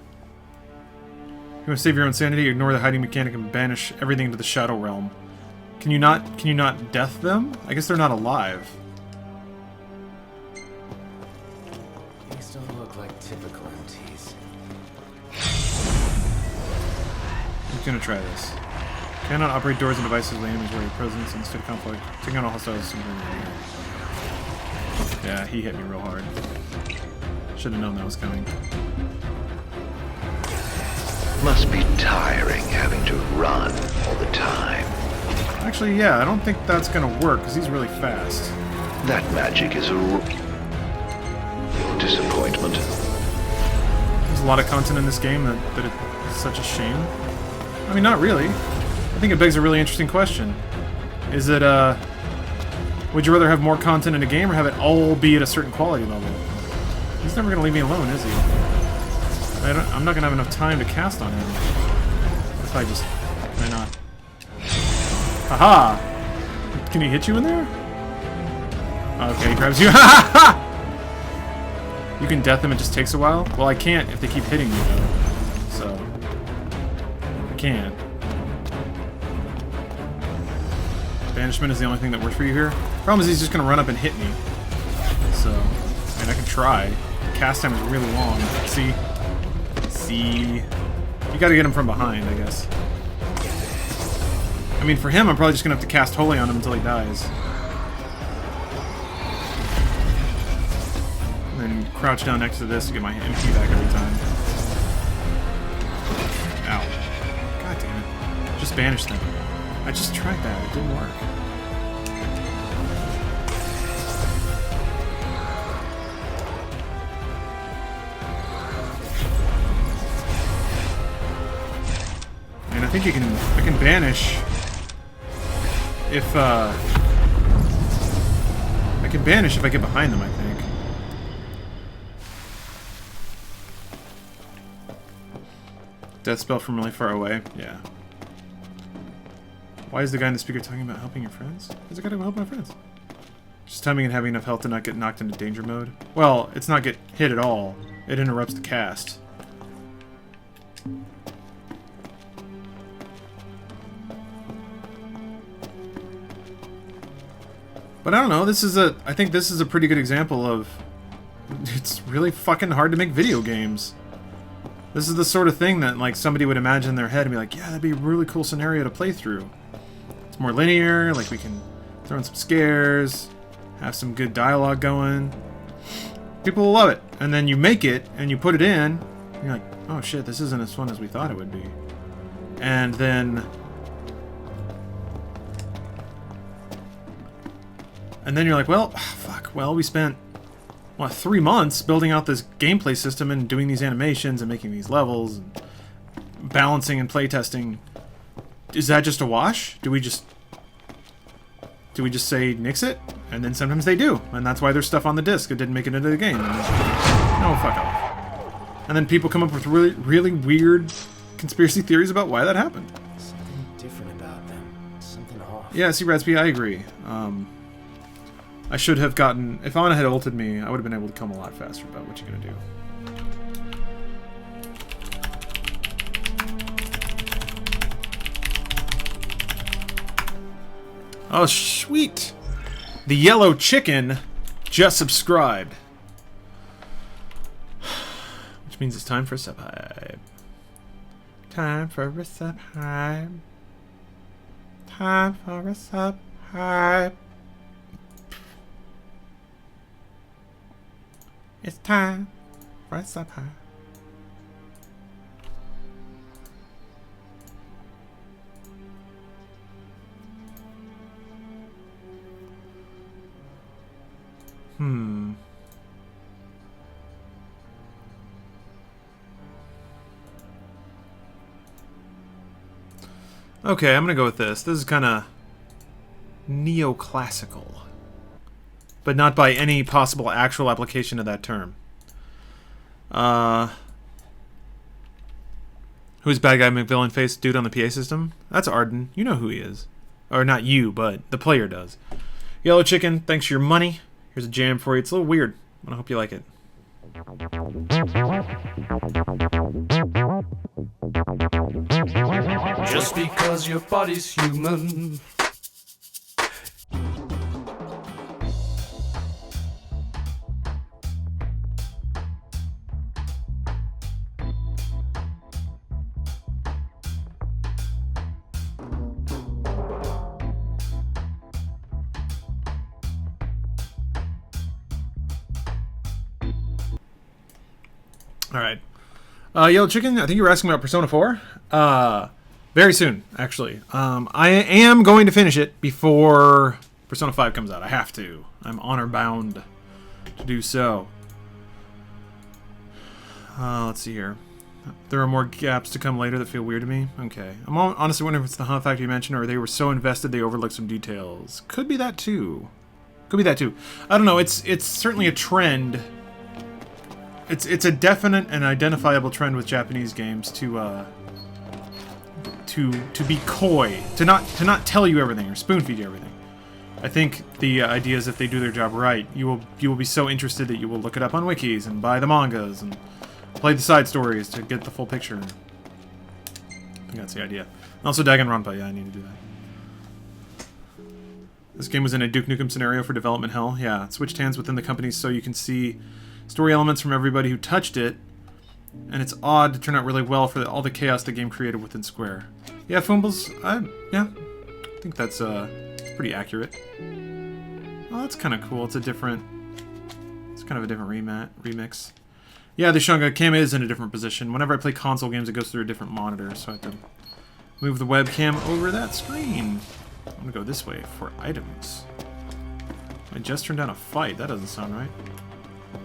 J: want to save your own sanity, ignore the hiding mechanic, and banish everything into the Shadow Realm. Can you not death them? I guess they're not alive.
F: These don't look like typical MTs.
J: I'm gonna try this. Cannot operate doors and devices with enemies where your presence and state conflict. Taking out all hostiles. Yeah, he hit me real hard. Should have known that was coming.
C: Must be tiring having to run all the time.
J: Actually, yeah, I don't think that's gonna work because he's really fast.
C: That magic is a disappointment.
J: There's a lot of content in this game that it's such a shame. I mean, not really. I think it begs a really interesting question. Is it, would you rather have more content in a game or have it all be at a certain quality level? He's never gonna leave me alone, is he? I'm not gonna have enough time to cast on him. If I just... Can I not? Haha! Can he hit you in there? Okay, he grabs you. You can death him, it just takes a while? Well, I can't if they keep hitting me, though. So... I can't. Banishment is the only thing that works for you here. Problem is he's just gonna run up and hit me. So... I mean, I can try. The cast time is really long. See? See? You gotta get him from behind, I guess. I mean, for him, I'm probably just gonna have to cast Holy on him until he dies. And then crouch down next to this to get my MP back every time. Ow. God damn it. Just banish them. I just tried that. It didn't work. And I think I can banish if I can banish if I get behind them, I think. Death spell from really far away? Yeah. Why is the guy in the speaker talking about helping your friends? Why's the guy to help my friends? Just timing and having enough health to not get knocked into danger mode. Well, it's not get hit at all. It interrupts the cast. But I don't know, I think this is a pretty good example of it's really fucking hard to make video games. This is the sort of thing that like somebody would imagine in their head and be like, yeah, that'd be a really cool scenario to play through. It's more linear, like we can throw in some scares, have some good dialogue going. People will love it. And then you make it and you put it in, and you're like, oh shit, this isn't as fun as we thought it would be. And then you're like, well, fuck, well, we spent, what, 3 months building out this gameplay system and doing these animations and making these levels, and balancing and playtesting. Is that just a wash? Do we just say nix it? And then sometimes they do, and that's why there's stuff on the disc that didn't make it into the game. No, fuck off. And then people come up with really, really weird conspiracy theories about why that happened.
F: Something different about them. Something off.
J: Yeah, see, Raspy, I agree. I should have gotten... If Ana had ulted me, I would have been able to come a lot faster about what you're gonna do. Oh, sweet! The yellow chicken just subscribed. Which means it's time for a sub hype. Time for a sub hype. Time for a sub hype. It's time for a sub hype. Okay, I'm gonna go with this. This is kind of neoclassical, but not by any possible actual application of that term. Who's bad guy McVillain face dude on the PA system? That's Arden. You know who he is. Or not you, but the player does. Yellow Chicken, thanks for your money. Here's a jam for you. It's a little weird, but I hope you like it.
H: Just because your body's human.
J: Alright. Yellow Chicken, I think you were asking about Persona 4. Very soon, actually. I am going to finish it before Persona 5 comes out. I have to. I'm honor bound to do so. Let's see here. There are more gaps to come later that feel weird to me. Okay. I'm honestly wondering if it's the hunt factor you mentioned, or they were so invested they overlooked some details. Could be that too. Could be that too. I don't know. It's certainly a trend. It's a definite and identifiable trend with Japanese games to be coy, to not tell you everything or spoon feed you everything. I think the idea is if they do their job right, you will be so interested that you will look it up on wikis and buy the mangas and play the side stories to get the full picture. I think that's the idea. Also, Danganronpa, yeah, I need to do that. This game was in a Duke Nukem scenario for development hell. Yeah, it switched hands within the company so you can see story elements from everybody who touched it, and it's odd to turn out really well for all the chaos the game created within Square. Yeah, Fumbles, yeah, I think that's pretty accurate. Oh, that's kind of cool. It's kind of a different remix. Yeah, the Shunga cam is in a different position. Whenever I play console games, it goes through a different monitor, so I have to move the webcam over that screen. I'm gonna go this way for items. I just turned down a fight. That doesn't sound right.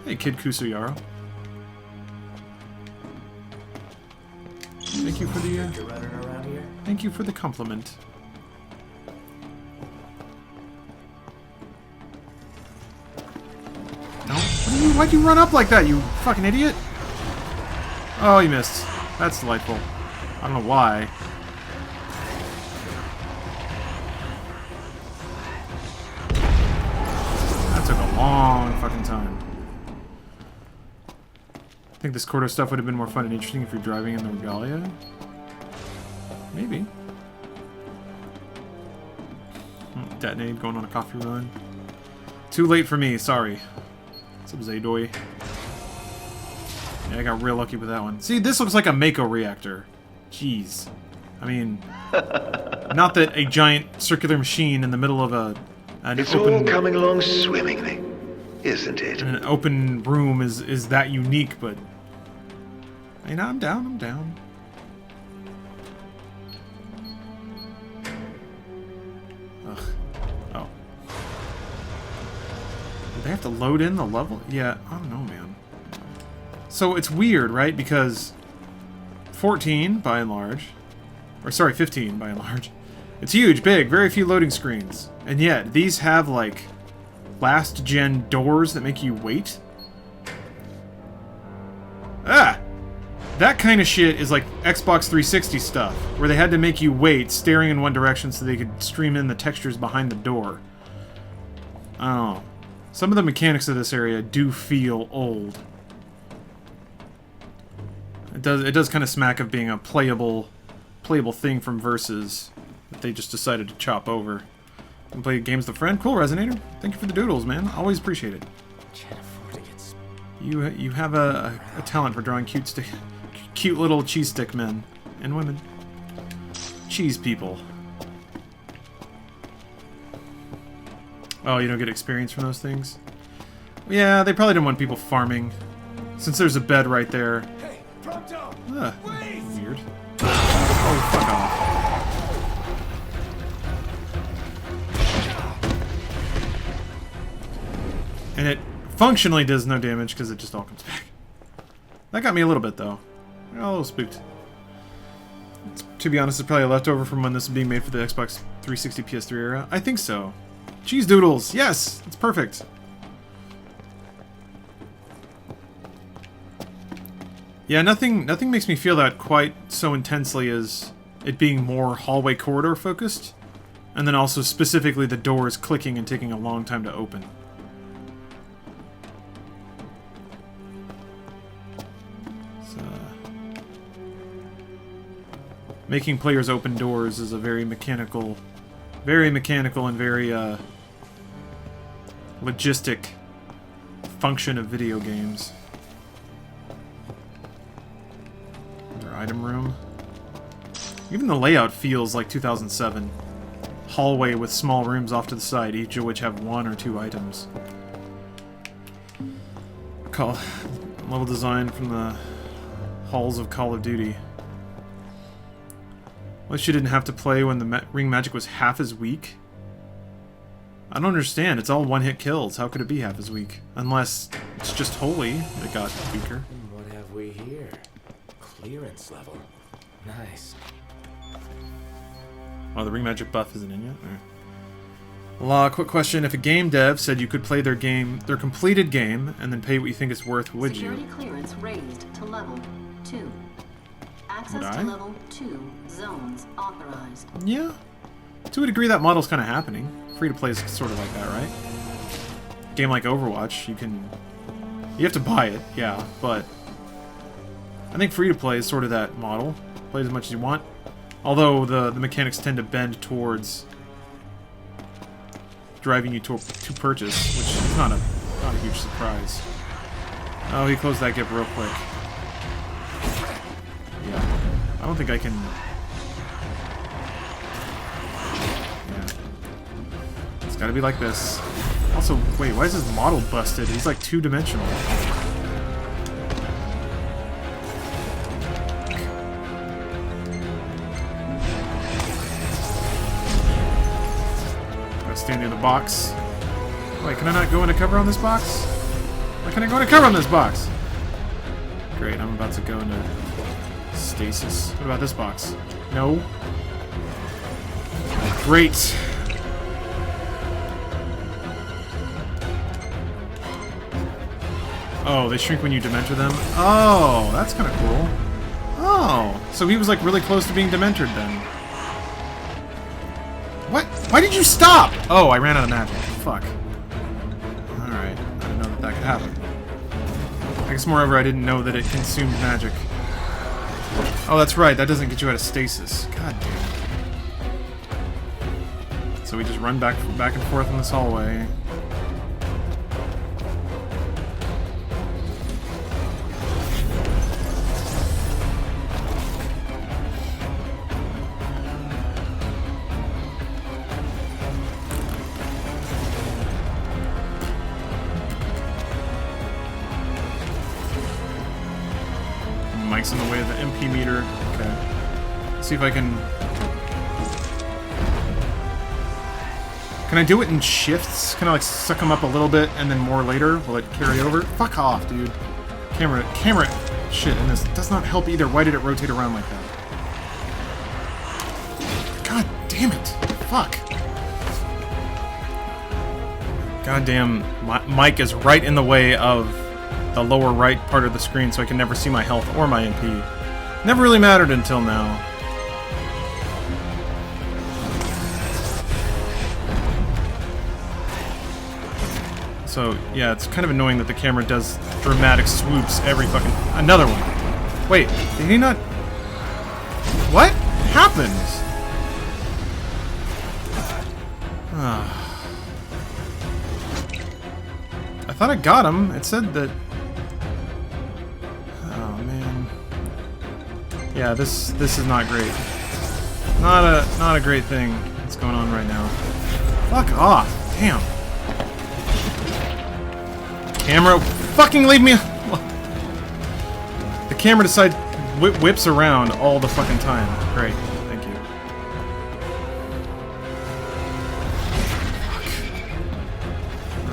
J: Hey, Kid Kusuyaro. Thank you for the thank you for the compliment. No, why'd you run up like that, you fucking idiot? Oh, you missed. That's delightful. I don't know why. That took a long fucking time. I think this Cordo stuff would have been more fun and interesting if you're driving in the Regalia. Maybe. Detonate, going on a coffee run. Too late for me, sorry. What's up, Zaydoy? Yeah, I got real lucky with that one. See, this looks like a Mako reactor. Jeez. I mean, not that a giant circular machine in the middle of an
C: It's
J: open...
C: all coming along swimmingly, isn't it?
J: In an open room is that unique, but... I mean, I'm down. Ugh. Oh. Do they have to load in the level? Yeah, I don't know, man. So it's weird, right? Because 14, by and large, or sorry, 15, by and large, it's huge, big, very few loading screens. And yet, these have, like, last-gen doors that make you wait? Ah! That kind of shit is like Xbox 360 stuff, where they had to make you wait, staring in one direction so they could stream in the textures behind the door. I don't know. Some of the mechanics of this area do feel old. It does kind of smack of being a playable thing from Versus that they just decided to chop over. And play games with a friend? Cool, Resonator. Thank you for the doodles, man. Always appreciate it. You have a talent for drawing cute little cheese stick men and women. Cheese people. Oh, you don't get experience from those things? Yeah, they probably didn't want people farming. Since there's a bed right there.
H: Hey, Prompto!
J: Weird. Oh, fuck off. And it functionally does no damage because it just all comes back. That got me a little bit, though. I got a little spooked. To be honest, it's probably a leftover from when this was being made for the Xbox 360 PS3 era. I think so. Cheese doodles! Yes! It's perfect! Yeah, nothing makes me feel that quite so intensely as it being more hallway corridor focused, and then also specifically the doors clicking and taking a long time to open. making players open doors is a very mechanical and very logistic function of video games. Another item room. Even the layout feels like 2007. Hallway with small rooms off to the side, each of which have 1 or 2 items. Level design from the halls of Call of Duty. Well, she didn't have to play when the ring magic was half as weak? I don't understand. It's all one-hit kills. How could it be half as weak? Unless it's just Holy that got weaker.
F: What have we here? Clearance level. Nice.
J: Oh, the ring magic buff isn't in yet? Quick question. If a game dev said you could play their completed game, and then pay what you think it's worth, would you?
U: Security clearance raised to level 2. Access to level 2 zones authorized.
J: Yeah. To a degree, that model's kind of happening. Free-to-play is sort of like that, right? Game like Overwatch, you have to buy it, yeah, but I think free-to-play is sort of that model. Play as much as you want. Although the mechanics tend to bend towards driving you to purchase, which is not a huge surprise. Oh, he closed that gap real quick. Yeah. I don't think I can... Yeah. It's gotta be like this. Also, wait, why is his model busted? He's like 2-dimensional. Stand near the box. Wait, can I not go into cover on this box? Why can't I go into cover on this box? Great, I'm about to go into stasis. What about this box? No. Great. Oh, they shrink when you dementor them? Oh, that's kind of cool. Oh, so he was like really close to being dementored then. What? Why did you stop? Oh, I ran out of magic. Fuck. Alright. I didn't know that could happen. I guess moreover, I didn't know that it consumed magic. Oh, that's right. That doesn't get you out of stasis. God damn it. So we just run back and forth in this hallway. Mike's in the way of the MP meter. Okay. Let's see if I can... Can I do it in shifts? Can I like suck them up a little bit and then more later? Will it carry over? Fuck off, dude. Camera shit, and this does not help either. Why did it rotate around like that? God damn it. Fuck. Goddamn, Mike is right in the way of the lower right part of the screen, so I can never see my health or my MP. Never really mattered until now. So, yeah, it's kind of annoying that the camera does dramatic swoops every fucking... Another one! Wait, did he not... What happened? I thought I got him. It said that... Oh, man. Yeah, this is not great. Not a great thing that's going on right now. Fuck off. Damn. Camera, fucking leave me. The camera decides whips around all the fucking time. Great, thank you.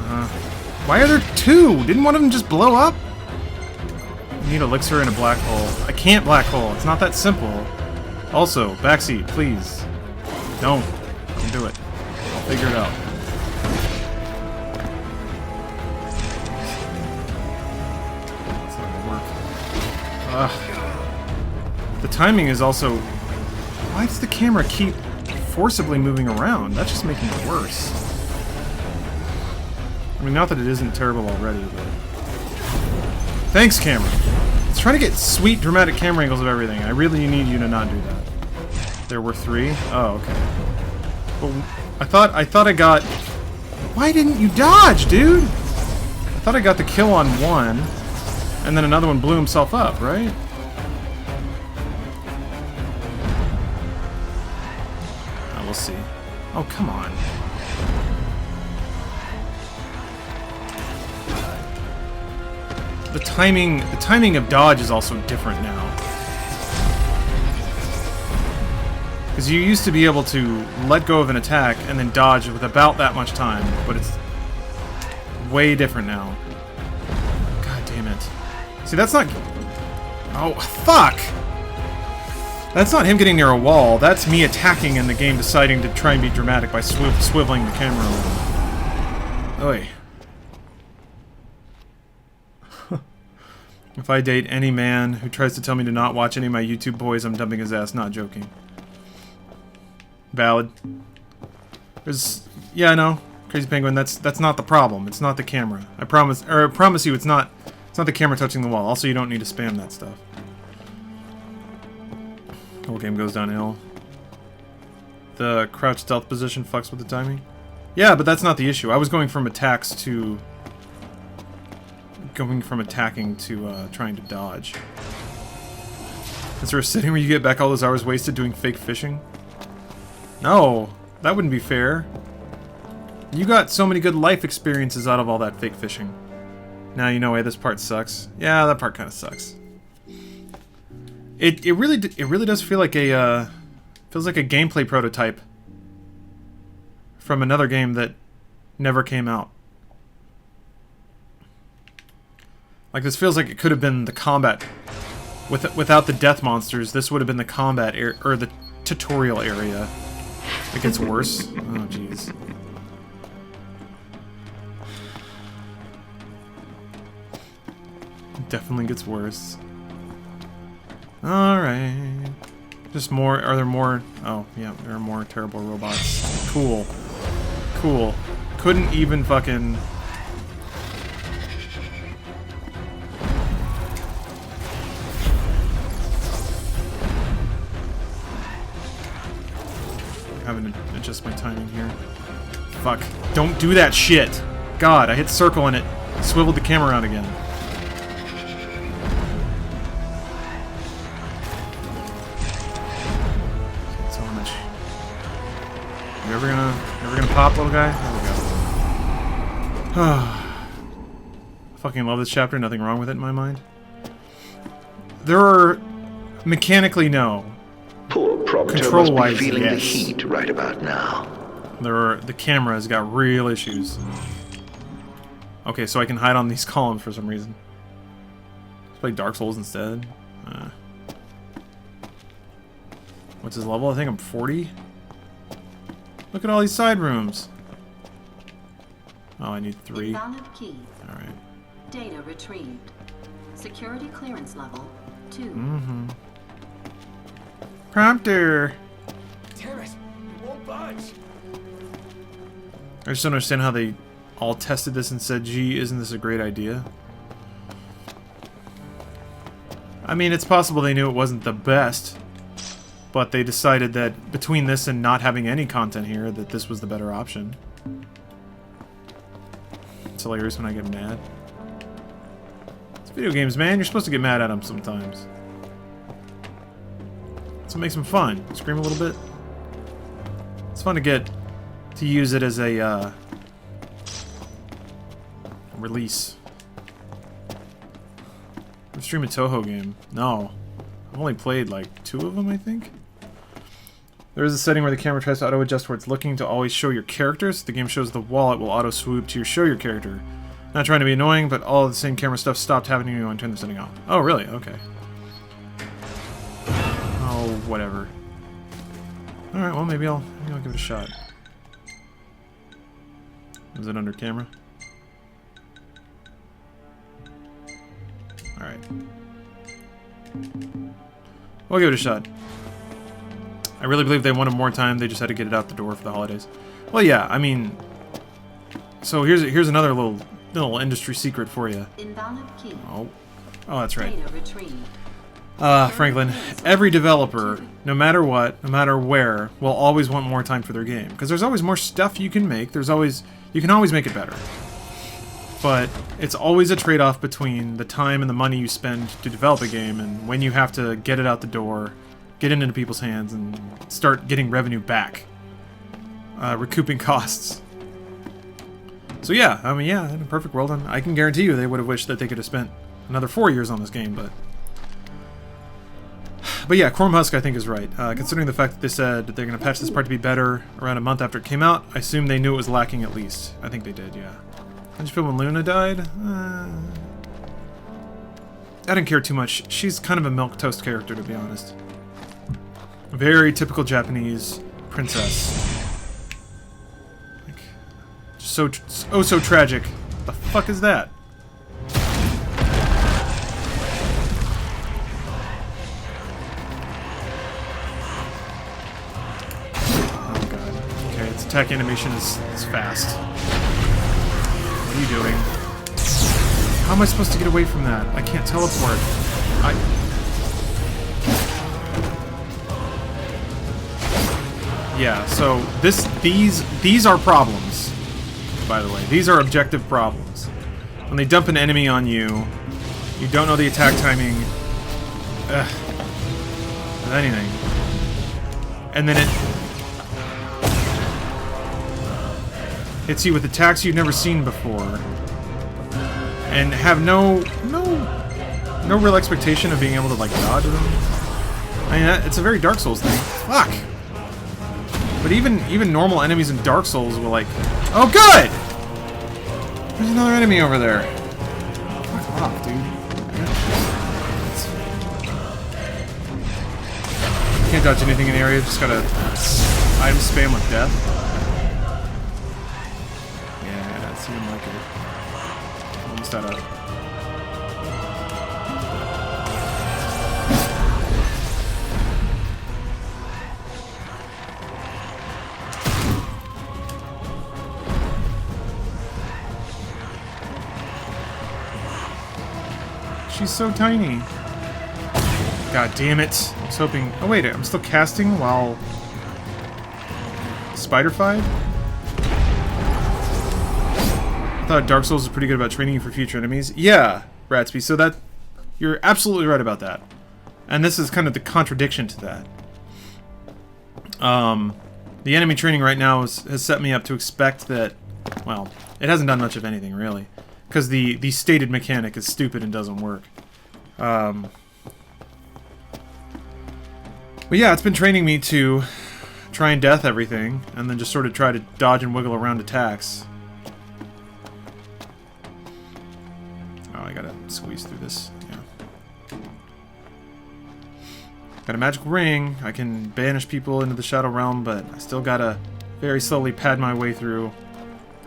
J: Fuck. Why are there two? Didn't one of them just blow up? I need elixir in a black hole. I can't black hole. It's not that simple. Also, backseat, please. Don't do it. I'll figure it out. The timing is also... Why does the camera keep forcibly moving around? That's just making it worse. I mean, not that it isn't terrible already, but... Thanks, camera! It's trying to get sweet, dramatic camera angles of everything. I really need you to not do that. There were 3? Oh, okay. But I thought I got... Why didn't you dodge, dude? I thought I got the kill on one, and then another one blew himself up, right? Oh, we'll see. Oh, come on. The timing of dodge is also different now. Because you used to be able to let go of an attack and then dodge with about that much time, but it's way different now. God damn it. See, that's not... Oh, fuck! That's not him getting near a wall. That's me attacking and the game deciding to try and be dramatic by swiveling the camera around. Oy. If I date any man who tries to tell me to not watch any of my YouTube boys, I'm dumping his ass, not joking. Valid. There's... Yeah, I know. Crazy Penguin, that's not the problem. It's not the camera. I promise you it's not the camera touching the wall. Also, you don't need to spam that stuff. The whole game goes downhill. The crouch stealth position fucks with the timing. Yeah, but that's not the issue. I was going from attacks to... Going from attacking to trying to dodge. Is there a setting where you get back all those hours wasted doing fake fishing? No, that wouldn't be fair. You got so many good life experiences out of all that fake fishing. Now you know, hey, this part sucks. Yeah, that part kind of sucks. It really does feel like a feels like a gameplay prototype from another game that never came out. Like, this feels like it could have been the combat. Without the death monsters, this would have been the combat or the tutorial area. It gets worse. Oh, jeez. Definitely gets worse. Alright. Just more... Are there more... Oh, yeah, there are more terrible robots. Cool. Cool. Couldn't even fucking... Having to adjust my timing here. Fuck. Don't do that shit! God, I hit circle and it swiveled the camera around again. So much. You ever gonna pop, little guy? There we go. I fucking love this chapter, nothing wrong with it in my mind. There are... Mechanically, no.
C: Poor Proctor must be feeling the heat right about now.
J: The camera's got real issues. Okay, so I can hide on these columns for some reason. Let's play Dark Souls instead. What's his level? I think I'm 40. Look at all these side rooms. Oh, I need 3.
U: Invalid key.
J: Alright.
U: Data retrieved. Security clearance level 2.
J: Mm-hmm. Prompter!
S: Damn it! You won't budge!
J: I just don't understand how they all tested this and said, gee, isn't this a great idea? I mean, it's possible they knew it wasn't the best, but they decided that between this and not having any content here, that this was the better option. It's hilarious when I get mad. It's video games, man. You're supposed to get mad at them sometimes. That's what makes them fun. Scream a little bit. It's fun to use it as a release. I've streamed a Toho game. No. I've only played like 2 of them, I think. There is a setting where the camera tries to auto-adjust where it's looking to always show your character. So the game shows the wall, it will auto-swoop to show your character. Not trying to be annoying, but all of the same camera stuff stopped happening when I turned the setting off. Oh, really? Okay. Oh, whatever. Alright, well, maybe I'll give it a shot. Is it under camera? Alright. We'll give it a shot. I really believe they wanted more time, they just had to get it out the door for the holidays. Well, yeah, I mean... So here's another little industry secret for you.
U: Invalid key.
J: Oh, that's right.
U: Data retrieved.
J: Franklin, every developer, no matter what, no matter where, will always want more time for their game. Because there's always more stuff you can make. You can always make it better. But it's always a trade-off between the time and the money you spend to develop a game and when you have to get it out the door, get it into people's hands, and start getting revenue back. Recouping costs. So yeah, I mean, yeah, in a perfect world, I can guarantee you they would have wished that they could have spent another 4 years on this game, but yeah, Chrome Husk I think is right. Considering the fact that they said that they're going to patch this part to be better around a month after it came out, I assume they knew it was lacking at least. I think they did, yeah. How'd you feel when Luna died? I didn't care too much. She's kind of a milquetoast character, to be honest. Very typical Japanese princess. Like, so tragic. The fuck is that? Oh god. Okay, its attack animation is fast. What are you doing? How am I supposed to get away from that? I can't teleport. Yeah, so these are problems, by the way. These are objective problems. When they dump an enemy on you, you don't know the attack timing of anything. And then it hits you with attacks you've never seen before. And have no real expectation of being able to, like, dodge them. I mean, it's a very Dark Souls thing. Fuck! But even normal enemies in Dark Souls will, like... Oh, good! There's another enemy over there. Fuck off, dude. Can't dodge anything in the area, just gotta item spam with death. Yeah, it seemed like it. Almost out of... She's so tiny. God damn it. I was hoping... Oh wait, I'm still casting while... Spider-fied? I thought Dark Souls was pretty good about training you for future enemies. Yeah, Ratsby, so that... You're absolutely right about that. And this is kind of the contradiction to that. The enemy training right now has set me up to expect that... Well, it hasn't done much of anything, really. Because the stated mechanic is stupid and doesn't work. But yeah, it's been training me to try and death everything, and then just sort of try to dodge and wiggle around attacks. Oh, I gotta squeeze through this. Yeah. Got a magic ring. I can banish people into the Shadow Realm, but I still gotta very slowly pad my way through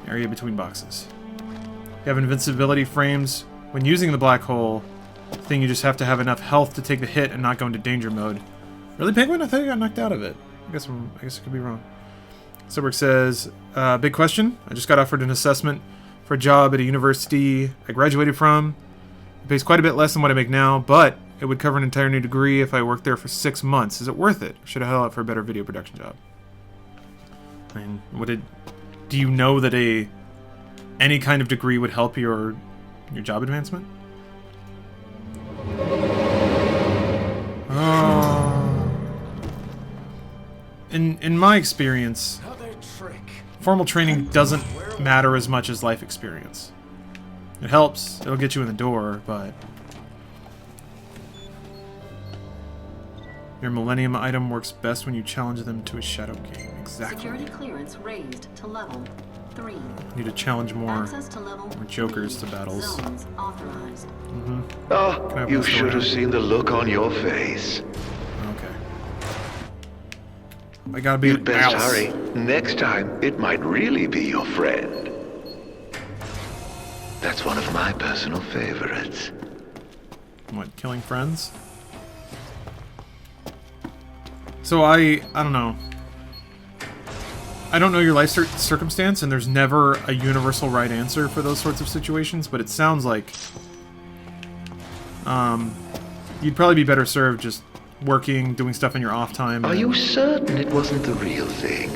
J: area between boxes. You have invincibility frames. When using the black hole thing, you just have to have enough health to take the hit and not go into danger mode. Really, Penguin? I thought you got knocked out of it. I guess I could be wrong. Silberg says, big question. I just got offered an assessment for a job at a university I graduated from. It pays quite a bit less than what I make now, but it would cover an entire new degree if I worked there for 6 months. Is it worth it? Or should I held out for a better video production job? I mean, do you know that any kind of degree would help your job advancement? In my experience, formal training doesn't matter as much as life experience. It helps, it'll get you in the door, but your Millennium item works best when you challenge them to a shadow game. Exactly.
U: Security clearance raised to level 3.
J: Need to challenge more jokers to battles.
C: Oh, you should have seen the look on your face.
J: Okay. I gotta be
C: You'd best hurry. Next time, it might really be your friend. That's one of my personal favorites.
J: What, killing friends? So I don't know. I don't know your life circumstance, and there's never a universal right answer for those sorts of situations, but it sounds like you'd probably be better served just working, doing stuff in your off time.
C: Are you certain it wasn't the real thing?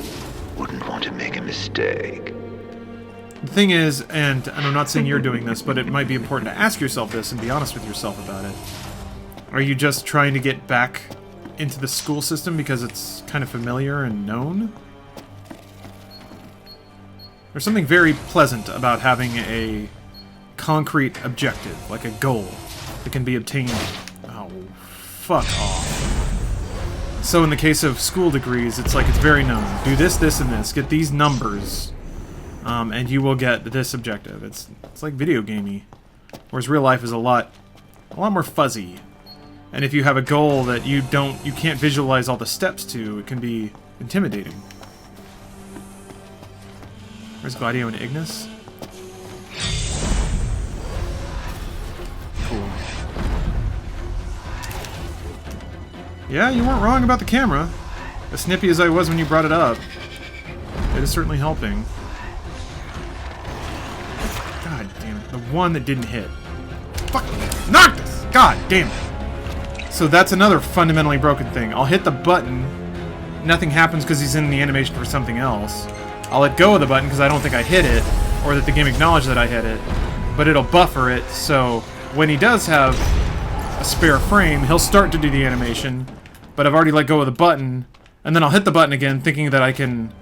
C: Wouldn't want to make a mistake.
J: The thing is, and I'm not saying you're doing this, but it might be important to ask yourself this and be honest with yourself about it. Are you just trying to get back into the school system because it's kind of familiar and known? There's something very pleasant about having a concrete objective, like a goal, that can be obtained. Oh, fuck off. So in the case of school degrees, it's like it's very known. Do this, this, and this. Get these numbers, and you will get this objective. It's like video gamey, whereas real life is a lot more fuzzy. And if you have a goal that you can't visualize all the steps to, it can be intimidating. Where's Gladio and Ignis? Cool. Yeah, you weren't wrong about the camera. As snippy as I was when you brought it up, it is certainly helping. God damn it. The one that didn't hit. Fuck! Noctis! God damn it! So that's another fundamentally broken thing. I'll hit the button, nothing happens because he's in the animation for something else. I'll let go of the button because I don't think I hit it, or that the game acknowledged that I hit it, but it'll buffer it, so when he does have a spare frame, he'll start to do the animation, but I've already let go of the button, and then I'll hit the button again, thinking that I can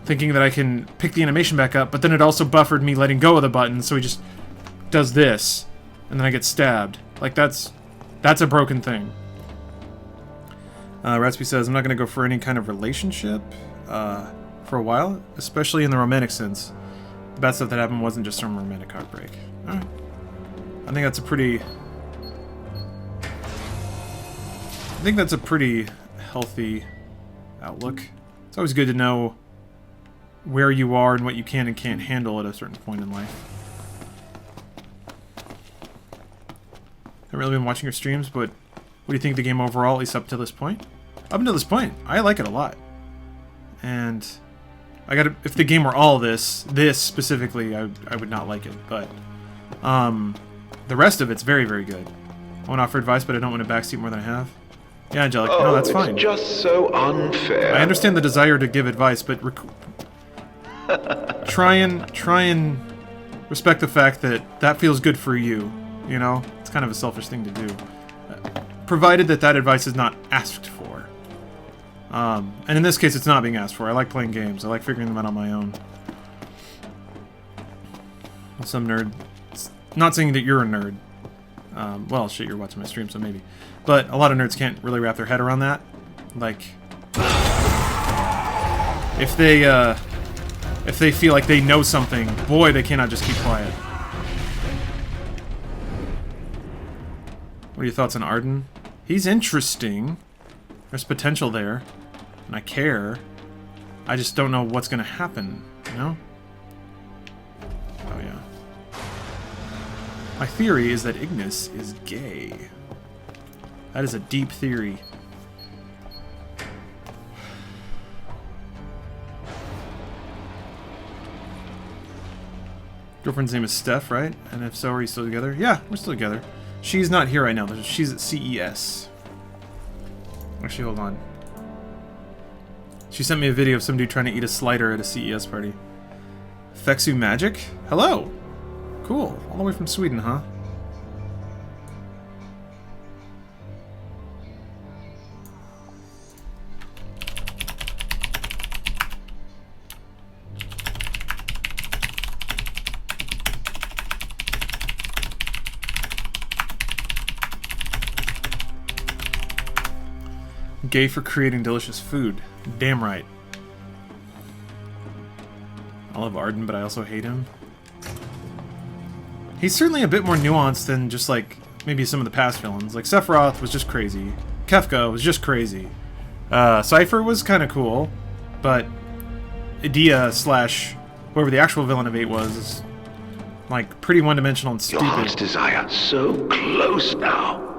J: pick the animation back up, but then it also buffered me letting go of the button, so he just does this, and then I get stabbed. Like, that's a broken thing. Ratsby says, I'm not going to go for any kind of relationship for a while, especially in the romantic sense. The bad stuff that happened wasn't just some romantic heartbreak. Alright. I think that's a pretty healthy outlook. It's always good to know where you are and what you can and can't handle at a certain point in life. I've really been watching your streams, but what do you think of the game overall, at least up to this point? Up until this point, I like it a lot. And if the game were all this specifically, I would not like it, but the rest of it's very, very good. I won't offer advice, but I don't want to backseat more than I have. Yeah, Angelic, no, that's fine.
C: It's just so unfair.
J: I understand the desire to give advice, but try and respect the fact that feels good for you. You know, it's kind of a selfish thing to do, provided that advice is not asked for. And in this case, it's not being asked for. I like playing games. I like figuring them out on my own. Some nerd. Not saying that you're a nerd. Well, shit, you're watching my stream, so maybe. But a lot of nerds can't really wrap their head around that. Like, if they feel like they know something, boy, they cannot just keep quiet. What are your thoughts on Arden? He's interesting. There's potential there. And I care. I just don't know what's gonna happen, you know? Oh, yeah. My theory is that Ignis is gay. That is a deep theory. Girlfriend's name is Steph, right? And if so, are you still together? Yeah, we're still together. She's not here right now. She's at CES. Actually, hold on. She sent me a video of some dude trying to eat a slider at a CES party. Fexu Magic? Hello! Cool. All the way from Sweden, huh? Gay for creating delicious food. Damn right. I love Arden, but I also hate him. He's certainly a bit more nuanced than just, like, maybe some of the past villains. Like, Sephiroth was just crazy. Kefka was just crazy. Cypher was kind of cool, but Idea / whoever the actual villain of 8 was is, like, pretty one-dimensional and stupid.
C: Your heart's desire so close now.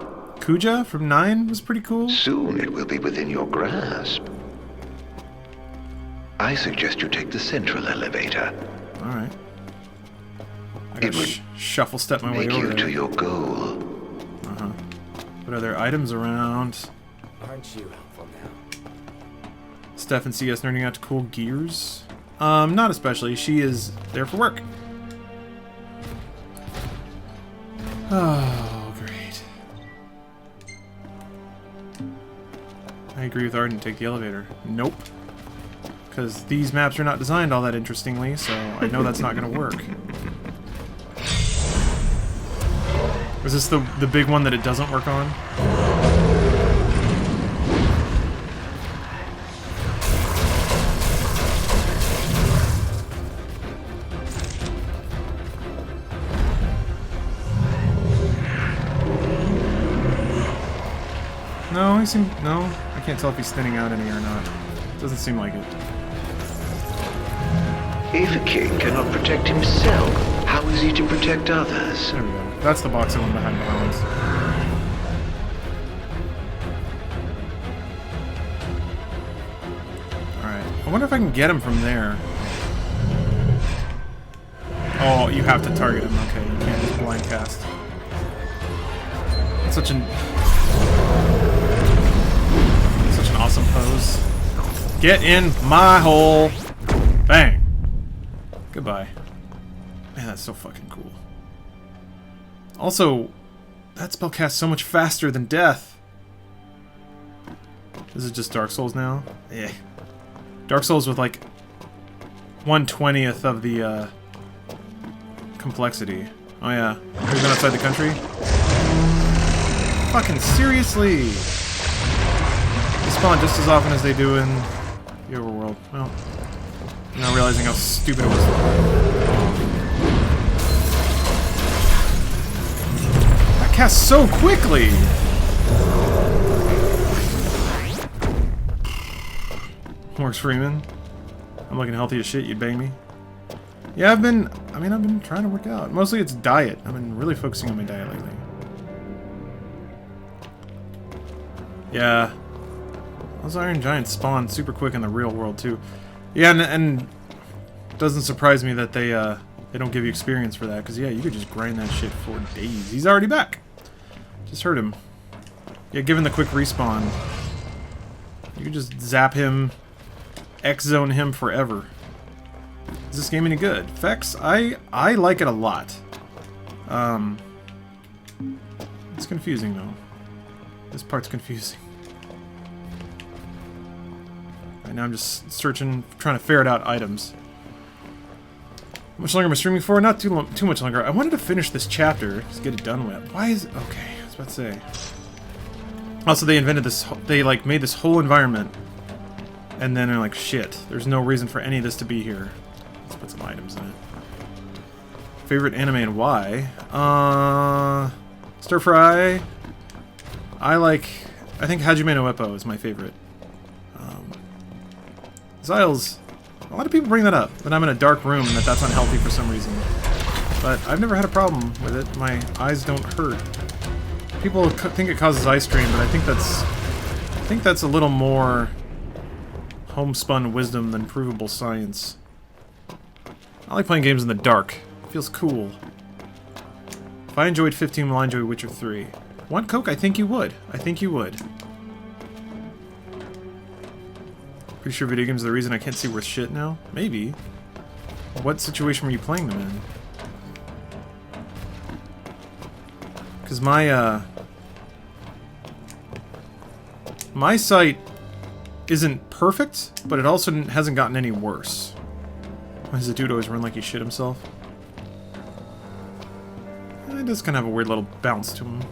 J: Kuja from 9 was pretty cool.
C: Soon it will be within your grasp. I suggest you take the central elevator.
J: Alright. I gotta shuffle step my way over
C: there. Make you
J: there.
C: to your goal.
J: Uh-huh. What other items around?
F: Aren't you helpful now?
J: Steph and CS nerding out to cool gears? Not especially. She is there for work. Oh, great. I agree with Arden. Take the elevator. Nope. Because these maps are not designed all that interestingly, so I know that's not going to work. Is this the big one that it doesn't work on? No, no, I can't tell if he's thinning out any or not. Doesn't seem like it.
C: If a king cannot protect himself, how is he to protect others?
J: There we go. That's the box that went behind the lines. Alright. I wonder if I can get him from there. Oh, you have to target him. Okay, you can't just blind cast. It's such an awesome pose. Get in my hole. Bang. Goodbye. Man, that's so fucking cool. Also, that spell casts so much faster than death. Is it just Dark Souls now? Yeah. Dark Souls with like 1/20th of the complexity. Oh yeah. Have you been outside the country? Fucking seriously! They spawn just as often as they do in the overworld. Well, I'm now realizing how stupid it was. That casts so quickly! Works Freeman. I'm looking healthy as shit, you'd bang me. Yeah, I've been trying to work out. Mostly it's diet. I've been really focusing on my diet lately. Yeah. Those Iron Giants spawn super quick in the real world too. Yeah, and it doesn't surprise me that they don't give you experience for that, because yeah, you could just grind that shit for days. He's already back. Just heard him. Yeah, given the quick respawn, you could just zap him, X-zone him forever. Is this game any good? Fex, I like it a lot. It's confusing though. This part's confusing. Right now I'm just searching, trying to ferret out items. How much longer am I streaming for? Not too much longer. I wanted to finish this chapter, just get it done with. Why is it? Okay, I was about to say. Also, they invented this. They like made this whole environment, and then they're like, shit. There's no reason for any of this to be here. Let's put some items in it. Favorite anime and why? Stir Fry. I think Hajime no Ippo is my favorite. Zyles, a lot of people bring that up, that I'm in a dark room and that's unhealthy for some reason. But I've never had a problem with it. My eyes don't hurt. People think it causes eye strain, but I think that's a little more homespun wisdom than provable science. I like playing games in the dark. It feels cool. If I enjoyed 15, will I enjoy Witcher 3? One Coke? I think you would. I think you would. Pretty sure video games are the reason I can't see worth shit now? Maybe. What situation were you playing them in? Because my sight isn't perfect, but it also hasn't gotten any worse. Why does the dude always run like he shit himself? It does kind of have a weird little bounce to him.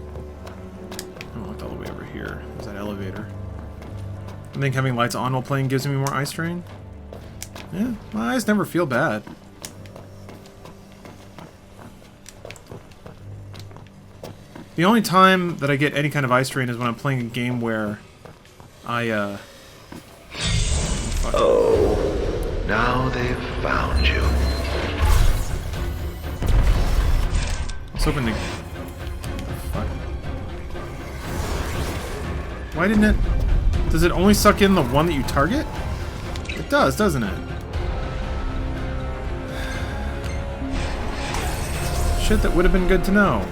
J: I looked all the way over here. There's that elevator. I think having lights on while playing gives me more eye strain. Yeah, my eyes never feel bad. The only time that I get any kind of eye strain is when I'm playing a game where I,
C: Oh, now they've found you.
J: I was hoping to... Fuck. Why didn't it... Does it only suck in the one that you target? It does, doesn't it? Shit, that would have been good to know.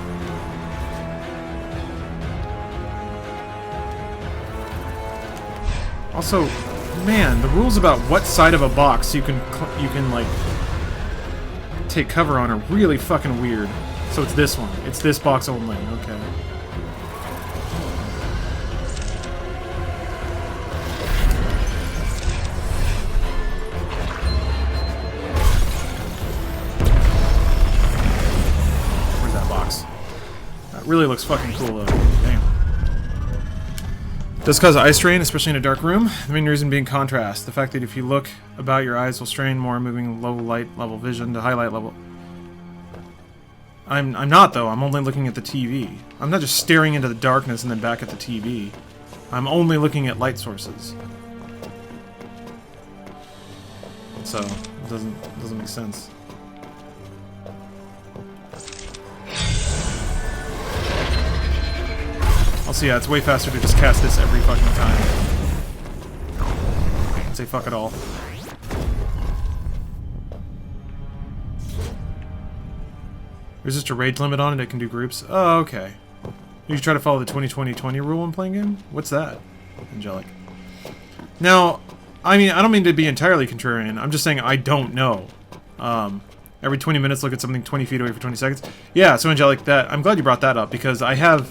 J: Also, man, the rules about what side of a box you can like take cover on are really fucking weird. So it's this one. It's this box only. Okay. Where's that box? That really looks fucking cool though. Damn. Does cause eye strain, especially in a dark room. The main reason being contrast. The fact that if you look about, your eyes will strain more, moving low light level vision to high light level. I'm not though. I'm only looking at the TV. I'm not just staring into the darkness and then back at the TV. I'm only looking at light sources. So it doesn't make sense. Also, yeah, it's way faster to just cast this every fucking time. I'd say fuck it all. There's just a rage limit on it, it can do groups. Oh, okay. You try to follow the 20-20-20 rule when playing game? What's that? Angelic. Now, I mean, I don't mean to be entirely contrarian, I'm just saying I don't know. Every 20 minutes look at something 20 feet away for 20 seconds. Yeah, so Angelic, that I'm glad you brought that up, because I have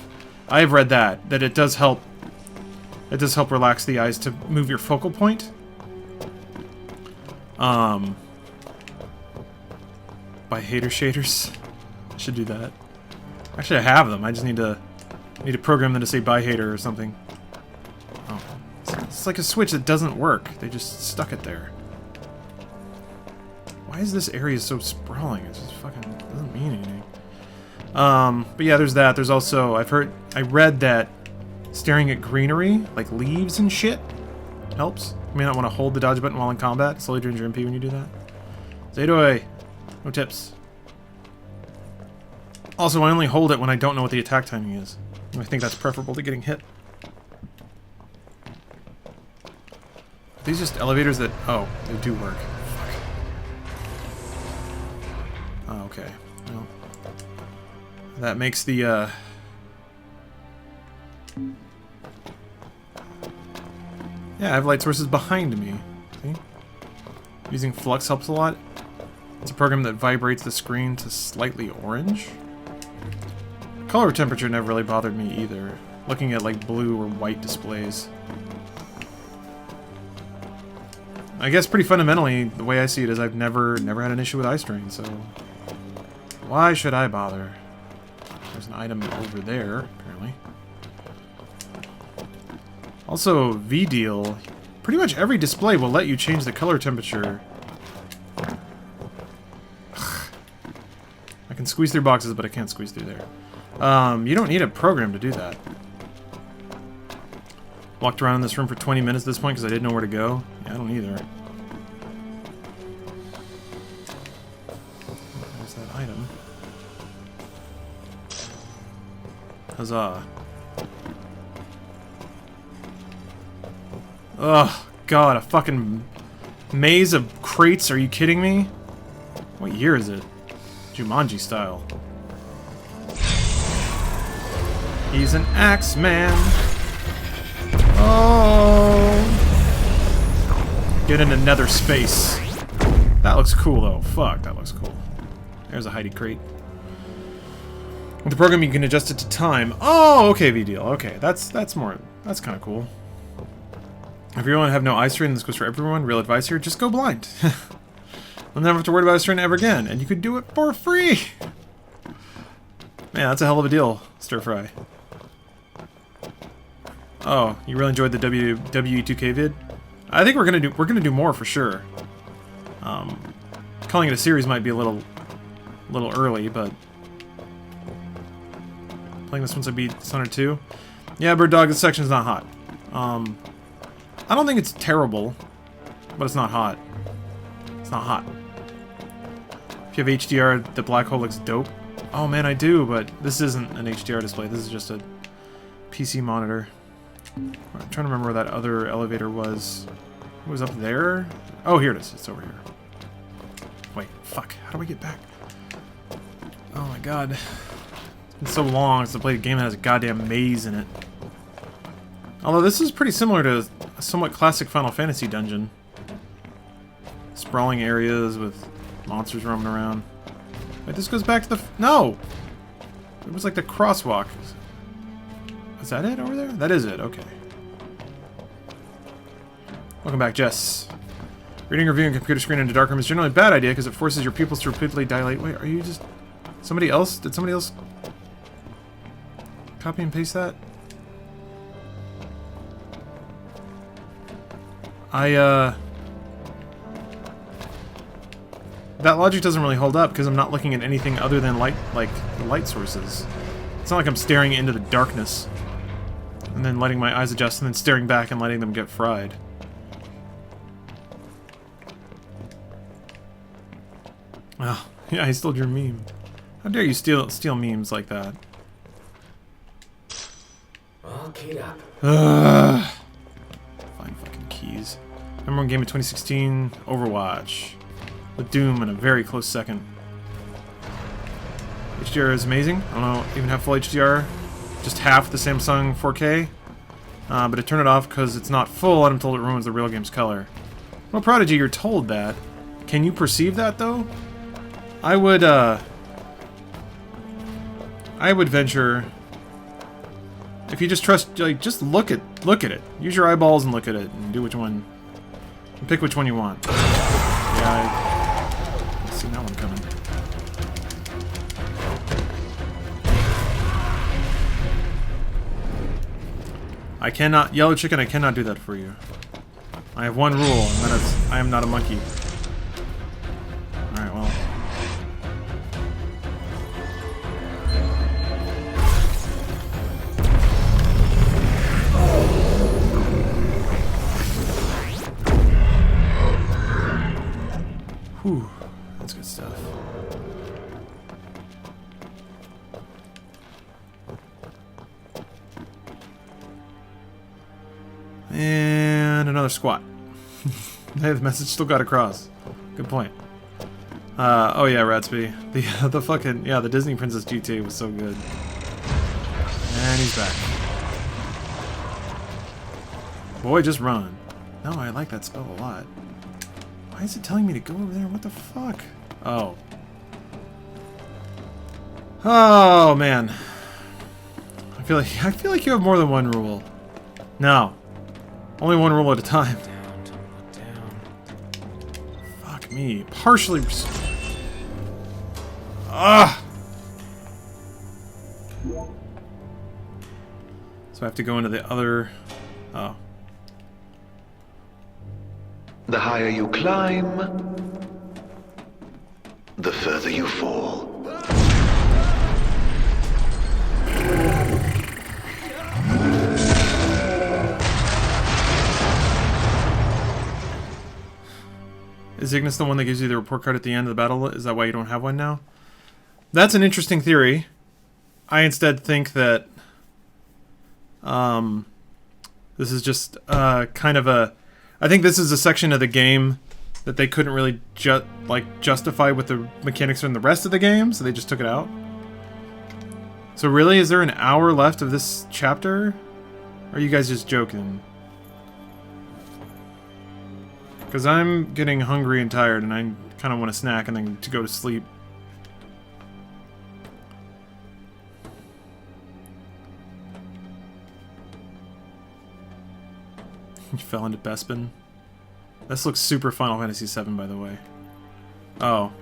J: read that it does help relax the eyes to move your focal point. By hater shaders. I should do that. Actually, I have them. I just need to program them to say bye hater or something. Oh, it's like a switch that doesn't work. They just stuck it there. Why is this area so sprawling? It just fucking doesn't mean anything. But yeah, there's that. There's also I read that staring at greenery, like leaves and shit, helps. You may not want to hold the dodge button while in combat. Slowly drains your MP when you do that. Zaydoi, no tips. Also, I only hold it when I don't know what the attack timing is. I think that's preferable to getting hit. Are these just elevators that... Oh, they do work. Fuck. Oh, okay. Well, that makes the, Yeah, I have light sources behind me. See? Using flux helps a lot. It's a program that vibrates the screen to slightly orange. Color temperature never really bothered me either. Looking at like blue or white displays. I guess pretty fundamentally, the way I see it is I've never had an issue with eye strain, so why should I bother? There's an item over there, apparently. Also, V-Deal. Pretty much every display will let you change the color temperature. I can squeeze through boxes, but I can't squeeze through there. You don't need a program to do that. Walked around in this room for 20 minutes at this point because I didn't know where to go. Yeah, I don't either. There's that item. Huzzah. Ugh, God, a fucking maze of crates? Are you kidding me? What year is it? Jumanji style. He's an axe man. Oh. Get into nether space. That looks cool though. Fuck, that looks cool. There's a Heidi crate. With the program you can adjust it to time. Oh, okay, V-Deal. Okay, that's kind of cool. If you want to have no eye strain, this goes for everyone. Real advice here, just go blind. You'll never have to worry about eye strain ever again, and you could do it for free. Man, that's a hell of a deal, Stir Fry. Oh, you really enjoyed the WE2K vid? I think we're gonna do more for sure. Calling it a series might be a little early, but playing this once I beat Sonntag 2. Yeah, Bird Dog, this section's not hot. I don't think it's terrible, but it's not hot. It's not hot. If you have HDR, the black hole looks dope. Oh man, I do, but this isn't an HDR display. This is just a PC monitor. I'm trying to remember where that other elevator was. It was up there? Oh, here it is. It's over here. Wait, fuck. How do I get back? Oh my god. It's been so long since I played a game that has a goddamn maze in it. Although this is pretty similar to a somewhat classic Final Fantasy dungeon. Sprawling areas with monsters roaming around. Wait, this goes back to the... No! It was like the crosswalk. Is that it over there? That is it, okay. Welcome back, Jess. Reading or viewing a computer screen in a dark room is generally a bad idea because it forces your pupils to repeatedly dilate. Wait, are you just... Somebody else? Did somebody else copy and paste that? That logic doesn't really hold up because I'm not looking at anything other than light, like the light sources. It's not like I'm staring into the darkness and then letting my eyes adjust and then staring back and letting them get fried. Oh, yeah, I stole your meme. How dare you steal memes like that?
F: All keyed up.
J: Ugh. Fine fucking keys. Number one game of 2016, Overwatch. With Doom in a very close second. HDR is amazing. I don't even have full HDR. Just half the Samsung 4K. But I turn it off because it's not full and I'm told it ruins the real game's color. Well, Prodigy, you're told that. Can you perceive that, though? I would venture... If you just trust... Like, just look at it. Use your eyeballs and look at it and do which one... And pick which one you want. Yeah, I've seen that one coming. I cannot... Yellow Chicken, I cannot do that for you. I have one rule, and that is, I am not a monkey. Alright, well... Whew, that's good stuff. And another squat. Hey, the message still got across. Good point. Oh yeah, Ratsby. The fucking... Yeah, the Disney Princess GTA was so good. And he's back. Boy, just run. No, I like that spell a lot. Why is it telling me to go over there? What the fuck? Oh. Oh, man. I feel like you have more than one rule. No. Only one rule at a time. Fuck me. Partially... Ah! So I have to go into the other... Oh.
C: The higher you climb, the further you fall.
J: Is Ignis the one that gives you the report card at the end of the battle? Is that why you don't have one now? That's an interesting theory. I instead think that this is just kind of a... I think this is a section of the game that they couldn't really justify with the mechanics in the rest of the game, so they just took it out. So really, is there an hour left of this chapter? Or are you guys just joking? Because I'm getting hungry and tired, and I kind of want a snack and then to go to sleep. You fell into Bespin. This looks super Final Fantasy VII, by the way. Oh.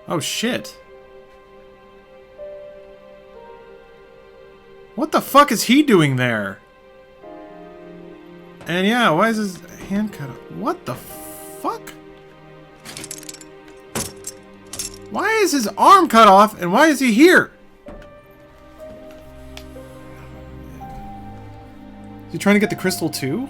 J: Oh, shit. What the fuck is he doing there? And yeah, why is his hand cut off? What the fuck? Why is his arm cut off, and why is he here? Is he trying to get the crystal too?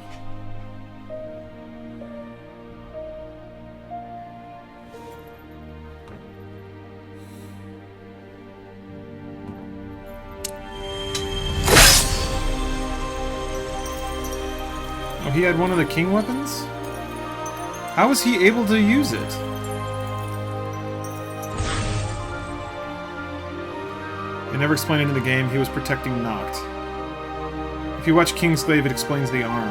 J: Oh, he had one of the king weapons? How was he able to use it? They never explained it in the game. He was protecting Noct. If you watch Kingsglaive, it explains the arm.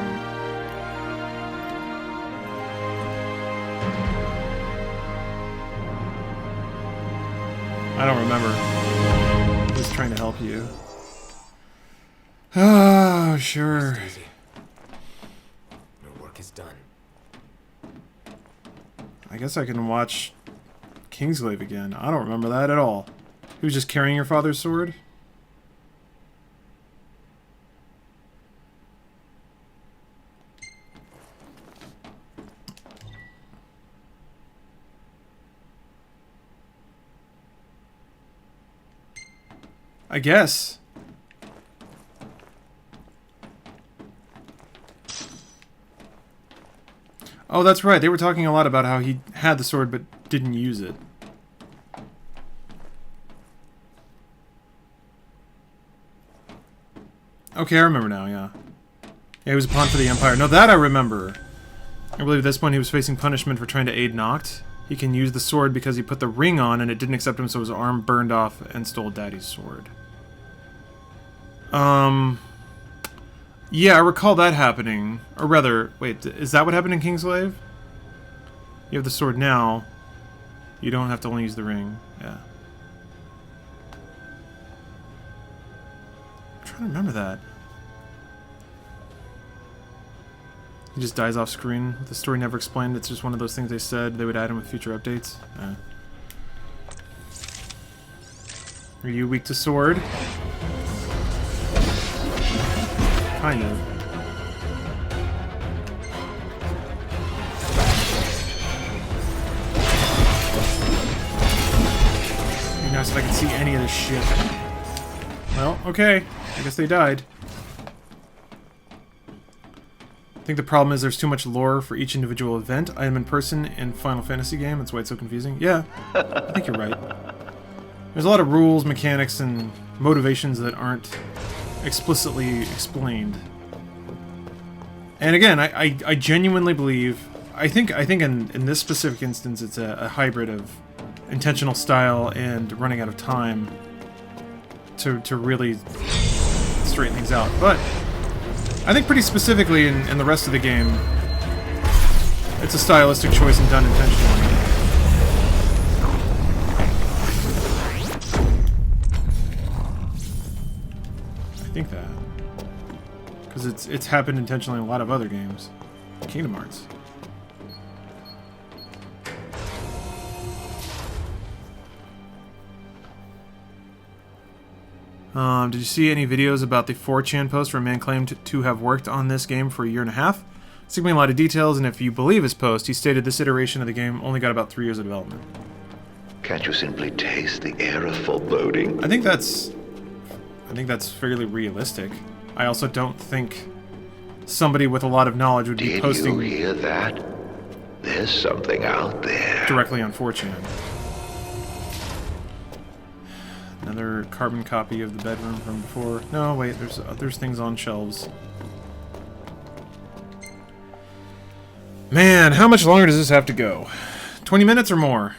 J: I don't remember. Just trying to help you. Oh, sure.
F: Your work is done.
J: I guess I can watch Kingsglaive again. I don't remember that at all. He was just carrying your father's sword? I guess. Oh, that's right. They were talking a lot about how he had the sword but didn't use it. Okay, I remember now, yeah. Yeah, he was a pawn for the Empire. No, that I remember. I believe at this point he was facing punishment for trying to aid Noct. He can use the sword because he put the ring on and it didn't accept him, so his arm burned off and stole Daddy's sword. Yeah, I recall that happening. Or rather, wait, is that what happened in Kingsglaive? You have the sword now. You don't have to only use the ring. Yeah. I'm trying to remember that. He just dies off screen. The story never explained. It's just one of those things they said they would add him with future updates. Are you weak to sword? Kind of. Be nice if I could see any of this shit. Well, okay. I guess they died. I think the problem is there's too much lore for each individual event, item, and person in Final Fantasy game. That's why it's so confusing. Yeah, I think you're right. There's a lot of rules, mechanics, and motivations that aren't explicitly explained. And again, I genuinely believe, I think in this specific instance it's a hybrid of intentional style and running out of time to really straighten things out. But I think pretty specifically in the rest of the game, it's a stylistic choice and done intentionally. I think that. Because it's happened intentionally in a lot of other games. Kingdom Hearts. Did you see any videos about the 4chan post where a man claimed to have worked on this game for a year and a half? It's giving me a lot of details, and if you believe his post, he stated this iteration of the game only got about 3 years of development.
C: Can't you simply taste the air of foreboding?
J: I think that's fairly realistic. I also don't think somebody with a lot of knowledge would be posting...
C: Did you hear that? There's something out there.
J: Directly on 4chan. Another carbon copy of the bedroom from before. No, wait, there's things on shelves. Man, how much longer does this have to go? 20 minutes or more?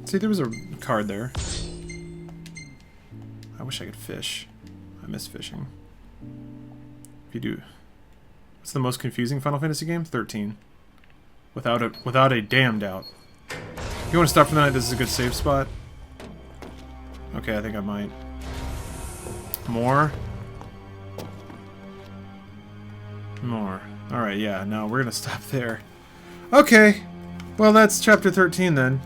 J: See, there was a card there. I wish I could fish. I miss fishing. If you do... What's the most confusing Final Fantasy game? 13. Without a damn doubt. If you want to stop for the night, this is a good save spot. Okay, I think I might. More? More. Alright, yeah, no, we're gonna stop there. Okay. Well, that's chapter 13 then.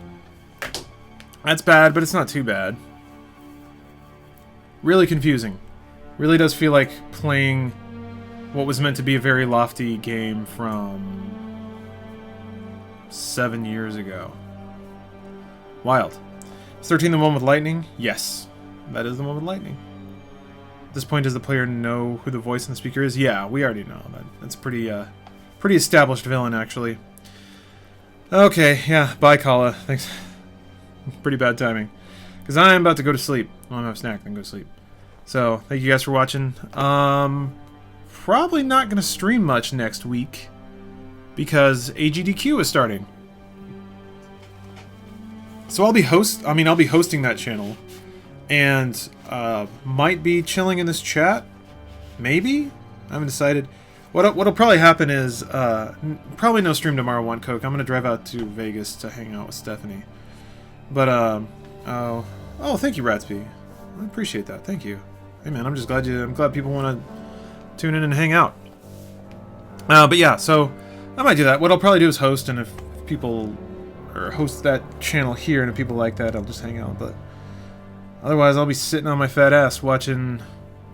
J: That's bad, but it's not too bad. Really confusing. Really does feel like playing what was meant to be a very lofty game from 7 years ago. Wild. Is 13 the one with lightning? Yes. That is the one with lightning. At this point, does the player know who the voice in the speaker is? Yeah, we already know. That's pretty established villain, actually. Okay, yeah, bye, Kala. Thanks. Pretty bad timing. Because I'm about to go to sleep. Well, I'm gonna have a snack, then go to sleep. So, thank you guys for watching. Probably not gonna stream much next week. Because AGDQ is starting. So I'll be hosting that channel, and might be chilling in this chat, Maybe? I haven't decided. What'll probably happen is probably no stream tomorrow, One Coke. I'm gonna drive out to Vegas to hang out with Stephanie. But oh, thank you, Ratsby. I appreciate that. Thank you. Hey man, I'm glad people want to tune in and hang out. But yeah, so I might do that. What I'll probably do is host, and if people host that channel here, and if people like that, I'll just hang out. But otherwise, I'll be sitting on my fat ass watching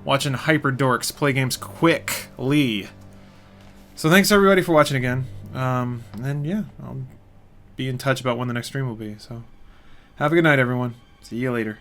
J: hyper dorks play games quickly. So thanks everybody for watching again. And yeah, I'll be in touch about when the next stream will be. So have a good night, everyone. See you later.